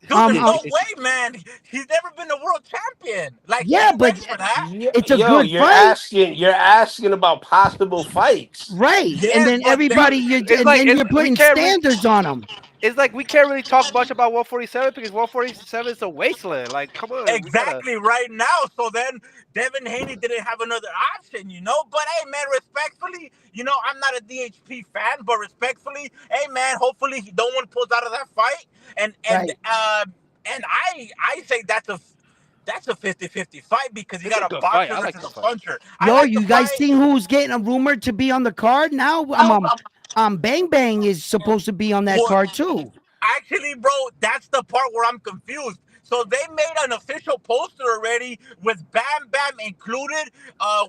Dude, Um, there's um, no way, man. He's never been a world champion. Like, he yeah, ain't but ready for that. it's a Yo, good fight, you're asking about possible fights. right? And Yes, then but everybody, It's and like then you're we putting can't really. standards on them. It's like we can't really talk much about 147 because 147 is a wasteland. Like, come on, we gotta. exactly right now. So then Devin Haney didn't have another option, you know? But hey, man, respectfully, you know, I'm not a DHP fan, but respectfully, hey, man, hopefully no one pulls out of that fight. Right. And I say that's a 50-50 fight because you It's a got a good fight. boxer I like versus the a fight. puncher. I Yo, like the you guys fight. seen who's getting a rumor to be on the card now? Bang Bang is supposed to be on that What? card too. Actually, bro, that's the part where I'm confused. So they made an official poster already with Bam Bam included,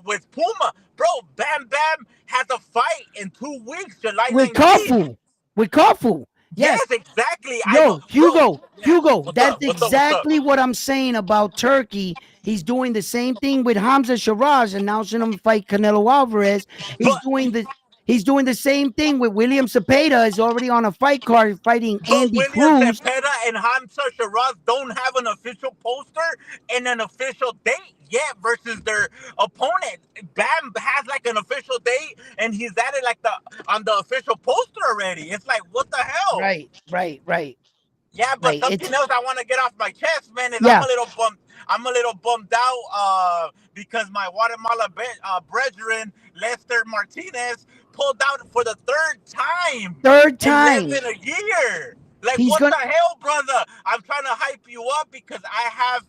with Puma. Bro, Bam Bam has a fight in 2 weeks, July With 19th. Kofu. With Kofu. Yes. Yes, exactly. I know, Yo, bro. Yeah. Hugo, What's that's up? What's up? What's up? exactly what I'm saying about Turkey. He's doing the same thing with Hamzah Sheeraz, announcing him to fight Canelo Alvarez. He's But doing the same thing with William Cepeda. Is already on a fight card fighting But Andy William Cruz. Cepeda and Hamza Shiraz don't have an official poster and an official date yet versus their opponent. Bam has like an official date and he's at it like on the official poster already. It's like, what the hell? Right. Yeah, but It's something else I want to get off my chest, man, is yeah. I'm a little bummed out because my Guatemala brethren Lester Martinez pulled out for the third time Third in less time. than a year. Like, He's what gonna the hell, brother? I'm trying to hype you up because I have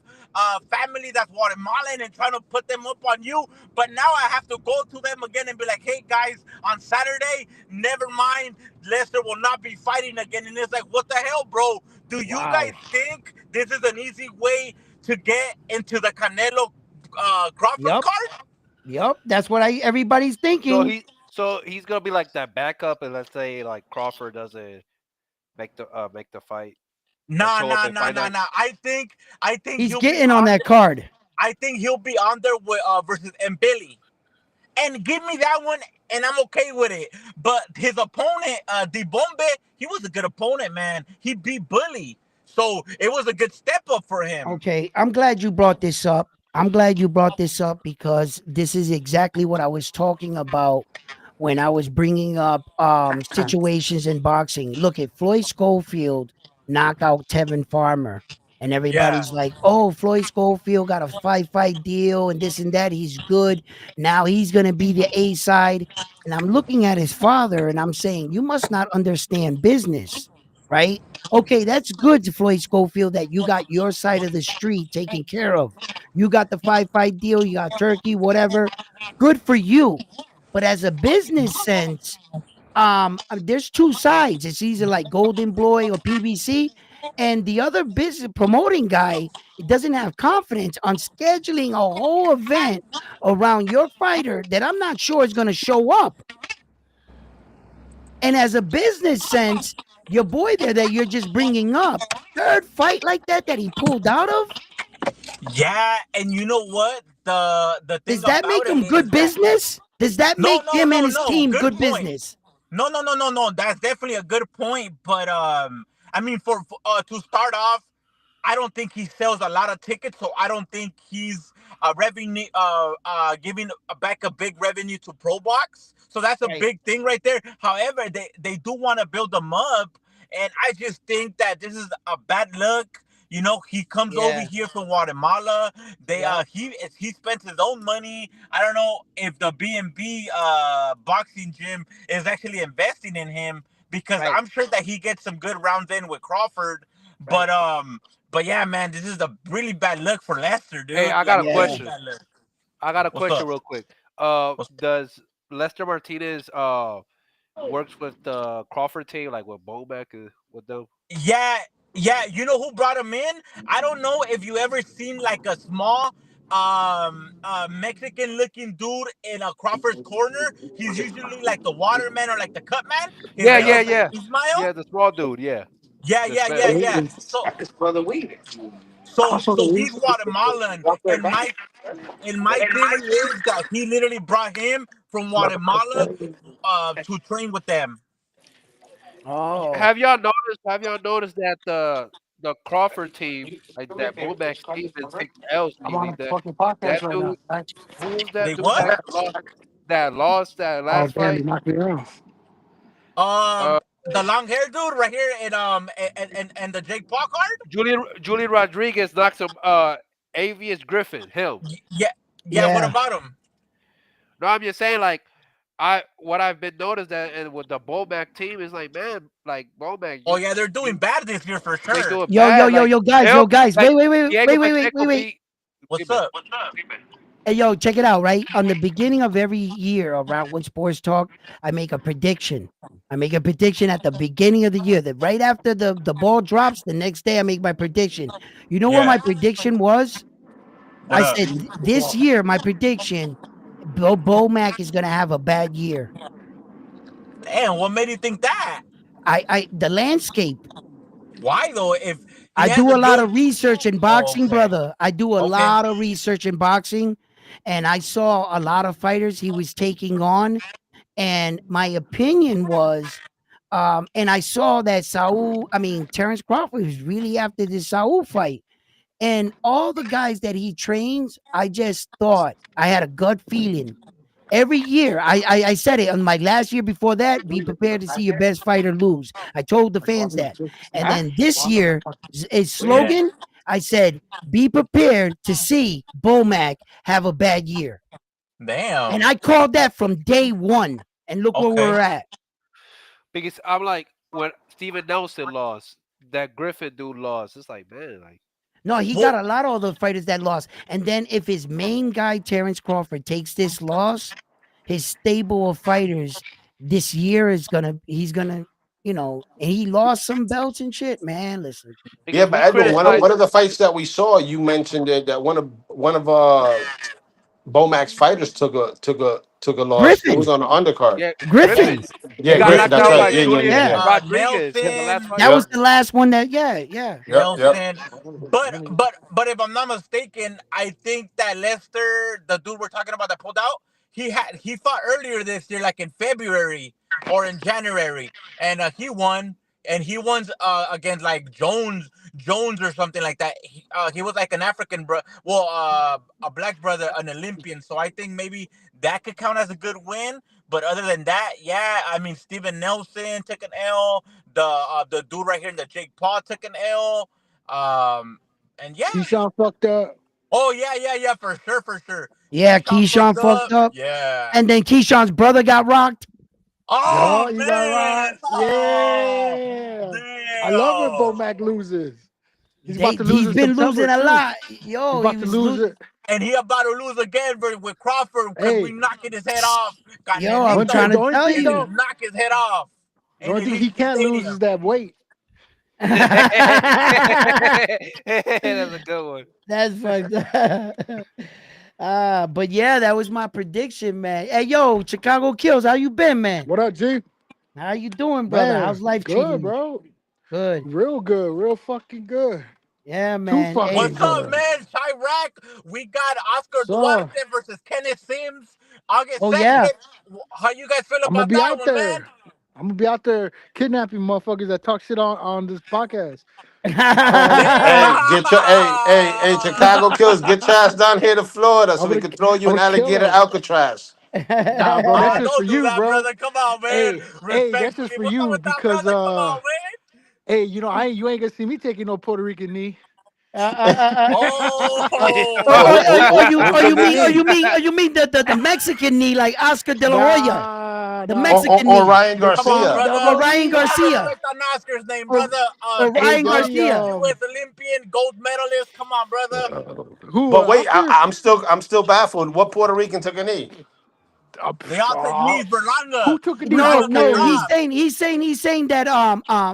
family that's Guatemalan and trying to put them up on you. But now I have to go to them again and be like, hey, guys, on Saturday, never mind, Lester will not be fighting again. And it's like, what the hell, bro? Do you guys wow. think this is an easy way to get into the Canelo Crawford Yep. card? Yep. That's what everybody's So thinking. he's gonna be like that backup, and let's say like Crawford doesn't make the fight or Nah, show up nah, in nah, fight nah, night. nah. I think He's he'll be getting on on that there. card. I think he'll be on there with versus Mbili. And give me that one, and I'm okay with it. But his opponent, Dibombe, he was a good opponent, man. He beat Bully, so it was a good step up for him. Okay, I'm glad you brought this up. I'm glad you brought this up because this is exactly what I was talking about when I was bringing up situations in boxing. Look at Floyd Schofield knock out Tevin Farmer, and Yeah. everybody's like, "Oh, Floyd Schofield got a fight deal and this and that. He's good. Now he's gonna be the A side." And I'm looking at his father, and I'm saying, "You must not understand business, right?" Okay, that's good, Floyd Schofield, that you got your side of the street taken care of. You got the fight deal, you got Turkey, whatever. Good for you. But as a business sense, there's two sides. It's either like Golden Boy or PBC, and the other business promoting guy doesn't have confidence on scheduling a whole event around your fighter that I'm not sure is going to show up. And as a business sense, your boy there that you're just bringing up, third fight like that he pulled out of, Yeah, and you know what? The thing does that about make it him is good that business? Does that no, make no, him and no, his no. team Good good point. business? No. That's definitely a good point. But I mean, for to start off, I don't think he sells a lot of tickets, so I don't think he's revenue giving back a big revenue to Pro Box. So that's a Right. big thing right there. However, they do want to build them up and I just think that this is a bad luck. You know, he comes over Yeah. here from Guatemala. They Yep. he spends his own money. I don't know if the B&B boxing gym is actually investing in him, because Right. I'm sure that he gets some good rounds in with Crawford. Right. But yeah, man, this is a really bad look for Lester, Hey, dude. I got Like a Yeah. really question. bad look. I got a What's question up? real quick. What's Does Lester Martinez works with the Crawford team, like with Bomac with them? Yeah, yeah. You know who brought him in? I don't know if you ever seen like a small Mexican looking dude in a Crawford's corner. He's usually like the waterman or like the cut man. His Yeah, name yeah, is like yeah, yeah. Ismail. The small dude, yeah, Yeah, the yeah, yeah, Spanish. yeah. So he's Guatemalan, and my theory is that he literally brought him from Guatemala to train with them. Oh. Have y'all noticed that the Crawford team, like that Bomac's team, been taking L's I'm on lately? a That fucking podcast that right dude, now. Right? who was They that dude what? that lost that Oh last damn, you fight? knocked me off. Uh, The long hair dude right here in and the Jake Paul card. Julian Rodriguez knocks him. Avius Griffin, him. Yeah, yeah. What Yeah. about him? No, I'm just saying, like, what I've been noticed that and with the Bomac team is like, man, like Bomac, Oh yeah, they're doing bad this year for they sure. doing Yo, yo, bad. yo, Like yo, guys, him, yo, guys. like Wait, wait, wait, Diego wait, wait, wait, wait, Pacheco wait. beat. What's Dime. up? Hey, yo, check it out, right? On the beginning of every year around when sports talk, I make a prediction. I make a prediction at the beginning of the year that right after the ball drops, the next day I make my prediction. You know what Yeah. my prediction was? What I up? said this year, my prediction, Bo Mac is gonna have a bad year. Damn, what made you think that? The landscape. Why though? If he I has do a a lot good. of research in Oh, boxing, okay. brother. I do a Okay. lot of research in boxing, and I saw a lot of fighters he was taking on, and my opinion was, and I saw that Terrence Crawford was really after this Saul fight. And all the guys that he trains, I just thought I had a gut feeling. Every year, I said it on my last year before that. Be prepared to see your best fighter lose. I told the fans that. And then this year, his Yeah. slogan, I said, "Be prepared to see Bomac have a bad year." And Damn. I called that from day one. And look where Okay. we're at. Because I'm like, when Steven Nelson lost, that Griffin dude lost. It's like, man, like, No, he got Well, a lot of other fighters that lost. And then if his main guy, Terrence Crawford, takes this loss, his stable of fighters this year is he's gonna, and he lost some belts and shit, man. Listen. Yeah, because but we Edwin, one of criticize. one of the fights that we saw, you mentioned it that one of Bomac's fighters took a loss. It was Griffin. on the undercard. Yeah, yeah, Griffin. Griffin. He Yeah, got Griffin. knocked That's out right. by Yeah, Griffin, yeah, Julian yeah, Yeah. yeah. Rodriguez in the last Nelson, fight. That was Yep, the last one that yeah. yep. Nelson. But if I'm not mistaken, I think that Lester, the dude we're talking about that pulled out, he fought earlier this year, like in February or in January, and he won. And he won against like Jones or something like that. He was like an African bro, well, a black brother, an Olympian. So I think maybe that could count as a good win. But other than that, yeah, I mean Steven Nelson took an L. The dude right here, the Jake Paul took an L. And yeah. Keyshawn fucked up. Oh yeah, yeah, yeah, for sure, for sure. Yeah, Keyshawn Keyshawn fucked fucked up. up. Yeah. And then Keyshawn's brother got rocked. Oh Yo, you got man. right. Oh Yeah. I love when Bo damn. Mac loses. He's about to lose He's in been September losing a too. lot. He's Yo, he about to was lose losing. it. And he about to lose again with Crawford because we Hey, knocking his head off. Yo, I'm Canelito, trying the to only tell thing and we you. though, knock his head off the in only thing he Allegiant can't lose Stadium. is that weight. That's a good one. That's fucked up. But yeah, that was my prediction, man. Hey, yo, Chicago Kills, how you been, man? What up, G? How you doing, brother? Man, How's life treating good, you? bro. Good. Real good. Real fucking good. Yeah, Too man. fucking Hey, What's up, good. man? Chirac. We got Oscar So Duarte versus Kenneth Sims August oh 2nd. yeah. How you guys feel I'm gonna about be that out one, man? there. I'm gonna be out there kidnapping motherfuckers that talk shit on this podcast. Hey, get your hey Chicago Damn! Killers, get your ass down here to Florida I'm so we gonna can throw you I'm in gonna kill alligator them. Alcatraz. Nah, bro, that's Oh, just for don't do you, that, bro. brother. Come on, man. Hey, that's just Respectfully. for What's up you with that, because brother? Come on, man. Hey, you ain't gonna see me taking no Puerto Rican knee. Uh, uh, uh, uh, Oh, Who took the knee? you mean the Mexican knee like Oscar De La Hoya, Nah, the nah. Mexican Or knee, Ryan The come on, Garcia? Puerto or brother. Ryan knee. Put some Garcia, respect on Oscar's name, or brother. Hey, Ryan buddy. Garcia. U.S. Olympian gold medalist. Come on, brother. Who? But wait, Oscar? I'm still baffled. What Puerto Rican took a knee? They all take knees. Who Berlanga. took a knee? No, Berlanga no, cagá. he's saying that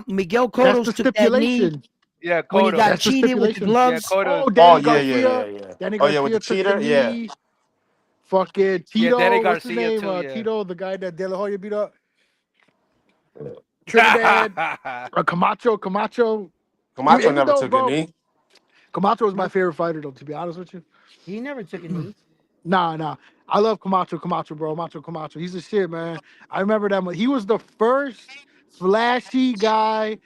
Miguel That's Cotto the took that knee stipulation. Yeah, when he got Cotto. That's the cheated with the stipulation. Yeah, gloves. Cotto. Oh, Oh Danny yeah, yeah, yeah, Garcia. yeah. Danny Oh yeah, with the Garcia took the cheater, yeah. knee. Fucking Yeah, Danny Tito. What's his Garcia name? too. Yeah. Tito, the guy that De La Hoya beat up. Trinidad. Camacho. Camacho Even never though, took a bro, knee. Camacho was my favorite fighter, though, to be honest with you. He never took a knee. Nah. I love Camacho, bro. Camacho. He's the shit, man. I remember that one. He was the first flashy guy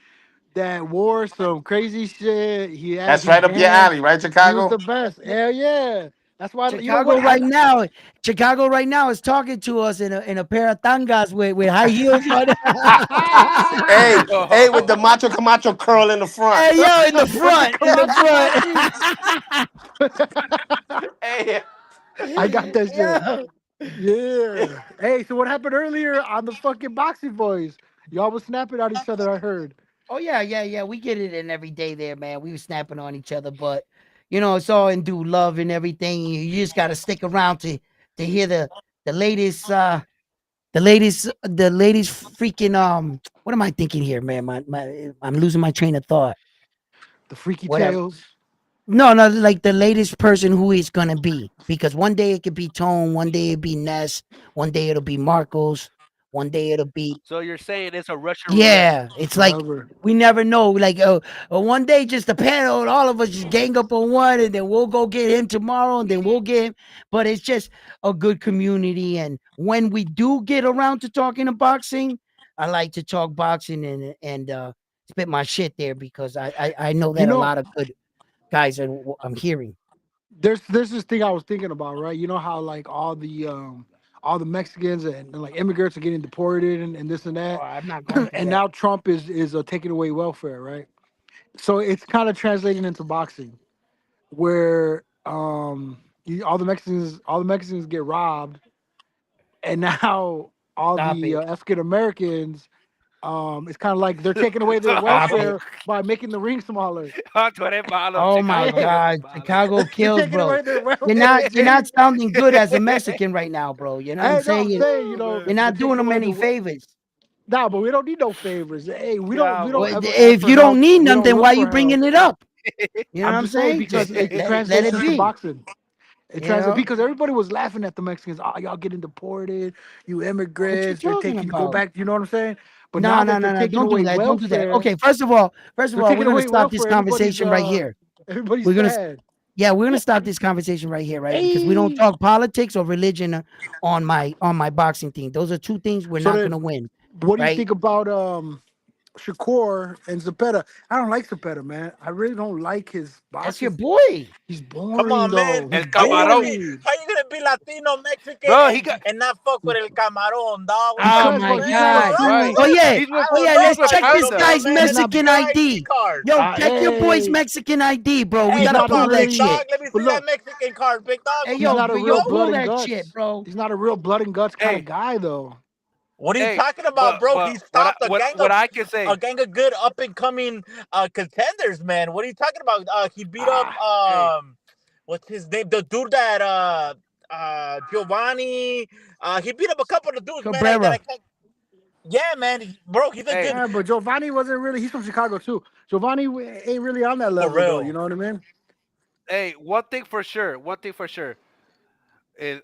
that wore some crazy shit. That's He right up your danced. alley, right, He was Chicago? the best. Hell yeah. That's why you know what? Chicago right now is talking to us in a pair of tangas with high heels on. Hey, hey, with the Macho Camacho curl in the front. Hey yo, in the With the front, in the Camacho maxi. front. Hey, I got that shit. Yo. Yeah. Hey, so what happened earlier on the fucking boxing boys? Y'all was snapping at each other, I heard. Oh yeah. We get it in every day there, man. We were snapping on each other, but it's all in due love and everything. You just gotta stick around to hear the latest the latest freaking what am I thinking here, man? I'm losing my train of thought. The freaky Whatever. tales. No, like the latest person who he's gonna be. Because one day it could be Tone, one day it'll be Ness, one day it'll be Marcos, one day it'll be So you're saying it's a Russian roulette? yeah. It's like Forever. we never know. Like one day just the panel and all of us just gang up on one, and then we'll go get him tomorrow, and then we'll get him. But it's just a good community, and when we do get around to talking to boxing, I like to talk boxing and spit my shit there because I know You that a know, lot of good guys are I'm hearing. there's this thing I was thinking about, right? You know how like all the Mexicans and like immigrants are getting deported and this and Oh, that. I'm not going through And that. now Trump is taking away welfare, right? So it's kind of translating into boxing where all the Mexicans get robbed, and now all Stop the it. African Americans, it's kind of like they're taking away their Stop it. welfare by making the ring smaller. Tú eres malo, Oh my Chicago, tú eres God, malo. Chicago They're kills, taking bro. away their You're welfare. not sounding good as a Mexican right now, bro. You know what I'm Hey, no, I'm saying? saying, Oh, man. You're they're not doing taking them away any favors. nah, but we don't need no favors. Hey, Yeah, we don't Well, ever ask if for you don't help. need We none, don't then look why you for help. bringing it up? You know what I'm I'm just saying saying? because Just it let translates it into be. boxing. It You translates know because everybody was laughing at the Mexicans. Oh, y'all getting deported, you what you immigrants. They're talking taking you go about? back. You know what I'm saying? But No, now no, that they're no, no. taking Don't do away that. Don't do that. welfare, Okay, first of all, we're gonna stop this Everybody's conversation right here. everybody's We're gonna sad. yeah, we're gonna stop this conversation right here, right? Because we don't Hey, talk politics or religion on my boxing team. Those are two things we're so not then gonna win, what do you right? think about Shakur and Zapata? I don't like Zapata, man. I really don't like his That's your boxing. boy. He's Come boring on, man. though. El He's camarón. How you gonna be Latino, Mexican, Bro, he and got and not fuck with El Camarón, dog? What Oh the because, my bro, man? he's not a God. All right, true. right. Oh yeah. He's Oh with yeah. I he's Let's don't with like check you this no Hamza. more, guy's man. He's Let me not. see Mexican your ID. ID card. Yo, check your boy's Hey, Mexican ID, bro. We he's gotta Hey, not a come pull on, that big really. shit. dog. Let me But see that look, Mexican card, big dog. Hey What he's yo, the not a yo, real fuck? blood pull and that shit, guts. bro. He's not a real blood and guts kind of Hey, guy, though. What are you hey, talking about, bro? He what I, stopped what I can a say. gang of good up and coming contenders, man. What are you talking about? He beat up Ah, Hey, what's his name? The dude that Giovanni. He beat up a couple of dudes, man. That I Cabrera. can't. Yeah, man, bro. He's a hey, good yeah, but Giovanni wasn't really. He's from Chicago too. Giovanni ain't really on that for level, though. You real. know what I mean? hey. One thing for sure is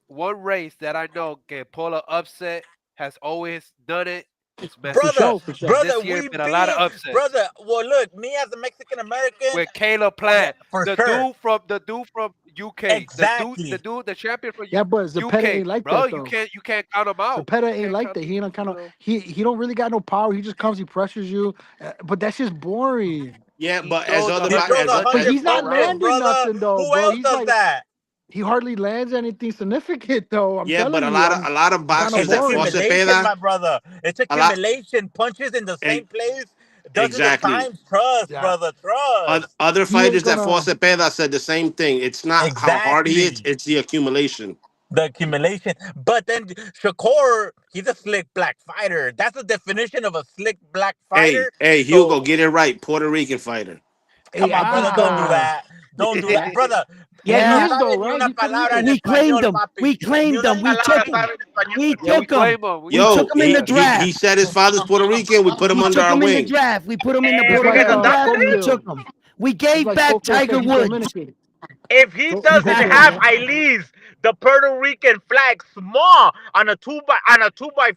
one race that I know can pull an upset has always done it. It's For Brother, Mexico, sure, for and sure. this brother, year we been a lot of beat upsets brother. Well, look, me as a Mexican American, with Caleb yeah, Plant, for sure, the dude from UK, exactly. the champion from Yeah, but Zapeta UK, ain't like bro. that though. You can't count him out. Zapeta You ain't can't like count that. He don't kind you of know. he don't really got no power. He just comes, he pressures you, but that's just boring. Yeah, He but as throws other a He hundred throws as a But punches, hundred he's not punches, bro. landing brother. nothing though, Who bro. else He's does like that? he hardly lands anything significant though. I'm yeah, but telling a you, lot of a lot of it's kind of boxers It's that fought boring. accumulation, Cepeda, my brother. It's a lot. accumulation. Punches in the same Hey, place. Those are the Exactly. times. Trust, Yeah, brother. Trust. Other he ain't fighters that fought gonna. Cepeda said the same thing. It's not how hard he is; Exactly. it's the accumulation. The accumulation. But then Shakur, he's a slick black fighter. That's the definition of a slick black fighter. Hey, Hugo, So get it right. Puerto Rican fighter. Hey, come on, brother, don't do that. Don't do that, that, brother. that Él he no Yeah, is though, sabe ni right? una He's Puerto palabra en Rican. we claimed español, him. papi. We Ni claimed una him. We palabra took him. sabe en español. We Yeah, we took him. claim him. We took Yo, him in the he draft. said his father's Puerto Rican. We put him We under took our him in the wing. draft. We put him in the Just Puerto You like guys Rican don't draft, and we say? took Schofield. him. We Just gave like back Schofield said Tiger he's Woods. Dominican. If he He's doesn't Cofield, have man. at least the Puerto Rican flag small on a 2x4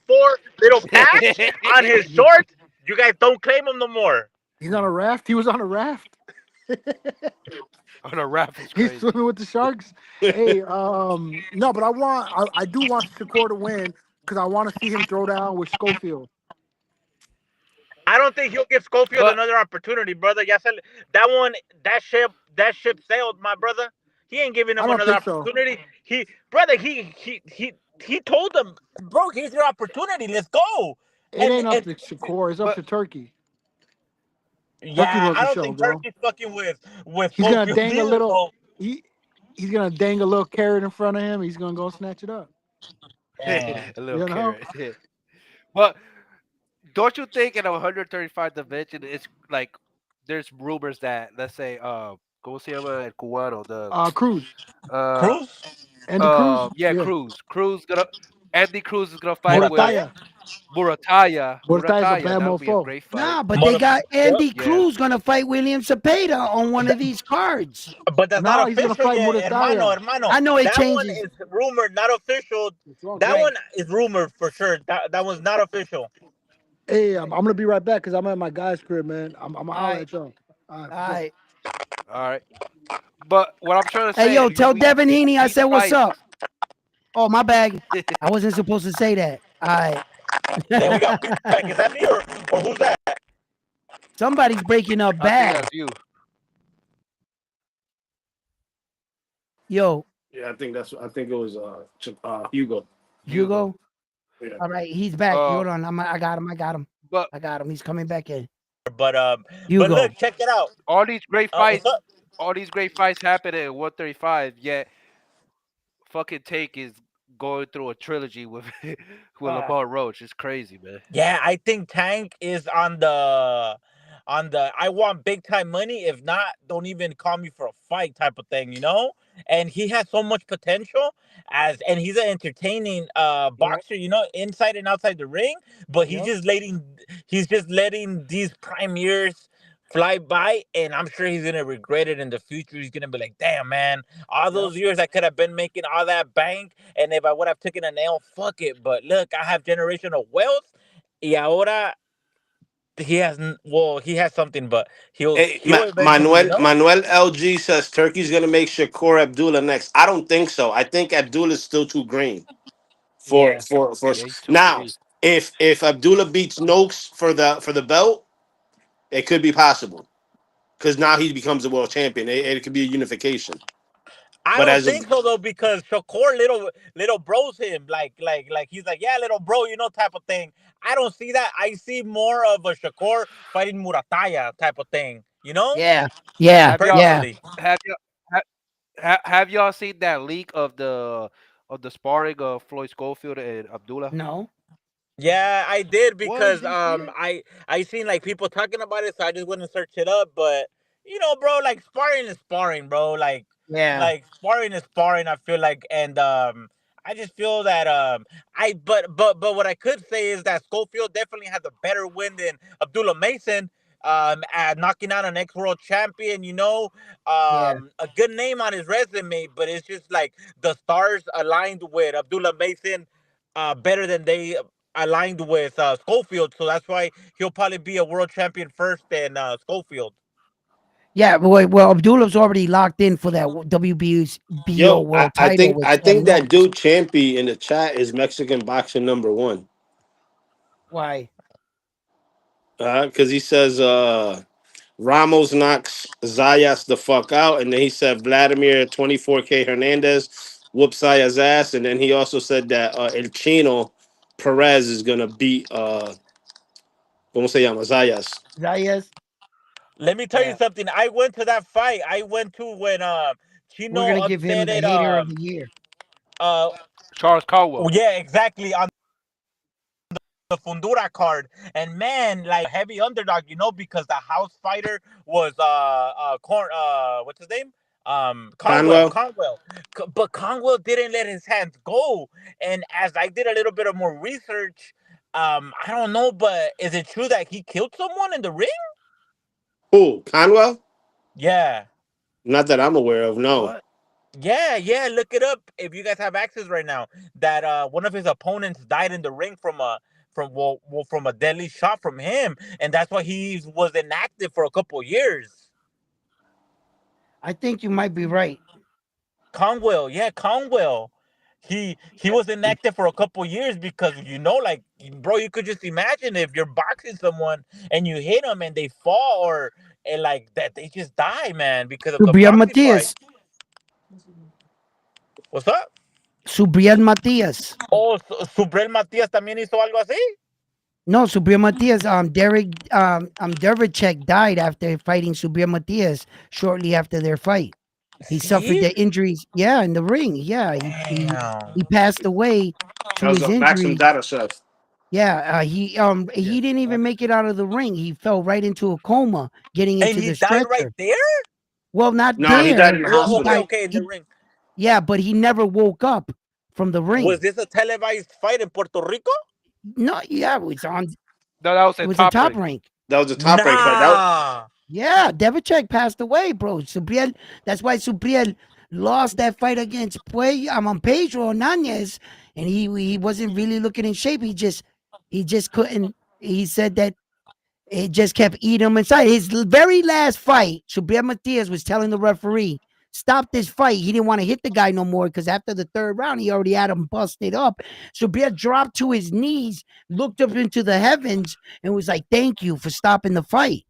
little patch on his shorts, you guys don't claim him no more. He's on a raft. He was on a raft. On a raft is He's crazy. swimming with the sharks. Hey, no, but I do want Shakur to win because I want to see him throw down with Schofield. I don't think he'll give Schofield But another opportunity, brother. That one, that ship sailed, my brother. He ain't giving I him don't another think so. opportunity. Brother, he told them, bro, here's your opportunity. Let's go. It ain't up And to Shakur. It's up but to Turkey. Turkey yeah, runs I the don't show, think bro. Turkey's fucking with He's gonna Schofield dang a either. little. So He he's gonna dang a little carrot in front of him. He's gonna go snatch it up. yeah. a little You know. carrot. But don't you think in a 135 division, it's like there's rumors that, let's say, ¿cómo se llama el cubano? The Cruz, uh Cruz, Andy Cruz. yeah, Yeah, Cruz gonna Andy Cruz is gonna fight with Murataya, Murataya. Murataya's a Murataya. bad That would be a mofo. great fight. Nah, but they Mura, got yep. Andy Yeah. Cruz gonna fight William Cepeda on one of these cards. But that's not No, he's gonna official fight yet, hermano, Murataya. hermano. I know it That one changes. is rumored, not official. What's wrong, That Joe? one Right. is rumored for sure. That one's not official. Hey, I'm gonna be right back because I'm at my guy's crib, man. I'm gonna All holler right. at y'all. All right, All for sure. right. All right. But what I'm trying to Hey, say, yo, tell Devin Heaney I these said what's fights. up. Oh, my bag. I wasn't supposed to say that. All right. Then we got feedback. Is that me or who's that? Somebody's breaking up I think bad. that's you. Yo, Yeah, I think it was Hugo. Hugo. Hugo. Yeah. All right, he's back. Uh, Hold on. I got him. I got him. but I got him. He's coming back in. But look, Hugo. check it out. all these great What's fights, up? happen at 135. Yet fucking Take is going through a trilogy with with Uh, Lamar Roach. It's crazy, man. Yeah, I think Tank is on the I want big time money. If not, don't even call me for a fight type of thing, you know? And he has so much potential and he's an entertaining yeah. boxer, you know, inside and outside the ring, but Yep. he's just letting these prime years fly by, and I'm sure he's gonna regret it in the future. He's gonna be like, damn man, all Yep. those years I could have been making all that bank, and if I would have taken a nail, fuck it. But look, I have generational wealth. Y ahora he has something, but Hey, he'll eventually, you know. Manuel LG says Turkey's gonna make Shakur Abdullah next. I don't think so. I think Abdullah's still too green Yeah. for Yeah, he's too now. green. If Abdullah beats Noakes for the belt, it could be possible because now he becomes a world champion. It could be a unification. I But don't as of think so though, because Shakur little bros him like he's like, yeah, little bro, you know, type of thing. I don't see that. I see more of a Shakur fighting Murataya type of thing, you know, Yeah. Yeah. Have y'all Yeah. personally. have y'all have y'all seen that leak of the sparring of Floyd Schofield and Abdullah? No. Yeah, I did What? You because didn't see it? I seen like people talking about it, so I just went and searched it up. But you know, bro, like sparring is sparring, bro. Yeah. Like sparring is sparring. I feel like, and I just feel that but what I could say is that Schofield definitely has a better win than Abdullah Mason. At knocking out an ex-world champion, you know, Yeah. a good name on his resume, but it's just like the stars aligned with Abdullah Mason better than they aligned with Schofield, so that's why he'll probably be a world champion first than Schofield. Yeah. Well, Abdullah's already locked in for that WBO yo, world title with I Sam think that Noakes. dude Champy in the chat is Mexican boxing number one. Why? Because he says Ramos knocks Zayas the fuck out, and then he said Vladimir 24K Hernandez whoops Zayas ass, and then he also said that El Chino Perez is gonna beat ¿Cómo se llama? Zayas. Zayas. Let me tell you Yeah, something. I went to that fight. I went to when we're Chino gonna give him the upsetted hater of the year. uh Charles Caldwell. yeah, exactly, on the Fundura card. And man, like heavy underdog, because the house fighter was what's his name? Conwell. Conwell. But Conwell didn't let his hands go. And as I did a little bit of more research, I don't know, but is it true that he killed someone in the ring? Who? Conwell? Yeah. Not that I'm aware of. No. What? Yeah, yeah, look it up if you guys have access right now. That one of his opponents died in the ring from a deadly shot from him, and that's why he was inactive for a couple years. I think you might be right. Conwell, yeah, Conwell. He was inactive for a couple years because like bro, you could just imagine if you're boxing someone and you hit them and they fall or and like that they just die, man, because of the Subriel boxing fight. Matias. What's up? Subriel Matias. Oh, Subrel Matías también hizo algo así. No, Subriel Matias. Dervichek died after fighting Subriel Matias shortly after their fight. He suffered See? the injuries. Yeah, in the ring. Yeah, Damn. he passed away That to was his a Maxim injuries. Datasev. Yeah, Yeah. he didn't even make it out of the ring. He fell right into a coma, getting And into he the died right stretcher. there? Well, not No, he died there. in the Oh, He okay, hospital. died. okay, in the ring. Yeah, but he never woke up from the Was ring. this a televised fight in Puerto Rico? No, yeah, it was on. No, that was It a was in top Top rank. Rank. That was a top rank fight. Nah. Yeah, Devicek passed away, bro. Subriel. That's why Subriel lost that fight against Pedro Hernandez, and he wasn't really looking in shape. He just couldn't. He said that it just kept eating him inside. His very last fight, Subriel Matias was telling the referee, "Stop this fight." He didn't want to hit the guy no more because after the third round, he already had him busted up. Subriel dropped to his knees, looked up into the heavens, and was like, "Thank you for stopping the fight."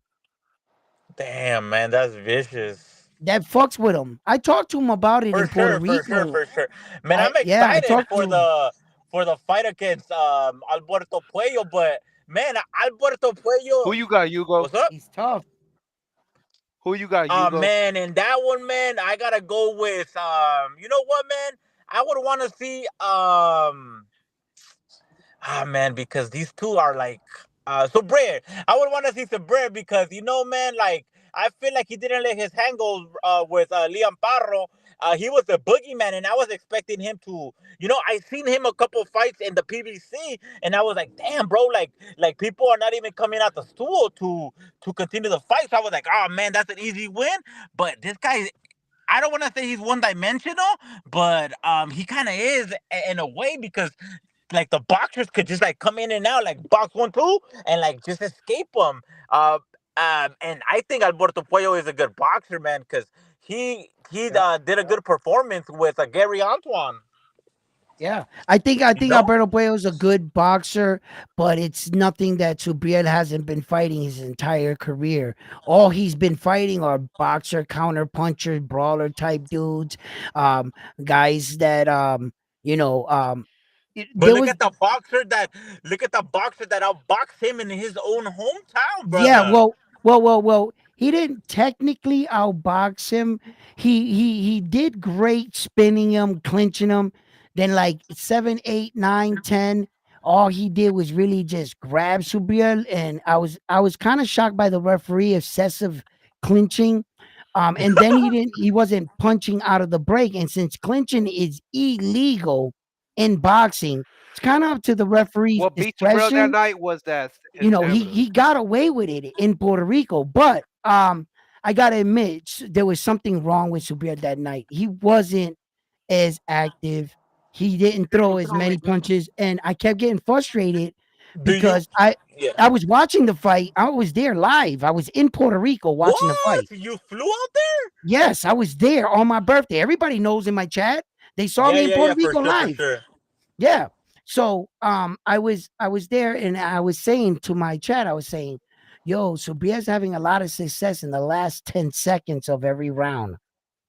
Damn, man, that's vicious. That fucks with him. I talked to him about it For in Puerto sure, for sure, Rico. for sure. Man, I'm I excited talked to him. for the fight against Alberto Puello, but man, Alberto Who Puello, you got, Hugo? what's up? He's tough. Who you got, Hugo? Man, and that one, man, I gotta go with you know what, man? I would want to see man, because these two are like Sobre. I would want to see Sobre because man, like I feel like he didn't let his hand go with Liam Parro. He was the boogeyman, and I was expecting him to. I seen him a couple fights in the PBC, and I was like, damn, bro, like people are not even coming out the stool to continue the fight. So I was like, oh man, that's an easy win. But this guy, I don't want to say he's one dimensional, but he kind of is in a way because like the boxers could just like come in and out like box 1 2 and like just escape them. And I think Alberto Puello is a good boxer, man, because he Yeah. did a good performance with Gary Antoine. Yeah. I think No, Alberto Puello is a good boxer, but it's nothing that Subriel hasn't been fighting his entire career. All he's been fighting are boxer, counter puncher, brawler type dudes, um, guys that but there was look at the boxer that outboxed him in his own hometown, Yeah, brother. well. He didn't technically outbox him. He did great spinning him, clinching him. Then like 7, 8, 9, 10. All he did was really just grab Subriel, and I was kind of shocked by the referee excessive clinching. And then he wasn't punching out of the break. And since clinching is illegal in boxing, it's kind of up to the referee's What beat Terrell that discretion. night was that his He stamina. he got away with it in Puerto Rico, but I gotta admit there was something wrong with Subriel that night. He wasn't as active. He didn't throw as many punches, and I kept getting frustrated Do you? because I Yeah. I was watching the fight. I was there live. I was in Puerto Rico watching the What? fight. You flew out there? Yes, I was there on my birthday. Everybody knows in my chat. They saw Yeah, me in yeah, Puerto yeah, for Rico sure, for live. sure. Yeah. So I was there and I was saying to my chat, I was saying, yo, Subriel's having a lot of success in the last 10 seconds of every round.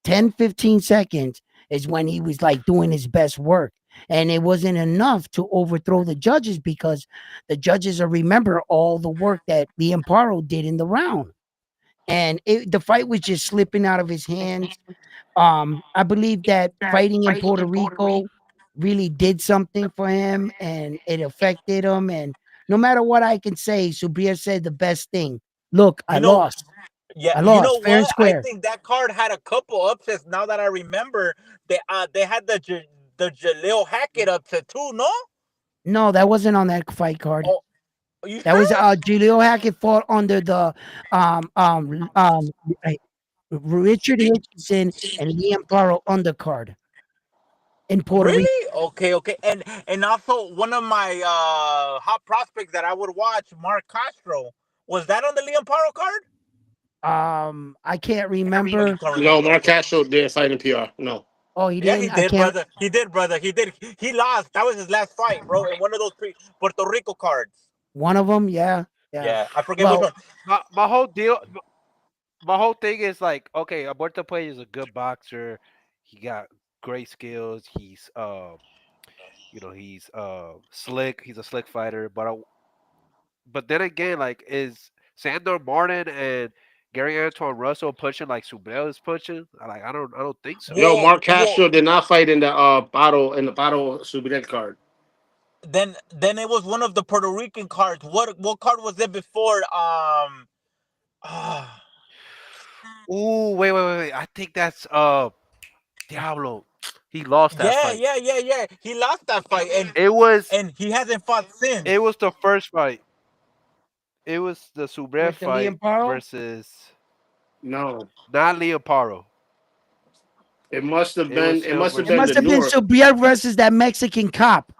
10, 15 seconds is when he was like doing his best work. and it wasn't enough to overthrow the judges because the judges are remember all the work that Liam Paro did in the round, and the fight was just slipping out of his hands. I believe that fighting in Puerto Rico really did something for him, and it affected him. And no matter what I can say, Subir said the best thing. Look, I You know, lost. yeah, I you know lost fair and what? I square. think that card had a couple upsets. Now that I remember, they had the Jaleel Hackett upset too. No, No, that wasn't on that fight card. oh, are you That was sure? Julio Hackett fought under the um um um I- Richard Hitchison and Liam Paro undercard in Puerto Rico. Really? Okay, okay. And also one of my hot prospects that I would watch, Mark Castro, was that on the Liam Paro card? I can't Oh, you remember. can't No, remember. Mark Okay. Castro did fight in PR. No. Oh, he Yeah, he didn't. I did, can't. brother. He did, brother. He did. He lost. That was his last fight, bro, in one of those Puerto Rico cards. One of them, yeah, yeah. Yeah, I forget which Well, one. My whole deal, my whole thing is like, okay, Alberto Puey is a good boxer. He got great skills. He's he's slick. He's a slick fighter. But then again, like, is Sandor Martin and Gary Antoine Russell pushing like Subel is pushing? I don't think so. Yo, Mark Well, Castro did not fight in the Paro Subiret card. then it was one of the Puerto Rican cards. What card was it before? Ah, Ooh, wait. I think that's Diablo. He lost that yeah, fight. yeah, yeah, yeah. He lost that fight, It was and he hasn't fought it since. was the first fight. It was the Subret with the fight Liam Paro, versus No. not Leoparo. It It was been it him must have it been must the versus have been Newark. Subriel versus that Mexican cop.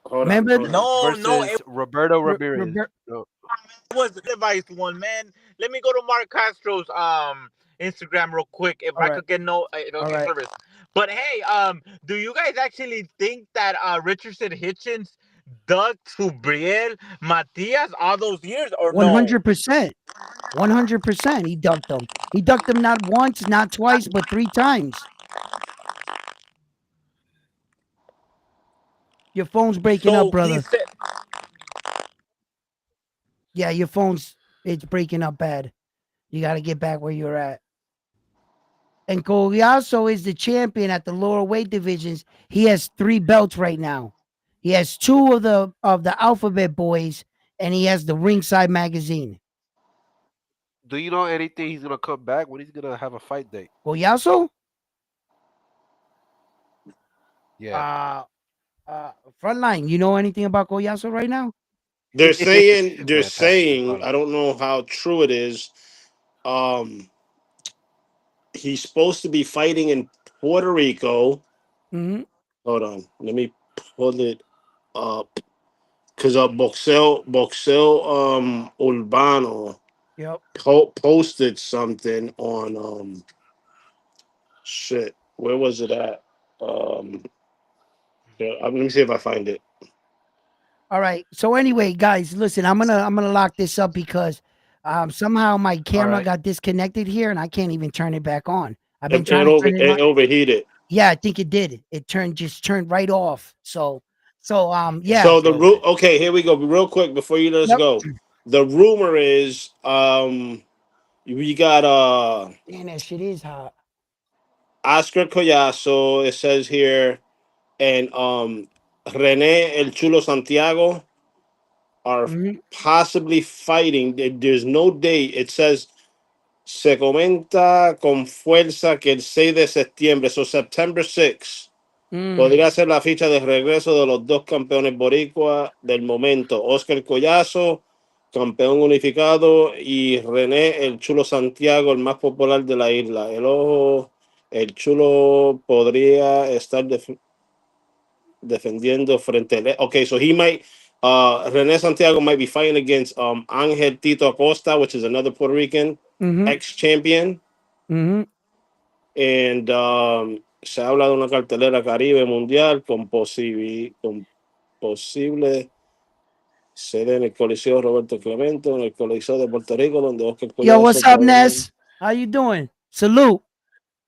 Hold on, Remember hold on. No, no, it versus Roberto Ramirez. Robert? No. was the device one, man. Let me go to Mark Castro's Instagram real quick if All I right, could get no all get right. service. But hey, do you guys actually think that Richardson Hitchens dug Subriel Matias all those years or One no? hundred percent. 100%. He ducked them. He ducked them not once, not twice, but 3 times. Your phone's breaking up, So he brother. said, Yeah, your phone's it's breaking up bad. You got to get back where you're at. And Collazo is the champion at the lower weight divisions. He has 3 belts right now. He has 2 of the Alphabet Boys, and he has the Ringside Magazine. Do you know anything he's gonna come back? When he's gonna have a fight date? Collazo, Yeah. uh, frontline. You know anything about Collazo right now? They're Fantastic. saying, I don't know how true it is. Um he's supposed to be fighting in Puerto Rico. Mm-hmm. Hold on. Let me pull it up. Cause Boxel Urbano Yep. posted something on shit. Where was it at? Yeah, let me see if I find it. All right. So anyway, guys, listen, I'm gonna lock this up because somehow my All camera right. got disconnected here and I can't even turn it back on. I've been It, trying it to over turn it on. it overheated. Yeah, I think it did. It turned right off. So Yeah. yeah. So Killing it. okay, here we go. Real quick before you let us Yep. go. The rumor is we got Man, that shit is hot. Oscar Collazo, it says here, and Rene El Chulo Santiago are Hmm. possibly fighting. There's no date. It says se comenta con fuerza que el 6 de septiembre, so September 6, Mm, podría ser la ficha de regreso de los dos campeones boricua del momento, Oscar Collazo, campeón unificado, y René el Chulo Santiago, el más popular de la isla. El Chulo podría estar defendiendo frente a... Okay, so he might... René Santiago might be fighting against Angel Tito Acosta, which is another Puerto Rican mm-hmm. ex-champion. Mm-hmm. And se habla de una cartelera Caribe Mundial con posible sede en el Coliseo Roberto Clemente, en el Coliseo de Puerto Rico, donde Oscar Yo, Collazo what's up, podría... Ness? How you doing? Salute.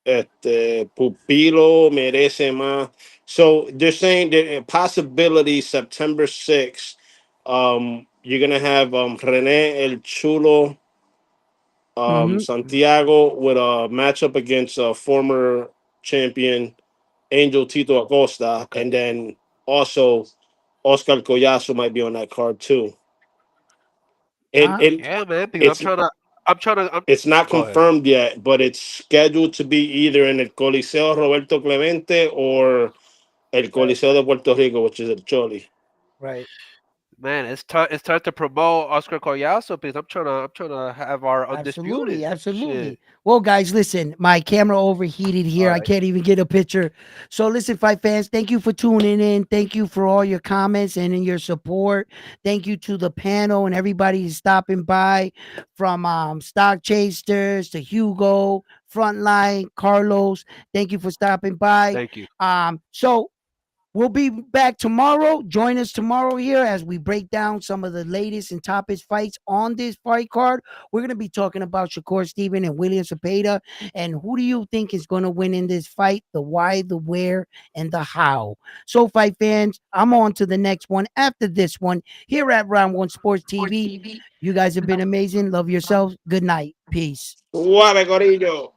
Pupilo merece más. So they're saying that a possibility September 6th, you're gonna have Rene El Chulo Mm-hmm. Santiago with a matchup against a former champion Angel Tito Acosta, Okay. and then also Oscar Collazo might be on that card too. And Uh, it Yeah, man. Because it's I'm trying to. it's not Go ahead. confirmed yet, but it's scheduled to be either in el Coliseo Roberto Clemente or el right, Coliseo de Puerto Rico, which is el Choli. right. Man, it's time. It's time to promote Oscar Collazo because I'm trying to have our Absolutely, undisputed shit. absolutely. Well, guys, listen, my camera overheated All here. I right. can't even get a picture. So, listen, fight fans, thank you for tuning in. Thank you for all your comments and in your support. Thank you to the panel and everybody who's stopping by, from Stock Chasers to Hugo, Frontline, Carlos. Thank you for stopping by. Thank you. So we'll be back tomorrow. Join us tomorrow here as we break down some of the latest and toppest fights on this fight card. We're going to be talking about Shakur Steven and William Cepeda. And who do you think is going to win in this fight? The why, the where, and the how. So, fight fans, I'm on to the next one after this one here at Round One Sports TV. You guys have been amazing. Love yourselves. Good night. Peace. Suave, Corillo.